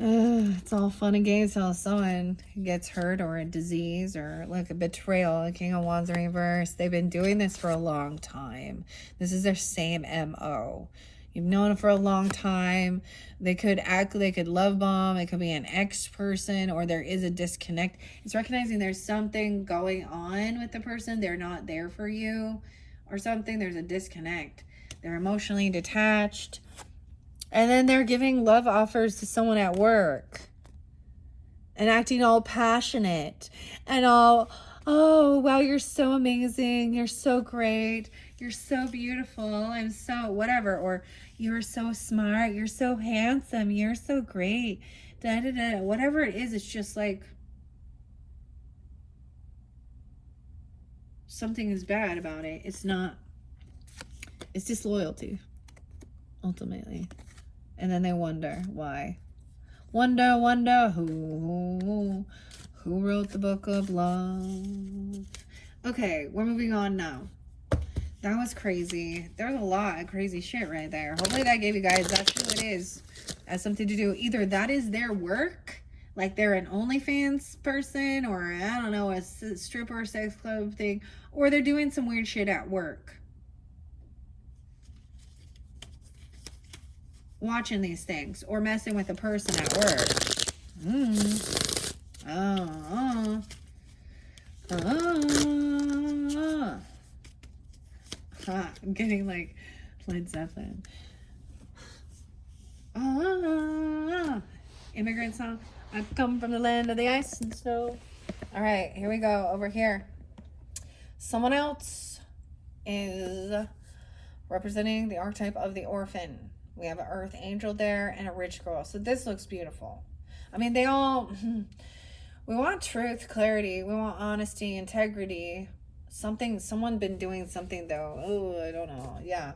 It's all fun and games till someone gets hurt or a disease or like a betrayal. The King of Wands reverse. They've been doing this for a long time. This is their same MO. You've known it for a long time. They could love bomb. It could be an ex person, or there is a disconnect. It's recognizing there's something going on with the person. They're not there for you or something. There's a disconnect. They're emotionally detached. And then they're giving love offers to someone at work and acting all passionate and all, oh, wow, you're so amazing. You're so great. You're so beautiful. I'm so whatever. Or you're so smart. You're so handsome. You're so great. Da, da, da. Whatever it is, it's just like something is bad about it. It's not, it's disloyalty, ultimately. And then they wonder why. Wonder who wrote the book of love. Okay, we're moving on now. That was crazy. There's a lot of crazy shit right there. Hopefully that gave you guys, that's who it is. Has something to do. Either that is their work, like they're an OnlyFans person, or I don't know, a stripper sex club thing, or they're doing some weird shit at work. Watching these things or messing with a person at work. I'm getting like Led Zeppelin. Immigrant song. I've come from the land of the ice and snow. All right, here we go. Over here. Someone else is representing the archetype of the orphan. We have an earth angel there and a rich girl. So this looks beautiful. I mean, they all... We want truth, clarity. We want honesty, integrity. Someone been doing something, though. Oh, I don't know. Yeah.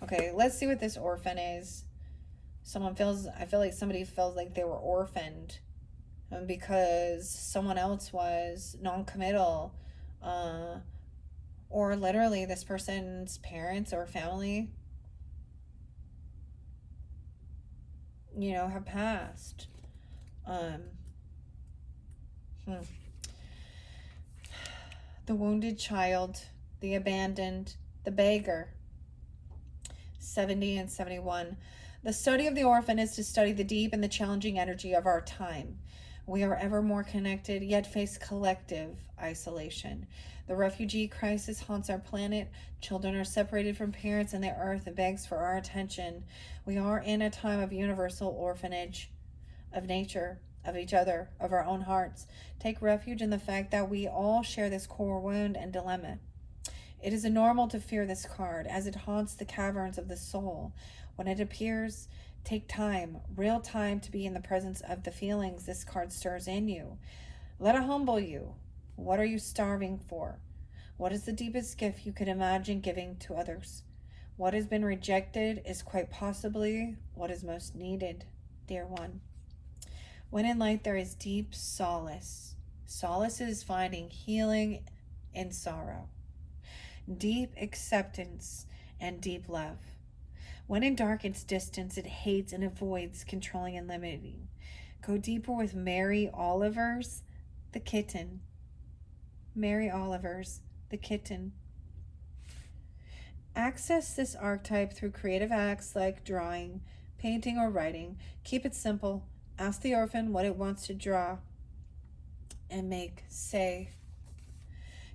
Okay, let's see what this orphan is. I feel like somebody feels like they were orphaned because someone else was non-committal. Or literally this person's parents or family, have passed. The wounded child, the abandoned, the beggar. 70 and 71. The study of the orphan is to study the deep and the challenging energy of our time. We are ever more connected, yet face collective isolation. The refugee crisis haunts our planet. Children are separated from parents, and the earth begs for our attention. We are in a time of universal orphanage of nature, of each other, of our own hearts. Take refuge in the fact that we all share this core wound and dilemma. It is normal to fear this card, as it haunts the caverns of the soul. When it appears, take time, real time, to be in the presence of the feelings this card stirs in you. Let it humble you. What are you starving for? What is the deepest gift you could imagine giving to others? What has been rejected is quite possibly what is most needed, dear one. When in light there is deep solace. Solace is finding healing in sorrow, deep acceptance, and deep love. When in dark it's distance, it hates and avoids controlling and limiting. Go deeper with Mary Oliver's The Kitten. Mary Oliver's The Kitten. Access this archetype through creative acts like drawing, painting, or writing. Keep it simple. Ask the orphan what it wants to draw and make. Say.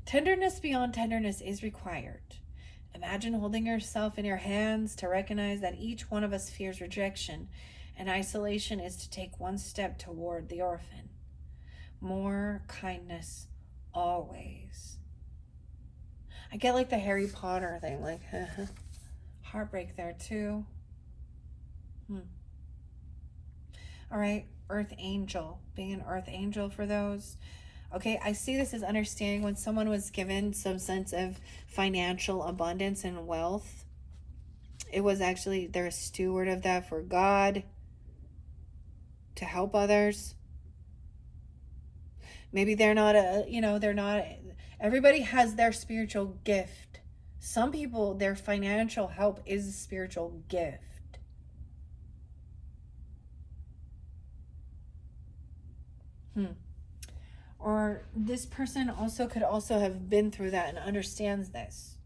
Tenderness beyond tenderness is required. Imagine holding yourself in your hands to recognize that each one of us fears rejection, and isolation is to take one step toward the orphan. More kindness always. I get like the Harry Potter thing, like heartbreak there too. All right, Earth Angel, being an Earth Angel for those. Okay, I see this as understanding when someone was given some sense of financial abundance and wealth. It was actually, they're a steward of that for God to help others. Maybe they're not they're not, everybody has their spiritual gift. Some people, their financial help is a spiritual gift. Or this person also could also have been through that and understands this.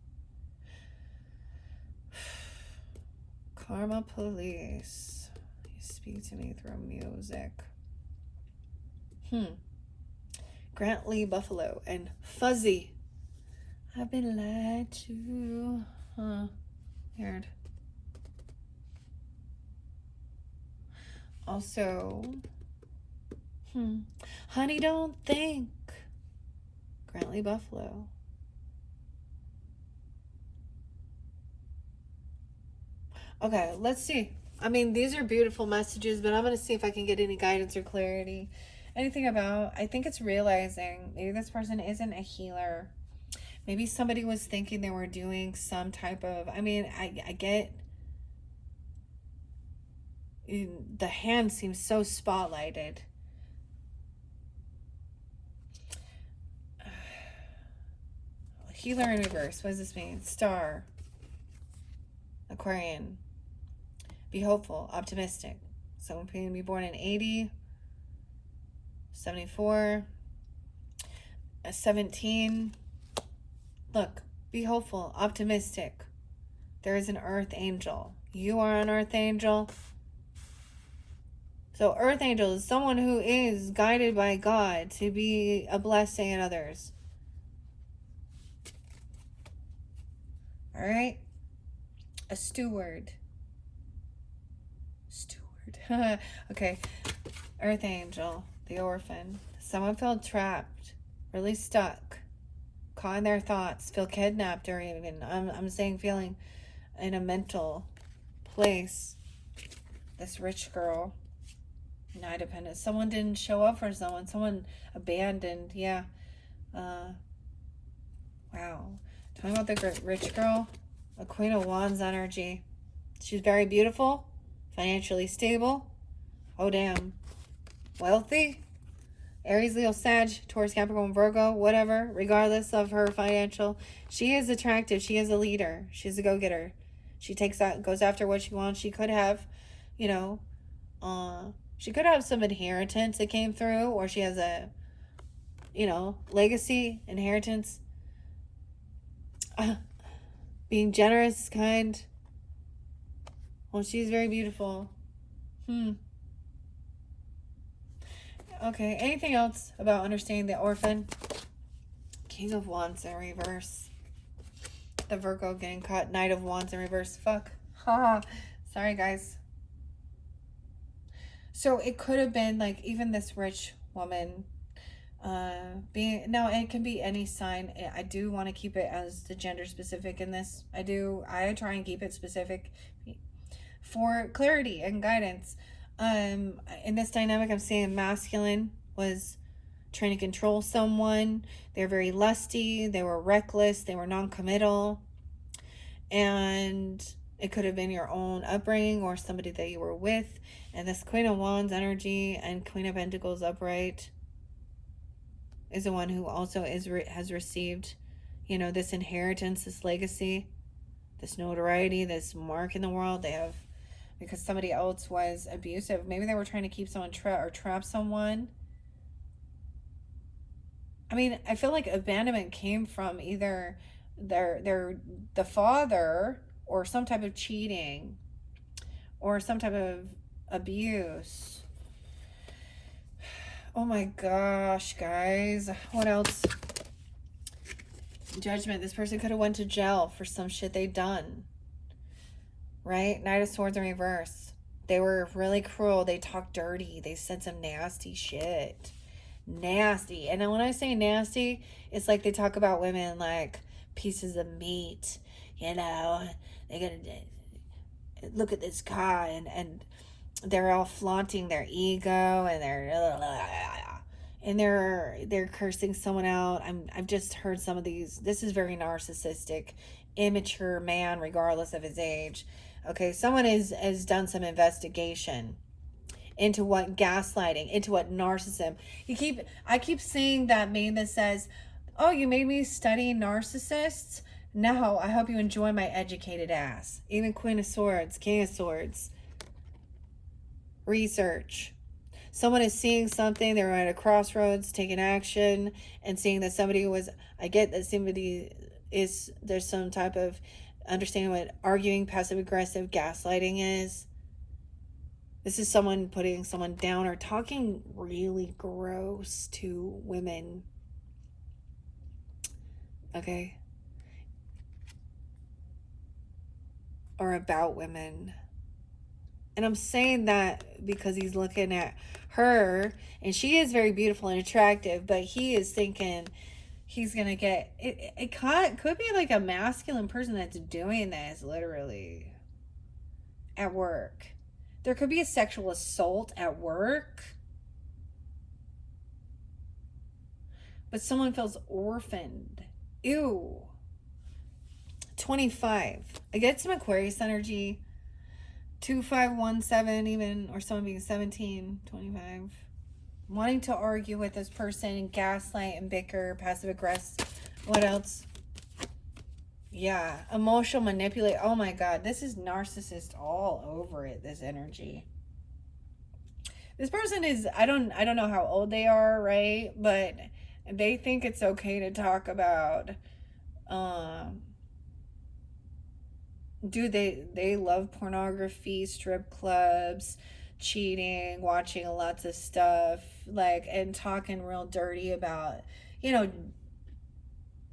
Karma police. You speak to me through music. Grant Lee Buffalo and Fuzzy. I've been lied to. Weird. Also, Honey Don't Think. Grant Lee Buffalo. Okay, let's see. I mean, these are beautiful messages, but I'm going to see if I can get any guidance or clarity. Anything about, I think it's realizing maybe this person isn't a healer. Maybe somebody was thinking they were doing some type of, I mean, I get, the hand seems so spotlighted. Healer in reverse. What does this mean? Star. Aquarian. Be hopeful. Optimistic. Someone can be born in 80. 74. 17. Look. Be hopeful. Optimistic. There is an earth angel. You are an earth angel. So earth angel is someone who is guided by God to be a blessing in others. All right. A steward. Okay. Earth angel. The orphan. Someone felt trapped. Really stuck. Caught in their thoughts. Feel kidnapped, or even, I'm saying feeling in a mental place. This rich girl. Not dependent. Someone didn't show up for someone. Someone abandoned. Yeah. Wow. Tell me about the rich girl. A Queen of Wands energy. She's very beautiful. Financially stable. Oh, damn. Wealthy. Aries, Leo, Sag, Taurus, Capricorn, Virgo, whatever. Regardless of her financial. She is attractive. She is a leader. She's a go-getter. She goes after what she wants. She could have, she could have some inheritance that came through. Or she has a, legacy, inheritance. Being generous, kind. Well, she's very beautiful. Okay, anything else about understanding the orphan? King of Wands in reverse. The Virgo getting caught. Knight of Wands in reverse. Fuck. Sorry, guys. So it could have been like even this rich woman it can be any sign. I do want to keep it as the gender specific in this. I try and keep it specific for clarity and guidance. In this dynamic, I'm saying masculine was trying to control someone. They're very lusty. They were reckless. They were non-committal. And it could have been your own upbringing or somebody that you were with. And this Queen of Wands energy and Queen of Pentacles upright is the one who also has received, this inheritance, this legacy, this notoriety, this mark in the world. They have, because somebody else was abusive. Maybe they were trying to keep someone or trap someone. I mean, I feel like abandonment came from either the father or some type of cheating or some type of abuse. Oh my gosh, guys. What else? Judgment. This person could have went to jail for some shit they'd done. Right? Knight of Swords in reverse. They were really cruel. They talked dirty. They said some nasty shit. Nasty. And when I say nasty, it's like they talk about women like pieces of meat. They're gonna look at this guy and they're all flaunting their ego and they're cursing someone out. I've just heard some of these. This is very narcissistic, immature man, regardless of his age. Okay, someone has done some investigation into what gaslighting, into what narcissism. I keep seeing that meme that says, "Oh, you made me study narcissists. Now I hope you enjoy my educated ass." Even Queen of Swords, King of Swords. Research. Someone is seeing something, they're at a crossroads, taking action, and seeing that somebody was, I get that somebody is, there's some type of understanding what arguing, passive aggressive, gaslighting is. This is someone putting someone down or talking really gross to women. Okay? Or about women. And I'm saying that because he's looking at her, and she is very beautiful and attractive, but he is thinking he's gonna get it. It could be like a masculine person that's doing this, literally, at work. There could be a sexual assault at work, but someone feels orphaned. Ew. 25. I get some Aquarius energy. 2517 even, or someone being 17, 25. Wanting to argue with this person and gaslight and bicker, passive aggressive. What else? Yeah, emotional manipulate. Oh my god, this is narcissist all over it, this energy. This person is, I don't know how old they are, right? But they think it's okay to talk about they love pornography, strip clubs, cheating, watching lots of stuff, like, and talking real dirty about,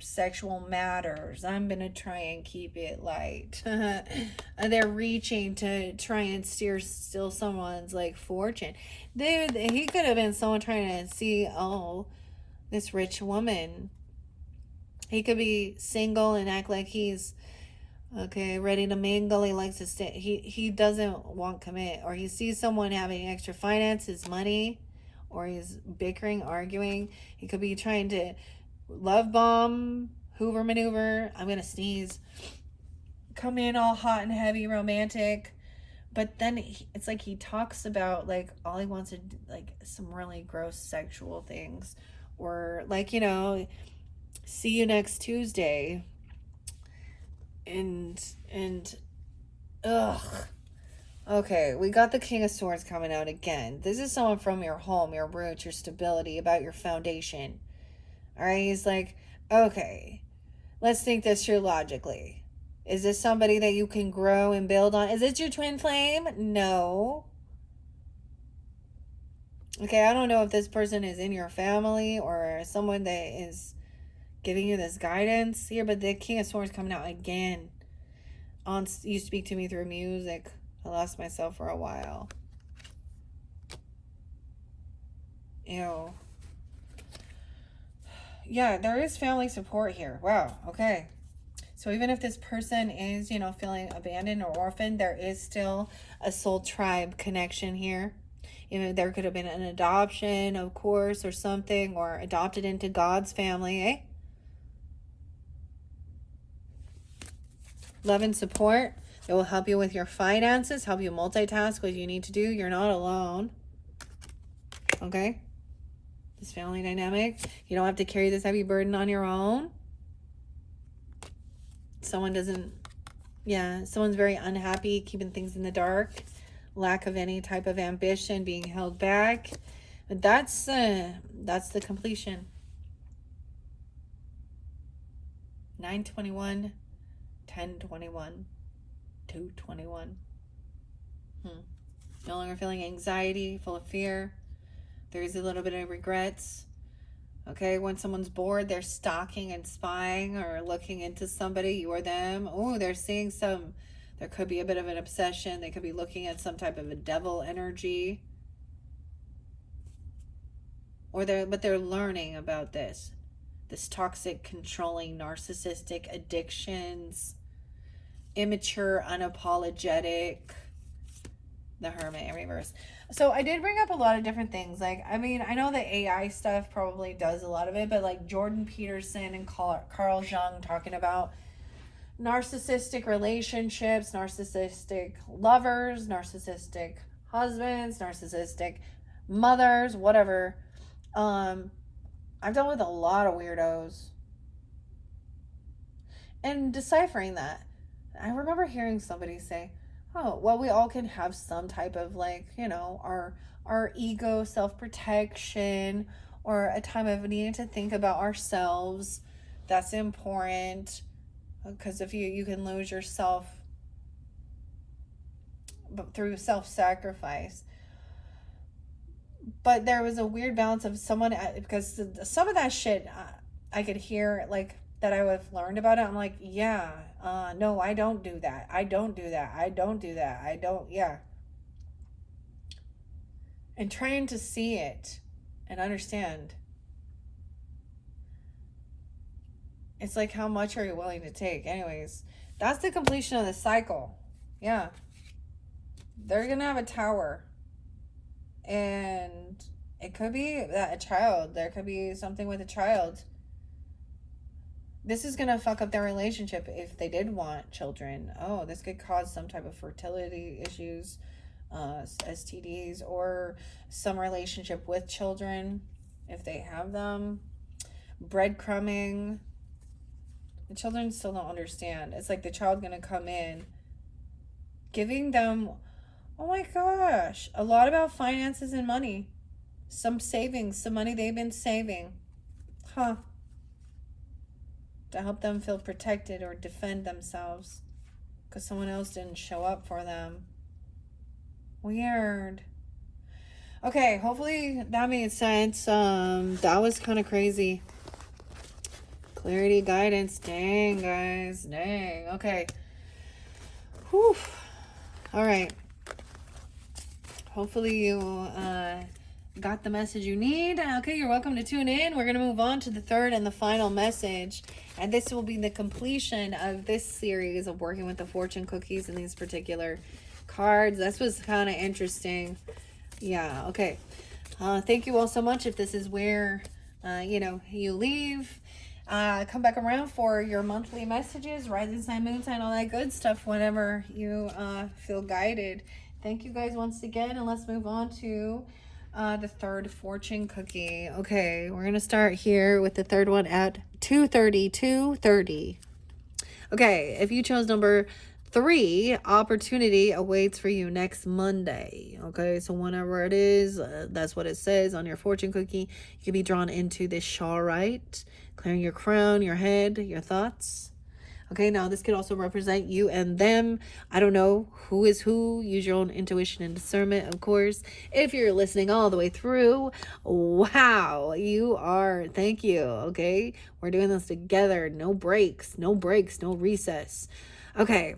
sexual matters. I'm gonna try and keep it light. They're reaching to try and steal someone's like fortune. He could have been someone trying to see, oh, this rich woman. He could be single and act like he's okay, ready to mingle. He likes to stay. He doesn't want commit, or he sees someone having extra finances, money, or he's bickering, arguing. He could be trying to love bomb, Hoover maneuver. I'm gonna sneeze. Come in all hot and heavy, romantic, but then it's like he talks about like all he wants to like some really gross sexual things, or like see you next Tuesday. And ugh. Okay, we got the King of Swords coming out again. This is someone from your home, your roots, your stability, about your foundation. All right, he's like, okay, let's think this through logically. Is this somebody that you can grow and build on? Is it your twin flame? No. Okay, I don't know if this person is in your family or someone that is giving you this guidance here, but the King of Swords coming out again. You speak to me through music. I lost myself for a while. Ew. Yeah, there is family support here. Wow. Okay. So even if this person is, feeling abandoned or orphaned, there is still a soul tribe connection here. There could have been an adoption, of course, or something, or adopted into God's family, eh? Love and support. It will help you with your finances, help you multitask what you need to do. You're not alone. Okay? This family dynamic. You don't have to carry this heavy burden on your own. Someone's very unhappy, keeping things in the dark. Lack of any type of ambition, being held back. But that's the completion. 921, 1021, 221. No longer feeling anxiety, full of fear. There's a little bit of regrets. Okay, when someone's bored, they're stalking and spying or looking into somebody, you or them. Oh, they're seeing there could be a bit of an obsession. They could be looking at some type of a devil energy. But they're learning about this toxic, controlling, narcissistic addictions, immature, unapologetic, the Hermit in reverse. So I did bring up a lot of different things. Like, I mean, I know the AI stuff probably does a lot of it, but like Jordan Peterson and Carl Jung talking about narcissistic relationships, narcissistic lovers, narcissistic husbands, narcissistic mothers, whatever. I've dealt with a lot of weirdos. And deciphering that, I remember hearing somebody say, oh, well, we all can have some type of, like, you know, our ego, self-protection, or a time of needing to think about ourselves. That's important, because if you can lose yourself through self-sacrifice. But there was a weird balance of someone, because some of that shit I could hear, like, that I would have learned about it. I'm like, yeah, no, I don't do that. I don't do that. I don't do that. I don't, yeah. And trying to see it and understand. It's like, how much are you willing to take? Anyways, that's the completion of the cycle. Yeah. They're going to have a tower. And it could be that a child. There could be something with a child. This is going to fuck up their relationship if they did want children. Oh, this could cause some type of fertility issues, STDs, or some relationship with children if they have them. Breadcrumbing. The children still don't understand. It's like the child going to come in, giving them, oh my gosh, a lot about finances and money. Some savings, some money they've been saving. Huh. To help them feel protected or defend themselves because someone else didn't show up for them. Weird. Okay, hopefully that made sense. That was kind of crazy. Clarity, guidance. Dang, guys. Dang. Okay. Whew. All right. Hopefully you got the message you need. Okay, you're welcome to tune in. We're going to move on to the third and the final message. And this will be the completion of this series of working with the fortune cookies and these particular cards. This was kind of interesting. Yeah, okay. Thank you all so much. If this is where, you leave, come back around for your monthly messages, rising sign, moon sign, all that good stuff whenever you feel guided. Thank you guys once again. And let's move on to the third fortune cookie. Okay, we're going to start here with the third one at 2:30. Okay, if you chose number 3, opportunity awaits for you next Monday. Okay, so whenever it is, that's what it says on your fortune cookie. You can be drawn into this shawl, right? Clearing your crown, your head, your thoughts. Okay, now this could also represent you and them. I don't know who is who. Use your own intuition and discernment, of course. If you're listening all the way through, wow, you are. Thank you, okay? We're doing this together. No breaks, no recess. Okay,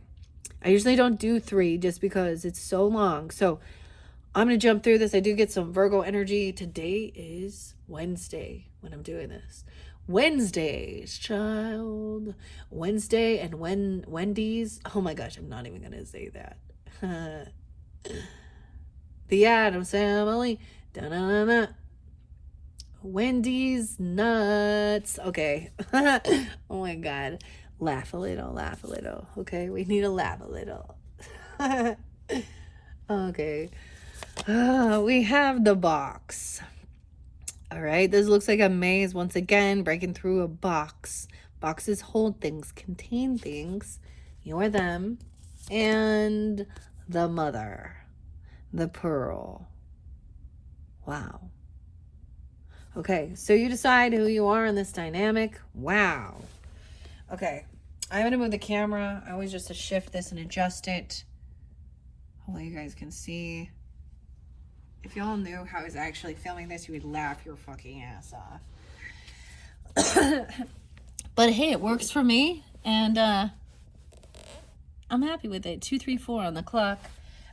I usually don't do 3 just because it's so long. So I'm going to jump through this. I do get some Virgo energy. Today is Wednesday when I'm doing this. Wednesdays, child. Wednesday and Wendy's. Oh my gosh, I'm not even going to say that. The Addams Family. Da-na-na-na. Wendy's nuts. Okay. Oh my God. Laugh a little. Okay, we need to laugh a little. Okay. We have the box. All right, this looks like a maze once again, breaking through a box. Boxes hold things, contain things. You are them. And the mother, the pearl. Wow. Okay, so you decide who you are in this dynamic. Wow. Okay, I'm going to move the camera. I always just to shift this and adjust it. Hopefully you guys can see. If y'all knew how I was actually filming this, you would laugh your fucking ass off. But hey, it works for me. And I'm happy with it. 2, 3, 4 on the clock.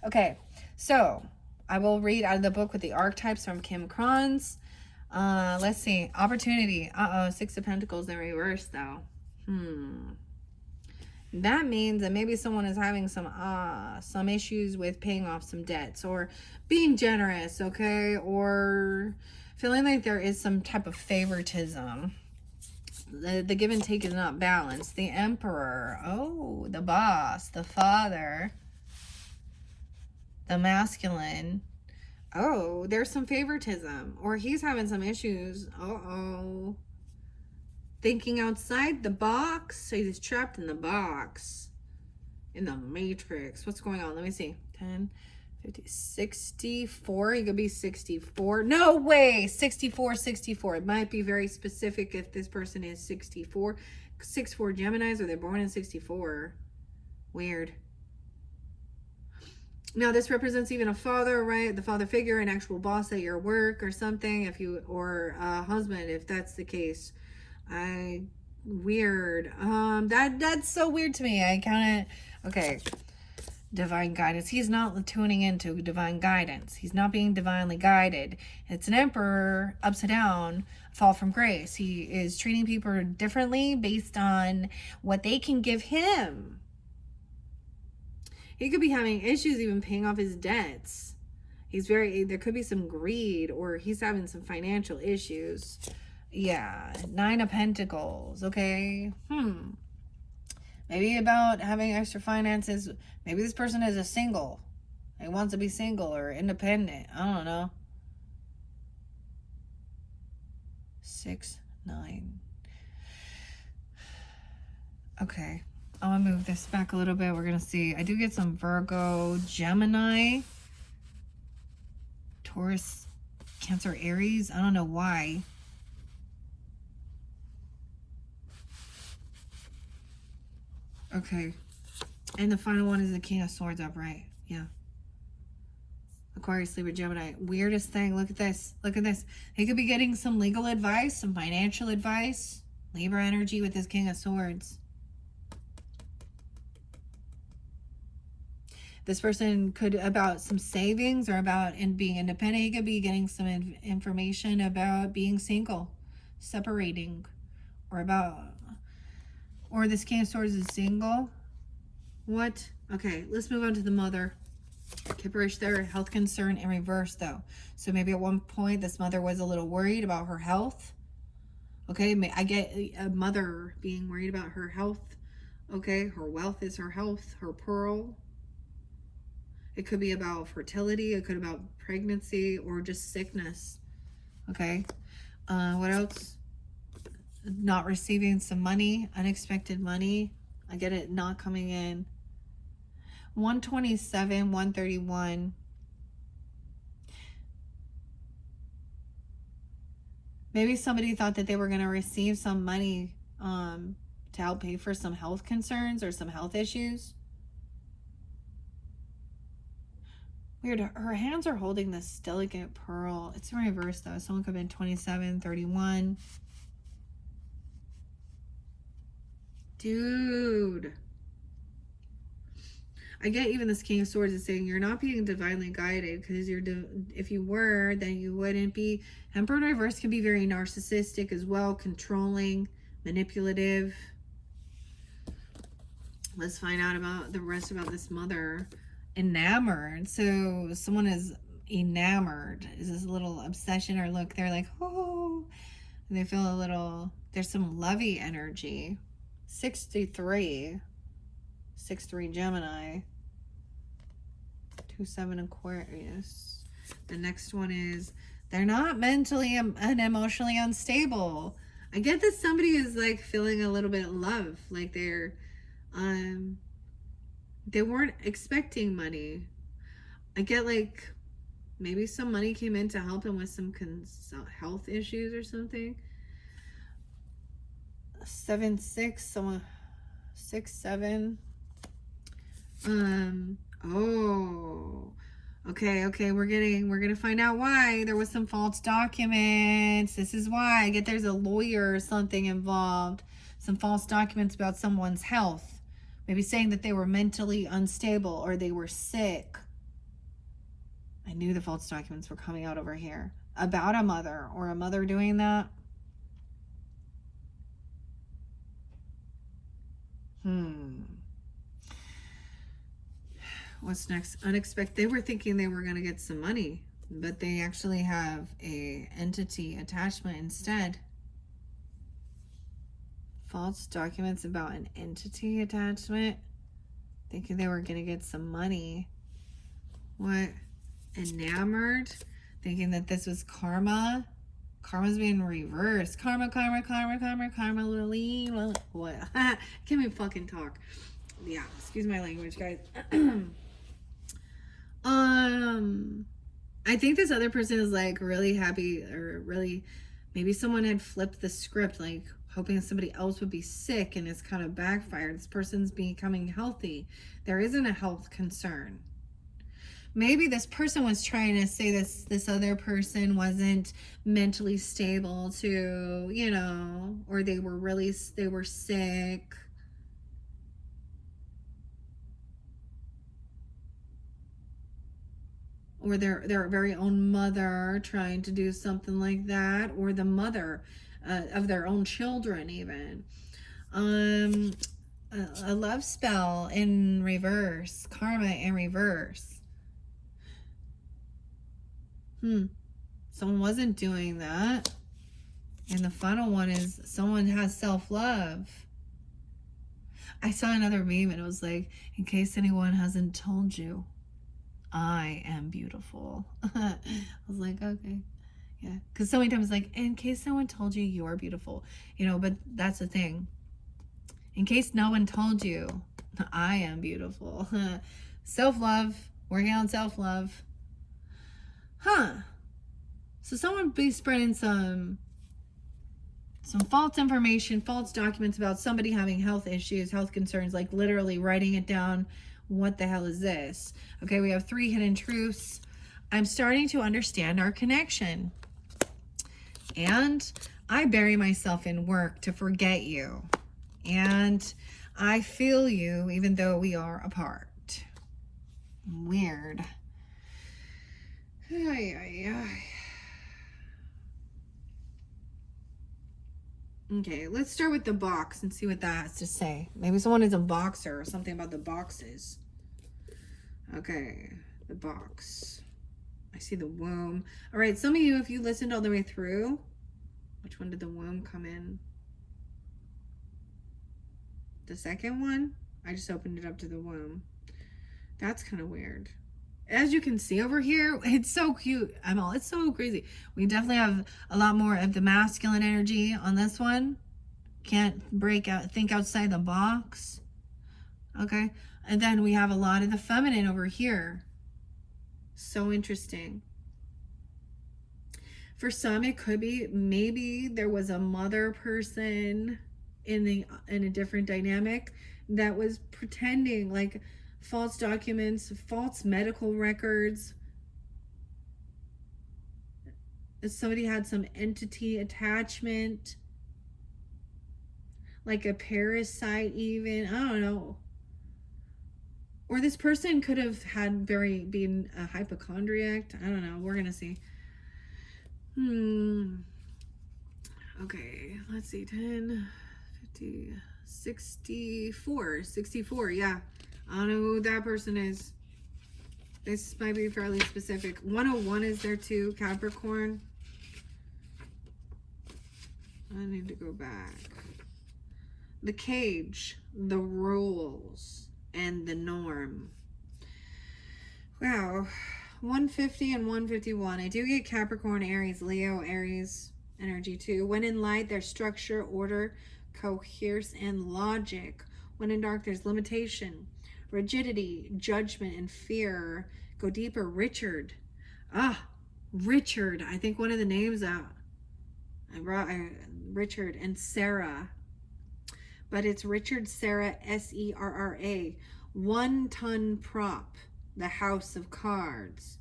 Okay, so I will read out of the book with the archetypes from Kim Kranz. Let's see. Opportunity. 6 of Pentacles in reverse, though. That means that maybe someone is having some issues with paying off some debts or being generous, okay? Or feeling like there is some type of favoritism. The give and take is not balanced. The Emperor. Oh, the boss. The father. The masculine. Oh, there's some favoritism. Or he's having some issues. Uh-oh. Thinking outside the box. So he's trapped in the box. In the matrix. What's going on? Let me see. 10, 50, 64. He could be 64. No way. 64, 64. It might be very specific if this person is 64. 64 Geminis, or they're born in 64. Weird. Now this represents even a father, right? The father figure, an actual boss at your work or something, if you, or a husband, if that's the case. Weird. That's so weird to me. I kind of, okay. Divine guidance. He's not tuning into divine guidance. He's not being divinely guided. It's an emperor, upside down, fall from grace. He is treating people differently based on what they can give him. He could be having issues even paying off his debts. There could be some greed, or he's having some financial issues. Yeah, 9 of Pentacles, okay? Maybe about having extra finances. Maybe this person is a single. He wants to be single or independent. I don't know. 6, 9. Okay. I'm going to move this back a little bit. We're going to see. I do get some Virgo, Gemini, Taurus, Cancer, Aries. I don't know why. Okay. And the final one is the King of Swords upright. Yeah. Aquarius, Libra, Gemini. Weirdest thing. Look at this. Look at this. He could be getting some legal advice, some financial advice. Libra energy with his King of Swords. This person could, about some savings or about being independent. He could be getting some information about being single, separating, or this King of Swords is single. What? Okay, let's move on to the mother. Kipperish there, health concern in reverse though. So maybe at one point this mother was a little worried about her health. Okay, I get a mother being worried about her health. Okay, her wealth is her health, her pearl. It could be about fertility. It could be about pregnancy or just sickness. Okay, what else? Not receiving some money, unexpected money. I get it not coming in. 127, 131. Maybe somebody thought that they were going to receive some money to help pay for some health concerns or some health issues. Weird. Her hands are holding this delicate pearl. It's in reverse though. Someone could have been 27, 31. Dude. I get even this King of Swords is saying you're not being divinely guided, because if you were, then you wouldn't be. Emperor in reverse can be very narcissistic as well, controlling, manipulative. Let's find out about the rest about this mother. Enamored. So someone is enamored. Is this a little obsession, or look, they're like, oh, and they feel a little, there's some lovey energy. 63. 6-3 Gemini. 2-7 Aquarius. The next one is they're not mentally and emotionally unstable. I get that somebody is like feeling a little bit of love, like they weren't expecting money. I get like maybe some money came in to help him with some health issues or something. 7-6, someone 6-7. Oh, okay, we're gonna find out why there was some false documents. This is why. I get there's a lawyer or something involved. Some false documents about someone's health, maybe saying that they were mentally unstable or they were sick. I knew the false documents were coming out over here about a mother, or a mother doing that. What's next? Unexpected. They were thinking they were going to get some money, but they actually have a entity attachment instead. False documents about an entity attachment. Thinking they were going to get some money. What? Enamored? Thinking that this was karma. Karma's being reversed. Karma, karma, karma, karma, karma, lily. What? Can't even fucking talk. Yeah, excuse my language, guys. I think this other person is like really happy, or really, maybe someone had flipped the script, like hoping somebody else would be sick, and it's kind of backfired. This person's becoming healthy. There isn't a health concern. Maybe this person was trying to say this other person wasn't mentally stable to, you know, or they were sick. Or their very own mother trying to do something like that, or the mother of their own children even. A love spell in reverse, karma in reverse. Someone wasn't doing that. And the final one is someone has self-love. I saw another meme and it was like, in case anyone hasn't told you, I am beautiful. I was like, okay. Yeah. Because so many times, like, in case someone told you you are beautiful, you know, but that's the thing. In case no one told you, I am beautiful. Self-love, working on self-love. So someone be spreading some false information, false documents about somebody having health issues, health concerns, like literally writing it down. What the hell is this? Okay, we have 3 hidden truths. I'm starting to understand our connection. And I bury myself in work to forget you. And I feel you even though we are apart. Weird. Okay, let's start with the box and see what that has to say. Maybe someone is a boxer or something about the boxes. Okay, the box. I see the womb. All right, some of you, if you listened all the way through, which one did the womb come in? The second one? I just opened it up to the womb. That's kind of weird. As you can see over here, it's so cute. It's so crazy. We definitely have a lot more of the masculine energy on this one. Can't think outside the box. Okay. And then we have a lot of the feminine over here. So interesting. For some, it could be maybe there was a mother person in a different dynamic that was pretending, like, false documents, false medical records. Somebody had some entity attachment, like a parasite even. I don't know. Or this person could have been a hypochondriac. I don't know. We're going to see. Okay, let's see. 10, 50, 64. 64, yeah. I don't know who that person is. This might be fairly specific. 101 is there too, Capricorn. I need to go back. The cage, the rules, and the norm. Wow. 150 and 151. I do get Capricorn, Aries, Leo, Aries energy too. When in light, there's structure, order, coherence, and logic. When in dark, there's limitation, rigidity, judgment, and fear. Go deeper. Richard. Richard. I think one of the names I brought Richard and Sarah. But it's Richard, Sarah, Serra. 1 ton prop. The House of Cards.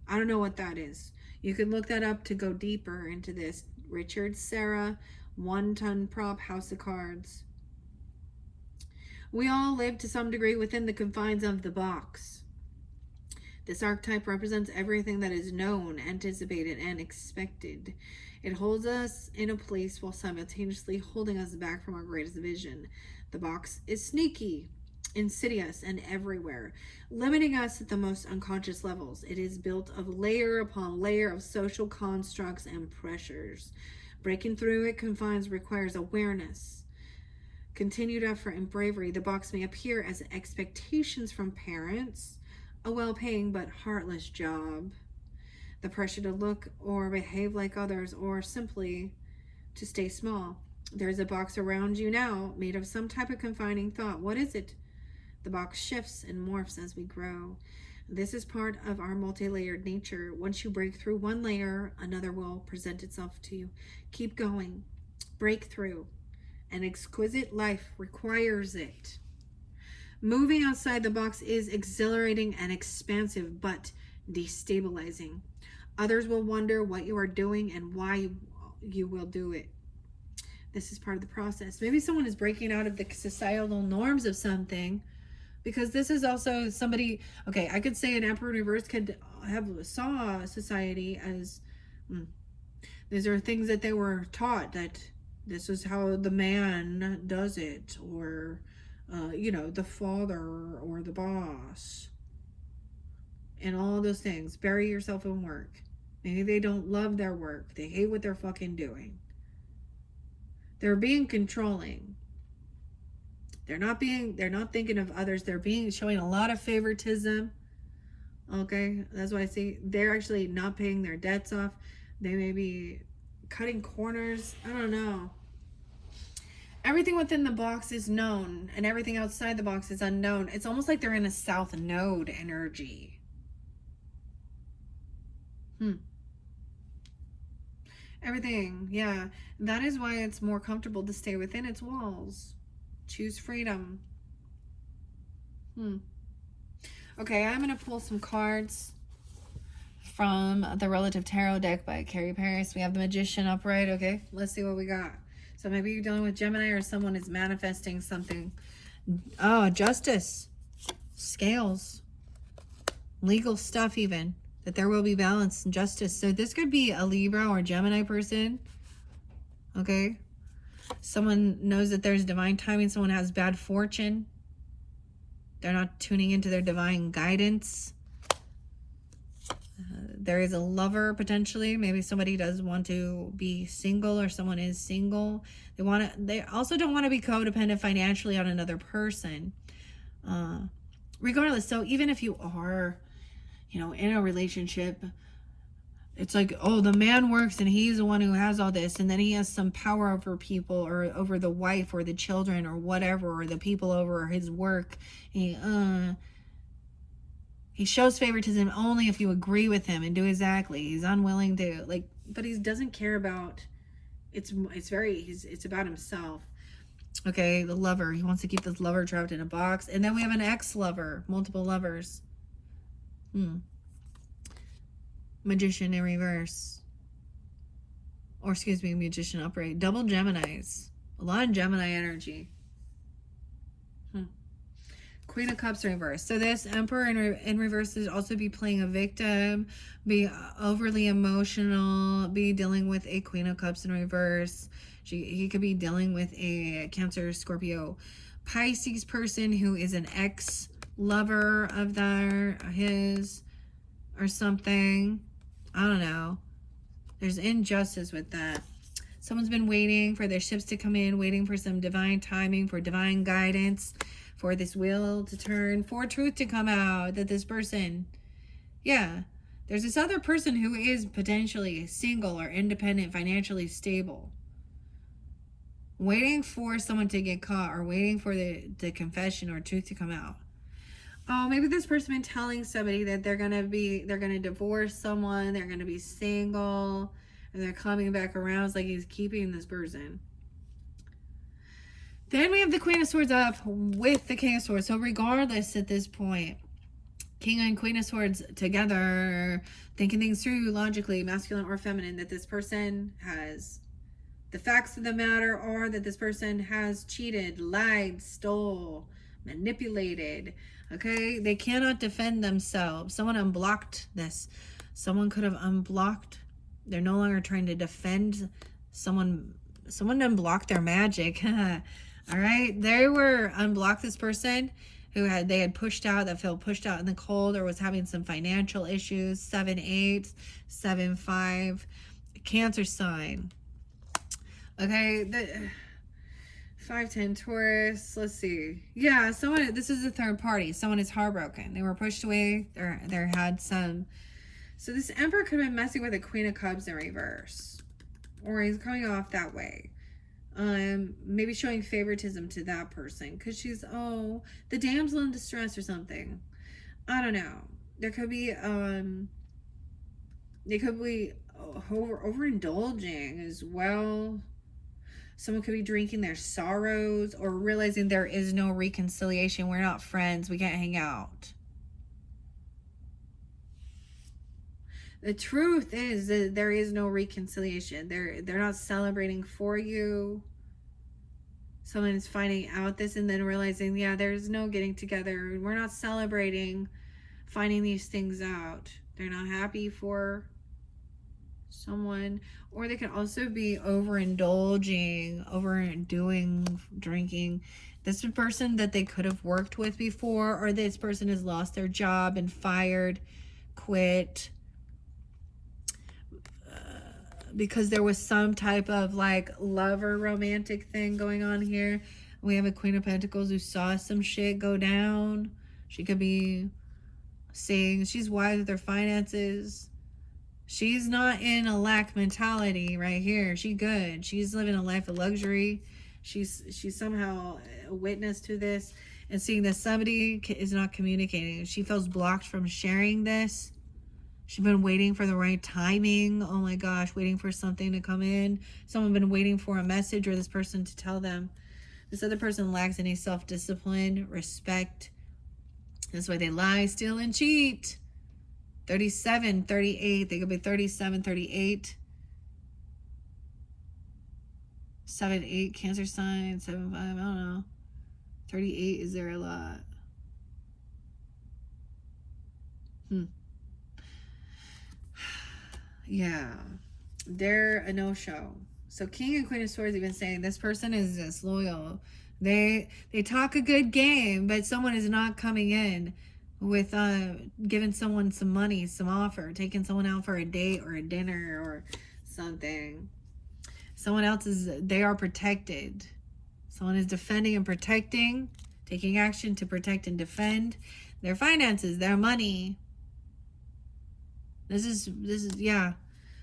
I don't know what that is. You could look that up to go deeper into this. Richard, Sarah, 1 ton prop, House of Cards. We all live to some degree within the confines of the box. This archetype represents everything that is known, anticipated, and expected. It holds us in a place while simultaneously holding us back from our greatest vision. The box is sneaky, insidious, and everywhere, limiting us at the most unconscious levels. It is built of layer upon layer of social constructs and pressures. Breaking through its confines requires awareness, Continued effort and bravery. The box may appear as expectations from parents, a well-paying but heartless job, the pressure to look or behave like others, or simply to stay small. There's a box around you now made of some type of confining thought. What is it? The box shifts and morphs as we grow. This is part of our multi-layered nature. Once you break through one layer, another will present itself to you. Keep going. Break through. An exquisite life requires it. Moving outside the box is exhilarating and expansive, but destabilizing. Others will wonder what you are doing and why you will do it. This is part of the process. Maybe someone is breaking out of the societal norms of something, because this is also somebody, okay, I could say an Emperor in Reverse could saw society as, these are things that they were taught, that this is how the man does it, or, the father or the boss, and all those things. Bury yourself in work. Maybe they don't love their work. They hate what they're fucking doing. They're being controlling. They're not thinking of others. They're showing a lot of favoritism. Okay, that's why I say they're actually not paying their debts off. They may be cutting corners. I don't know. Everything within the box is known, and everything outside the box is unknown. It's almost like they're in a South Node energy. Everything, yeah. That is why it's more comfortable to stay within its walls. Choose freedom. Okay, I'm going to pull some cards from the Relative Tarot deck by Carrie Paris. We have the Magician upright. Okay, let's see what we got. So maybe you're dealing with Gemini, or someone is manifesting something. Oh, Justice. Scales. Legal stuff even. That there will be balance and justice. So this could be a Libra or Gemini person. Okay. Someone knows that there's divine timing. Someone has bad fortune. They're not tuning into their divine guidance. There is a lover potentially. Maybe somebody does want to be single, or someone is single. They also don't want to be codependent financially on another person. Regardless, so even if you are, in a relationship, it's like, oh, the man works and he's the one who has all this, and then he has some power over people, or over the wife or the children or whatever, or the people over his work. He shows favoritism only if you agree with him and do exactly. He's unwilling to, but he doesn't care about, it's about himself. Okay, the lover, he wants to keep this lover trapped in a box. And then we have an ex-lover, multiple lovers. Magician in reverse. Or excuse me, Magician upright. Double Geminis. A lot of Gemini energy. Queen of Cups reverse. So this Emperor in reverse is also be playing a victim, be overly emotional, be dealing with a Queen of Cups in reverse. He could be dealing with a Cancer, Scorpio, Pisces person who is an ex-lover of his or something. I don't know. There's injustice with that. Someone's been waiting for their ships to come in, waiting for some divine timing, for divine guidance, for this wheel to turn, for truth to come out, that this person, there's this other person who is potentially single or independent, financially stable, waiting for someone to get caught, or waiting for the confession or truth to come out. Oh, maybe this person been telling somebody that they're gonna divorce someone, they're gonna be single, and they're coming back around. It's like he's keeping this person. Then we have the Queen of Swords up with the King of Swords. So regardless at this point, King and Queen of Swords together, thinking things through logically, masculine or feminine, that this person has, the facts of the matter are that this person has cheated, lied, stole, manipulated. Okay, they cannot defend themselves. Someone unblocked this. Someone could have unblocked. They're no longer trying to defend someone. Someone unblocked their magic. All right, they were unblocked this person who they had pushed out, that felt pushed out in the cold, or was having some financial issues. 7-8, 7-5, Cancer sign. Okay, 510 Taurus. Let's see. Yeah, someone. This is a third party. Someone is heartbroken. They were pushed away. There had some. So this Emperor could have been messing with a Queen of Cups in reverse, or he's coming off that way. Maybe showing favoritism to that person because she's the damsel in distress or something. I don't know. There could be they could be overindulging as well. Someone could be drinking their sorrows or realizing there is no reconciliation. We're not friends. We can't hang out. The truth is that there is no reconciliation. They're not celebrating for you. Someone is finding out this and then realizing, yeah, there's no getting together. We're not celebrating finding these things out. They're not happy for someone. Or they can also be overindulging, overdoing drinking. This person that they could have worked with before, or this person has lost their job and fired, quit, because there was some type of like lover romantic thing going on here. We have a Queen of Pentacles who saw some shit go down. She could be saying she's wise with her finances. She's not in a lack mentality right here. She good. She's living a life of luxury. She's somehow a witness to this and seeing that somebody is not communicating. She feels blocked from sharing this. She's been waiting for the right timing. Oh my gosh, waiting for something to come in. Someone been waiting for a message or this person to tell them. This other person lacks any self-discipline, respect. That's why they lie, steal, and cheat. 37, 38. They could be 37, 38. 7, 8, Cancer sign. 7, 5, I don't know. 38, is there a lot? Yeah, they're a no-show. So King and Queen of Swords even saying this person is disloyal. They talk a good game, but someone is not coming in with giving someone some money, some offer, taking someone out for a date or a dinner or something. Someone else they are protected. Someone is defending and protecting, taking action to protect and defend their finances, their money. This is yeah,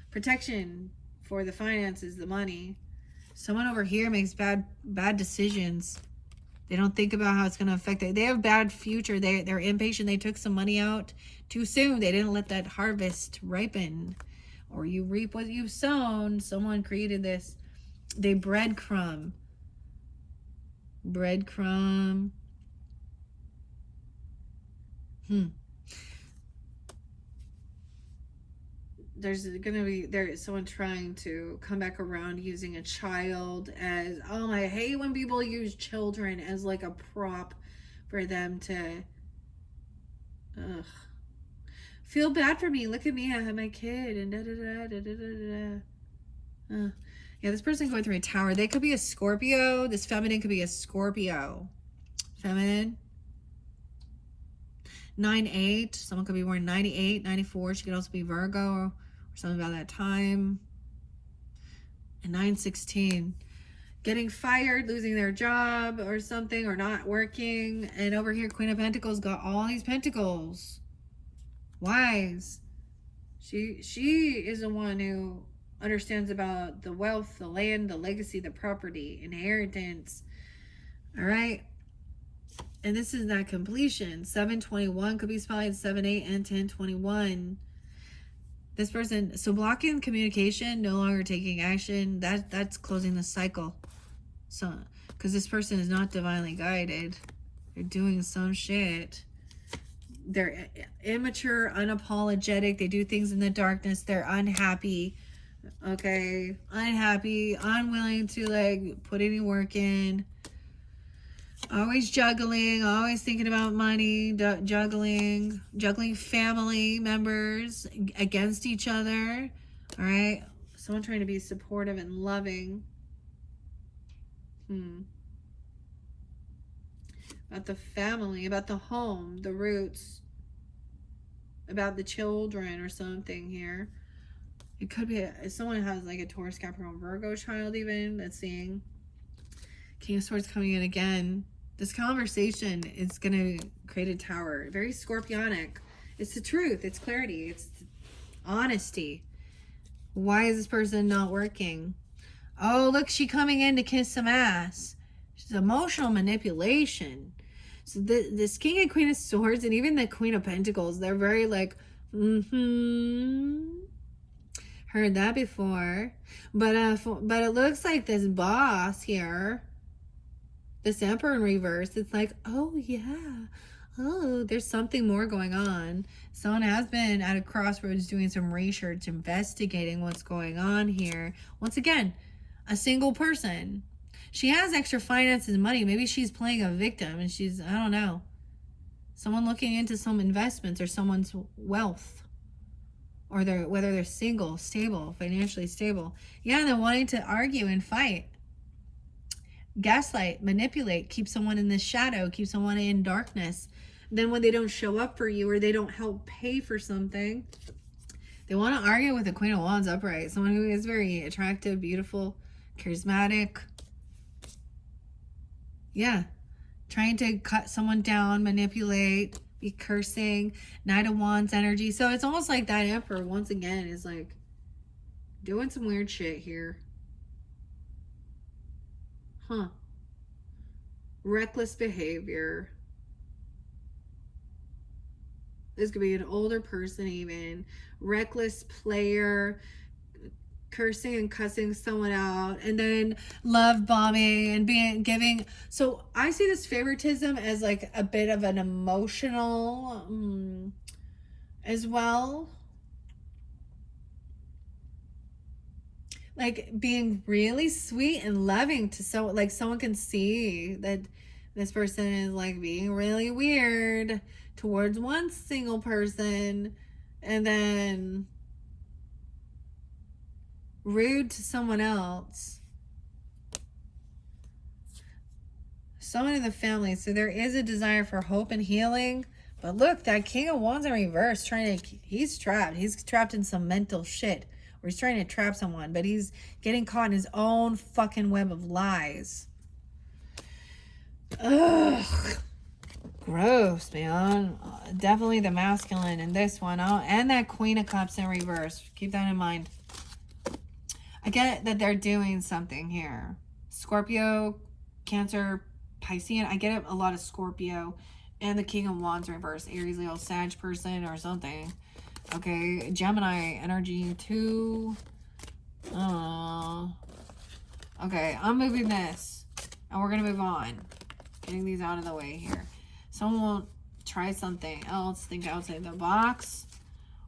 protection for the finances, the money. Someone over here makes bad decisions. They don't think about how it's going to affect it. They have bad future. They're impatient. They took some money out too soon. They didn't let that harvest ripen, or you reap what you've sown. Someone created this. They breadcrumb. There's someone trying to come back around using a child as, I hate when people use children as like a prop for them to feel bad for me. Look at me, I have my kid and yeah, this person going through a tower. They could be a Scorpio. This feminine could be a Scorpio. Feminine. 9-8. Someone could be born 98, 94. She could also be Virgo or something about that time. And 9-16. Getting fired, losing their job or something, or not working. And over here, Queen of Pentacles got all these pentacles. Wise. She is the one who understands about the wealth, the land, the legacy, the property, inheritance. All right. And this is that completion. 7-21 could be spotlight, 7-8 and 10-21. This person, so blocking communication, no longer taking action, that's closing the cycle. So, because this person is not divinely guided. They're doing some shit. They're immature, unapologetic. They do things in the darkness. They're unhappy. Okay, unhappy, unwilling to like put any work in. Always juggling, always thinking about money, juggling family members against each other. All right, someone trying to be supportive and loving. About the family, about the home, the roots, about the children or something here. It could be someone has like a Taurus, Capricorn, Virgo child even that's seeing. King of Swords coming in again. This conversation is going to create a tower. Very scorpionic. It's the truth. It's clarity. It's honesty. Why is this person not working? Oh, look, she coming in to kiss some ass. She's emotional manipulation. So this King and Queen of Swords and even the Queen of Pentacles, they're very like, heard that before. But it looks like this boss here, this Emperor in reverse, it's like, oh yeah, oh, there's something more going on. Someone has been at a crossroads doing some research, investigating what's going on here. Once again, a single person. She has extra finances and money. Maybe she's playing a victim and she's, I don't know, someone looking into some investments or someone's wealth. Or whether they're single, stable, financially stable. Yeah, they're wanting to argue and fight. Gaslight, manipulate, keep someone in the shadow, keep someone in darkness. Then when they don't show up for you or they don't help pay for something, they want to argue with the Queen of Wands upright. Someone who is very attractive, beautiful, charismatic. Yeah. Trying to cut someone down, manipulate, be cursing. Knight of Wands energy. So it's almost like that Emperor, once again, is like doing some weird shit here. Huh. Reckless behavior. This could be an older person even. Reckless player. Cursing and cussing someone out. And then love bombing and giving. So I see this favoritism as like a bit of an emotional as well. Like being really sweet and loving to someone, like someone can see that this person is like being really weird towards one single person and then rude to someone else. Someone in the family. So there is a desire for hope and healing. But look, that King of Wands in reverse, he's trapped. He's trapped in some mental shit. Or he's trying to trap someone, but he's getting caught in his own fucking web of lies. Ugh. Gross, man. Definitely the masculine in this one. Oh, and that Queen of Cups in reverse. Keep that in mind. I get that they're doing something here. Scorpio, Cancer, Piscean. I get a lot of Scorpio. And the King of Wands reverse. Aries, Leo, Sag person or something. Okay, Gemini energy too. Okay, I'm moving this. And we're going to move on. Getting these out of the way here. Someone will try something else. Think outside the box.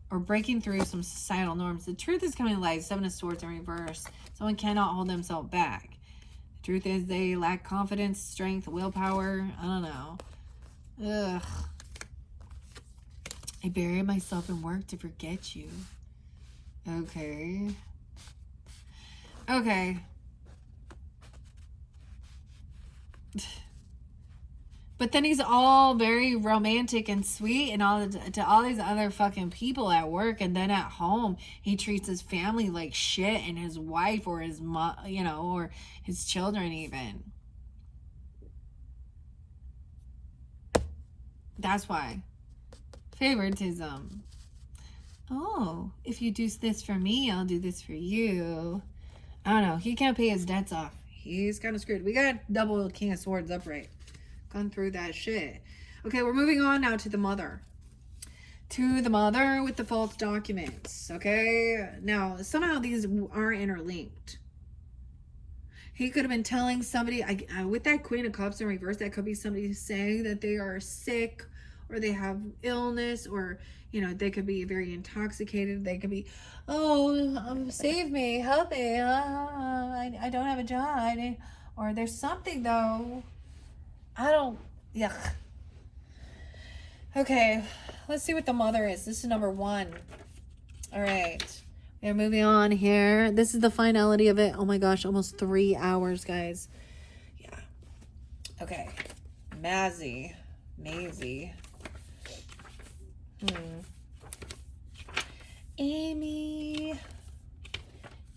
Or breaking through some societal norms. The truth is coming to light. Seven of Swords in reverse. Someone cannot hold themselves back. The truth is they lack confidence, strength, willpower. I don't know. Ugh. I bury myself in work to forget you. Okay. Okay. But then he's all very romantic and sweet and all to all these other fucking people at work, and then at home he treats his family like shit and his wife or his or his children even. That's why. Favoritism. Oh, if you do this for me, I'll do this for you. I don't know. He can't pay his debts off. He's kind of screwed. We got double King of Swords upright. Gone through that shit. Okay, we're moving on now to the mother. To the mother with the false documents. Okay? Now, somehow these are interlinked. He could have been telling somebody, with that Queen of Cups in reverse, that could be somebody saying that they are sick or they have illness, or they could be very intoxicated. They could be, oh, save me, help me, I don't have a job, or there's something though, yuck. Okay, let's see what the mother is. This is number 1. All right, we're moving on here. This is the finality of it. Oh my gosh, almost 3 hours, guys. Yeah. Okay, Maisie. Amy,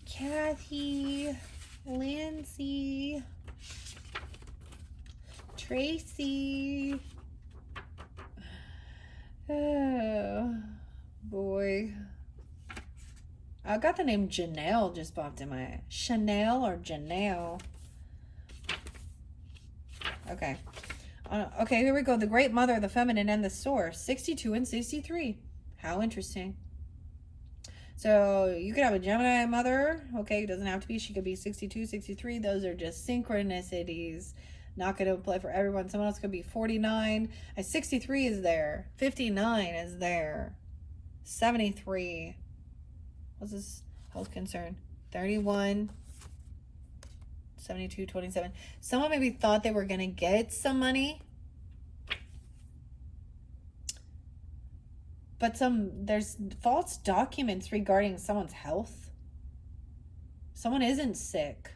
Kathy, Lindsay, Tracy. Oh, boy. I got the name Janelle just popped in my head. Chanel or Janelle? Okay. Okay, here we go. The Great Mother, the Feminine, and the Source. 62 and 63. How interesting. So you could have a Gemini mother. Okay, it doesn't have to be. She could be 62, 63. Those are just synchronicities. Not going to apply for everyone. Someone else could be 49. 63 is there. 59 is there. 73. What's this health concern? 31. 72, 27. Someone maybe thought they were going to get some money. But there's false documents regarding someone's health. Someone isn't sick.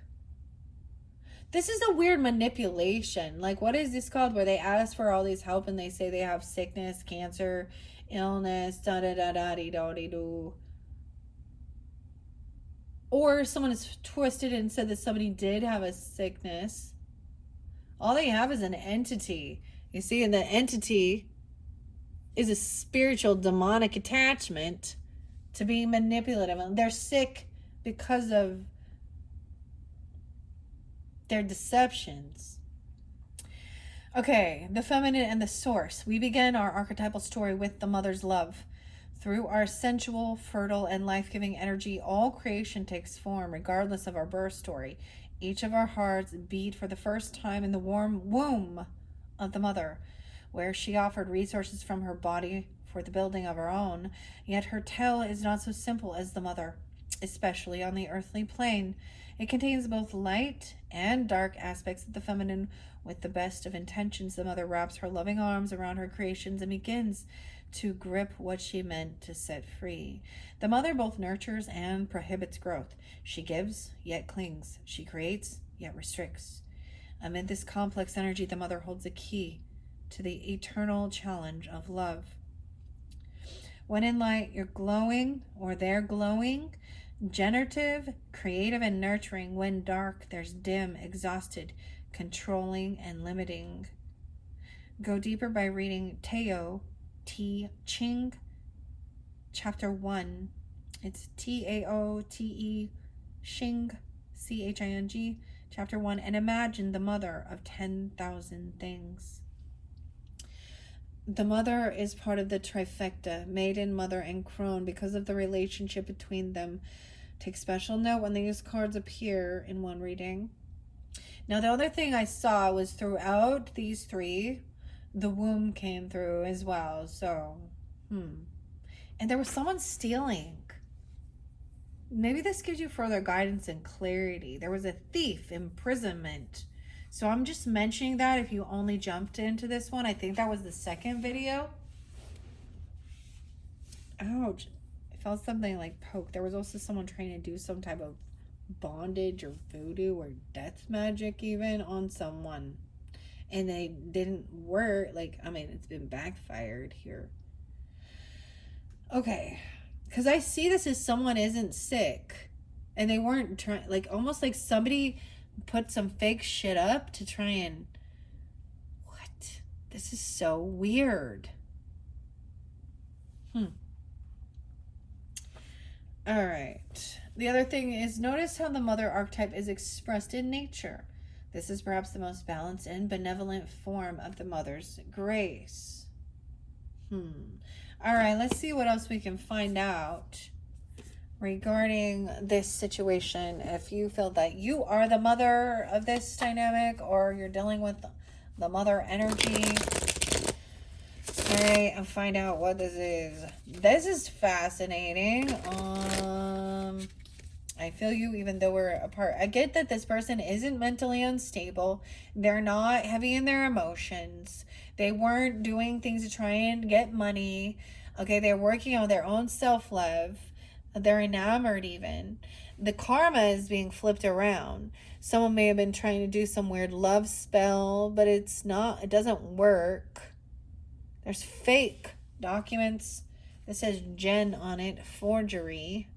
This is a weird manipulation. Like, what is this called? Where they ask for all these help and they say they have sickness, cancer, illness, da-da-da-da-dee-do-dee-do. Or someone is twisted and said that somebody did have a sickness. All they have is an entity. You see, and the entity is a spiritual demonic attachment to being manipulative. And they're sick because of their deceptions. Okay, the Feminine and the Source. We begin our archetypal story with the mother's love. Through our sensual, fertile, and life-giving energy, all creation takes form, regardless of our birth story. Each of our hearts beat for the first time in the warm womb of the mother, where she offered resources from her body for the building of her own. Yet her tale is not so simple as the mother, especially on the earthly plane. It contains both light and dark aspects of the feminine. With the best of intentions, the mother wraps her loving arms around her creations and begins to grip what she meant to set free. The mother both nurtures and prohibits growth. She gives, yet clings. She creates, yet restricts. Amid this complex energy, the mother holds a key to the eternal challenge of love. When in light, you're glowing, or they're glowing, generative, creative, and nurturing. When dark, there's dim, exhausted, controlling, and limiting. Go deeper by reading Tao Te Ching, Chapter 1. It's Taote Ching, Ching, Chapter 1, and imagine the mother of 10,000 things. The mother is part of the trifecta, maiden, mother, and crone, because of the relationship between them. Take special note when these cards appear in one reading. Now, the other thing I saw was throughout these three, the womb came through as well. So, and there was someone stealing. Maybe this gives you further guidance and clarity. There was a thief, imprisonment. So I'm just mentioning that if you only jumped into this one. I think that was the second video. Ouch. I felt something like poke. There was also someone trying to do some type of bondage or voodoo or death magic even on someone. And they didn't work. Like, I mean, it's been backfired here. Okay. Because I see this as someone isn't sick. And they weren't trying, like, almost like somebody put some fake shit up to try and... What? This is so weird. All right. The other thing is, notice how the mother archetype is expressed in nature. This is perhaps the most balanced and benevolent form of the mother's grace. All right, let's see what else we can find out regarding this situation. If you feel that you are the mother of this dynamic, or you're dealing with the mother energy. Okay, and find out what this is. This is fascinating. I feel you even though we're apart. I get that this person isn't mentally unstable. They're not heavy in their emotions. They weren't doing things to try and get money. Okay, they're working on their own self-love. They're enamored even. The karma is being flipped around. Someone may have been trying to do some weird love spell, but it's not, it doesn't work. There's fake documents. It says Jen on it, forgery.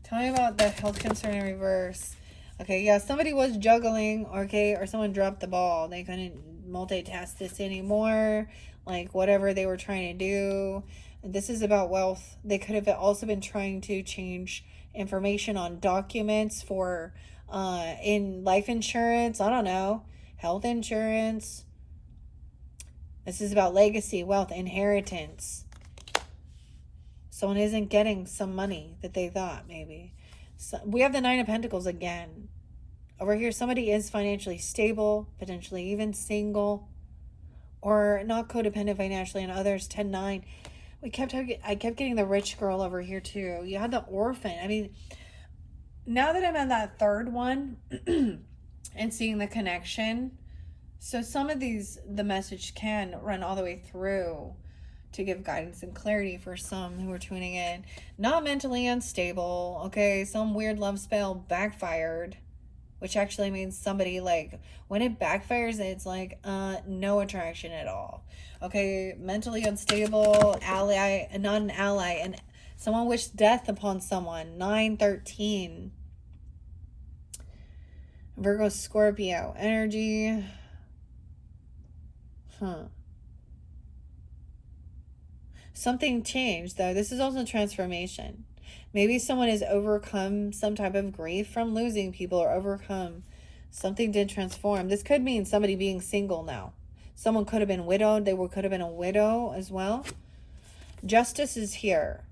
Tell me about the health concern in reverse. Okay, yeah, somebody was juggling, okay, or someone dropped the ball. They couldn't multitask this anymore, like whatever they were trying to do. This is about wealth. They could have also been trying to change information on documents for in life insurance, I don't know, health insurance. This is about legacy, wealth, inheritance. Someone isn't getting some money that they thought maybe. So we have the Nine of Pentacles again. Over here, somebody is financially stable, potentially even single, or not codependent financially, and others 10-9. I kept getting the rich girl over here too. You had the orphan. I mean, now that I'm on that third one and seeing the connection, so some of these, the message can run all the way through to give guidance and clarity for some who are tuning in. Not mentally unstable, okay? Some weird love spell backfired, which actually means somebody, like, when it backfires, it's like no attraction at all. Okay, mentally unstable, ally, not an ally, and someone wished death upon someone. 9-13. Virgo, Scorpio energy. Something changed, though. This is also transformation. Maybe someone has overcome some type of grief from losing people, or overcome something did transform. This could mean somebody being single now. Someone could have been widowed. Could have been a widow as well. Justice is here.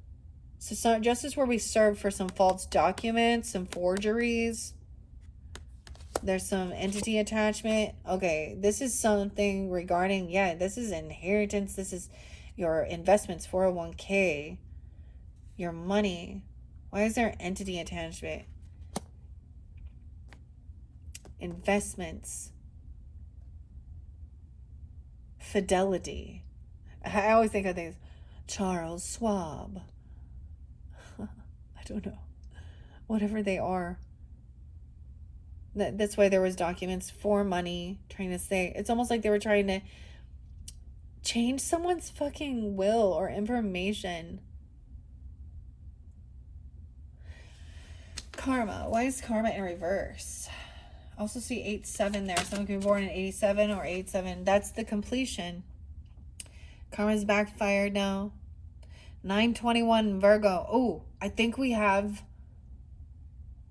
So justice where we serve for some false documents, some forgeries. There's some entity attachment. Okay, this is something regarding, yeah, this is inheritance. This is your investments, 401k, your money. Why is there entity attachment? Investments. Fidelity. I always think of things. Charles Schwab. I don't know. Whatever they are. That's why there was documents for money, trying to say, it's almost like they were trying to change someone's fucking will or information. Karma. Why is karma in reverse? I also see 8-7 there. Someone could be born in 87 or 87. That's the completion. Karma's backfired now. 9-21 Virgo. Oh, I think we have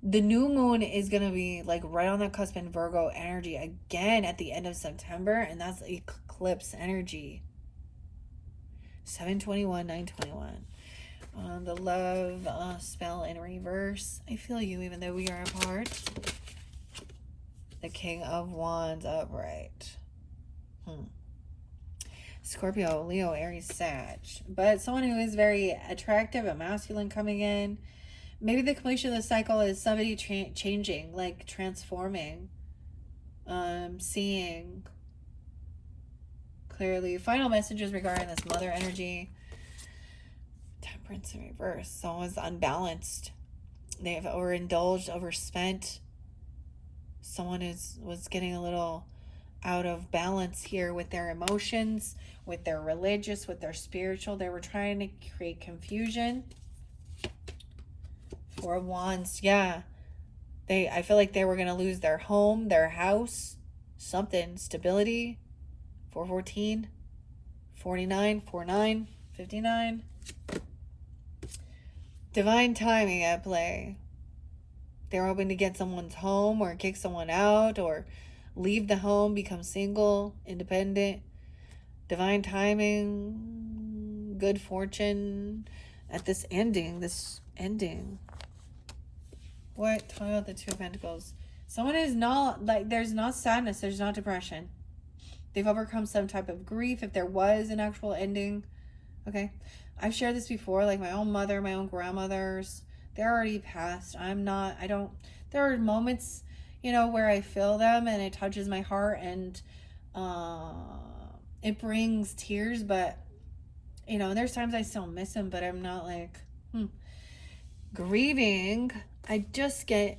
the new moon is going to be like right on the cusp in Virgo energy again at the end of September, and that's eclipse energy. 7-21, 9-21. The love spell in reverse. I feel you even though we are apart. The King of Wands upright. Scorpio, Leo, Aries, Sag. But someone who is very attractive, a masculine coming in. Maybe the completion of the cycle is somebody changing, like transforming, seeing clearly. Final messages regarding this mother energy. Temperance in reverse. Someone's unbalanced. They have overindulged, overspent. Someone was getting a little out of balance here with their emotions, with their religious, with their spiritual. They were trying to create confusion. 4 of Wands, yeah. I feel like they were going to lose their home, their house, something, stability. 4-14, 49, 4-9, 59. Divine timing at play. They're hoping to get someone's home or kick someone out or leave the home, become single, independent. Divine timing, good fortune at this ending. What? Tell me about the Two of Pentacles. Someone is not, like, there's not sadness, there's not depression. They've overcome some type of grief if there was an actual ending. Okay. I've shared this before, like my own mother, my own grandmothers. They're already passed. There are moments, where I feel them and it touches my heart and it brings tears, but, there's times I still miss them, but I'm not like, grieving. I just get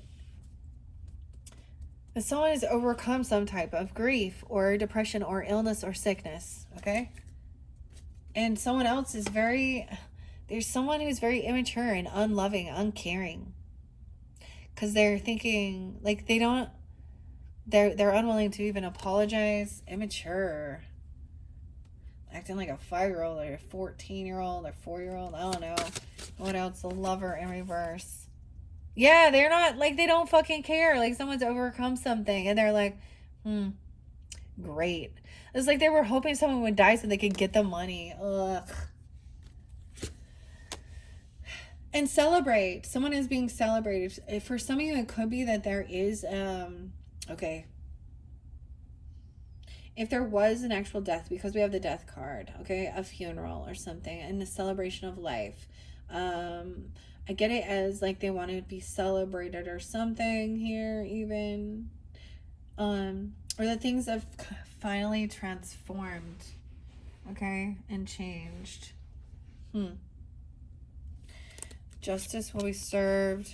that someone has overcome some type of grief or depression or illness or sickness, okay? And someone else is there's someone who's very immature and unloving, uncaring. Because they're thinking, like, they're unwilling to even apologize. Immature. Acting like a 5-year-old or a 14-year-old or 4-year-old. I don't know. What else? The lover in reverse. Yeah, they're not, like, they don't fucking care. Like, someone's overcome something and they're like, great. It's like they were hoping someone would die so they could get the money. Ugh. And celebrate. Someone is being celebrated. For some of you, it could be that there is, okay. If there was an actual death, because we have the death card, okay, a funeral or something, and the celebration of life. I get it as like they want to be celebrated or something here, even. Or that things have finally transformed, okay, and changed. Justice will be served.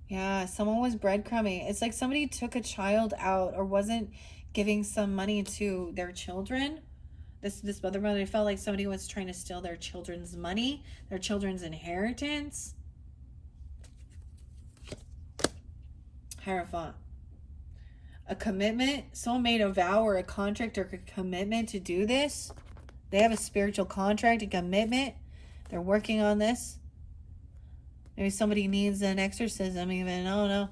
Yeah, someone was breadcrumbing. It's like somebody took a child out or wasn't giving some money to their children. This mother felt like somebody was trying to steal their children's money, their children's inheritance. Hierophant. A commitment. Someone made a vow or a contract or a commitment to do this. They have a spiritual contract, a commitment. They're working on this. Maybe somebody needs an exorcism even. I don't know.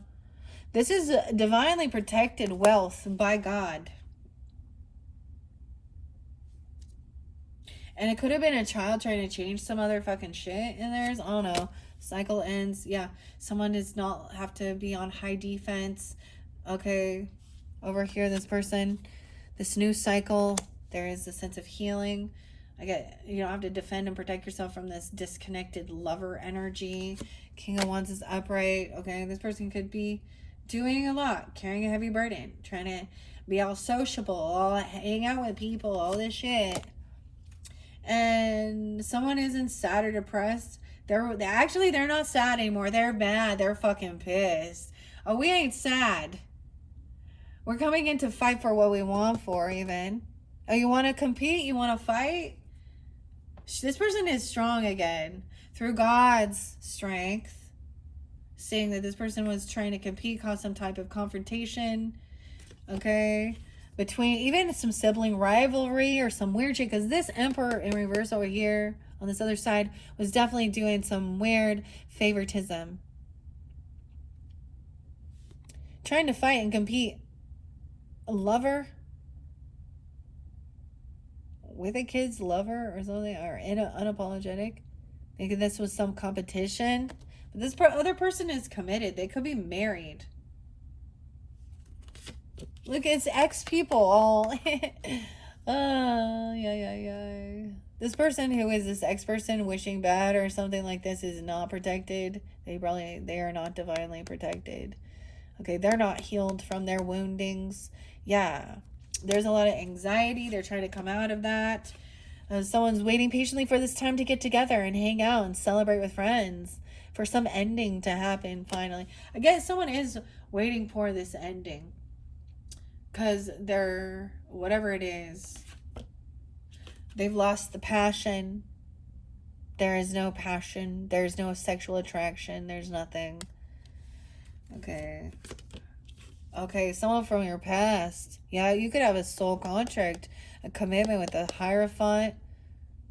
This is divinely protected wealth by God. And it could have been a child trying to change some other fucking shit in theirs. I don't know. Cycle ends. Yeah. Someone does not have to be on high defense. Okay. Over here, this person, this new cycle, there is a sense of healing. You don't have to defend and protect yourself from this disconnected lover energy. King of Wands is upright. Okay. This person could be doing a lot, carrying a heavy burden, trying to be all sociable, all hang out with people, all this shit. And someone isn't sad or depressed. They're not sad anymore. They're mad. They're fucking pissed. Oh, we ain't sad. We're coming in to fight for what we want for, even. Oh, you want to compete? You want to fight? This person is strong again. Through God's strength. Seeing that this person was trying to compete, cause some type of confrontation. Okay. Between even some sibling rivalry or some weird shit. Because this Emperor in reverse over here on this other side was definitely doing some weird favoritism. Trying to fight and compete. A lover with a kid's lover or something, or unapologetic. Thinking this was some competition. But this other person is committed. They could be married. Look, it's ex people all. Yeah. This person who is this ex person wishing bad or something like this is not protected. They are not divinely protected. Okay, they're not healed from their woundings. Yeah, there's a lot of anxiety. They're trying to come out of that. Someone's waiting patiently for this time to get together and hang out and celebrate with friends. For some ending to happen finally. I guess someone is waiting for this ending. Because they're, whatever it is, they've lost the passion. There is no passion. There's no sexual attraction. There's nothing. Okay. Okay, someone from your past. Yeah, you could have a soul contract, a commitment with a Hierophant.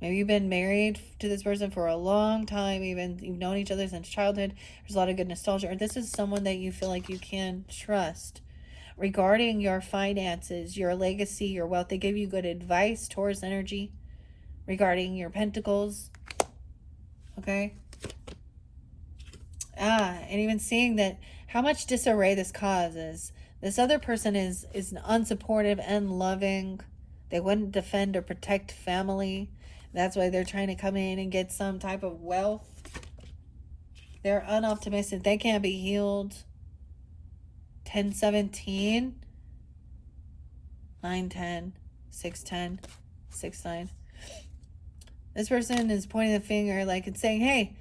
Maybe you've been married to this person for a long time, even you've known each other since childhood. There's a lot of good nostalgia. Or this is someone that you feel like you can trust. Regarding your finances, your legacy, your wealth, they give you good advice, Taurus energy, regarding your pentacles. Okay? And even seeing that how much disarray this causes. This other person is unsupportive and loving. They wouldn't defend or protect family. That's why they're trying to come in and get some type of wealth. They're unoptimistic. They can't be healed. 10-17. 9-10. 6-10. 6-9. This person is pointing the finger like it's saying, hey,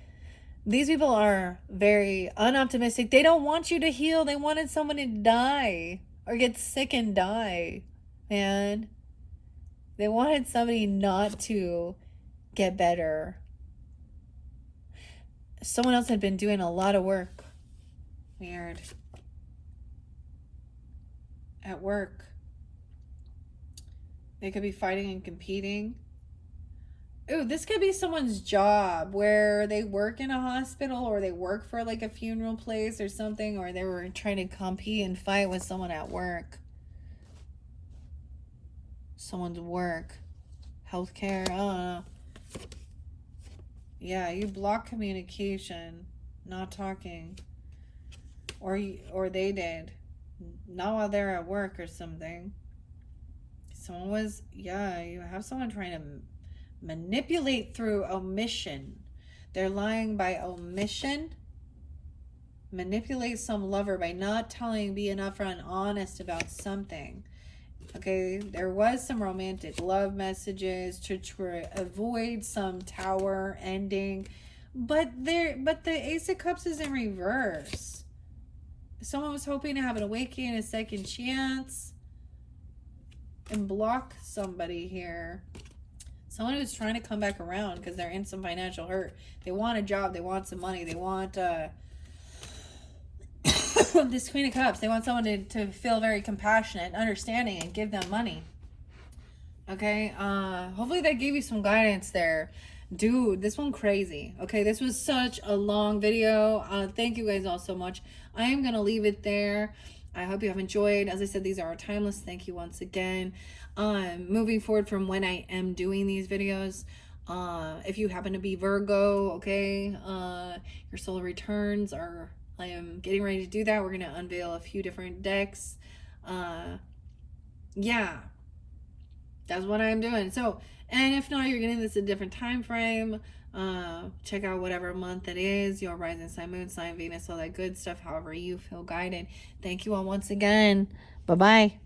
these people are very unoptimistic. They don't want you to heal. They wanted someone to die or get sick and die, man. They wanted somebody not to get better. Someone else had been doing a lot of work. Weird. At work. They could be fighting and competing. Ooh, this could be someone's job where they work in a hospital or they work for like a funeral place or something, or they were trying to compete and fight with someone at work. Someone's work. Healthcare, I don't know. Yeah, you block communication, not talking. Or they did. Not while they're at work or something. Someone was, yeah, you have someone trying to manipulate through omission. They're lying by omission. Manipulate some lover by not telling, being upfront and honest about something. Okay, there was some romantic love messages to avoid some tower ending, but the Ace of Cups is in reverse. Someone was hoping to have an awakening, a second chance, and block somebody here. Someone who's trying to come back around because they're in some financial hurt. They want a job. They want some money. They want this Queen of Cups. They want someone to feel very compassionate and understanding and give them money. Okay? Hopefully that gave you some guidance there. Dude, this one crazy. Okay, this was such a long video. Thank you guys all so much. I am going to leave it there. I hope you have enjoyed. As I said, these are timeless. Thank you once again. Moving forward from when I am doing these videos, if you happen to be Virgo, okay, your solar returns are, I am getting ready to do that. We're going to unveil a few different decks. Yeah, that's what I'm doing. So, and if not, you're getting this a different time frame. Check out whatever month it is, your rising sign, moon sign, Venus, all that good stuff, however you feel guided. Thank you all once again. Bye-bye.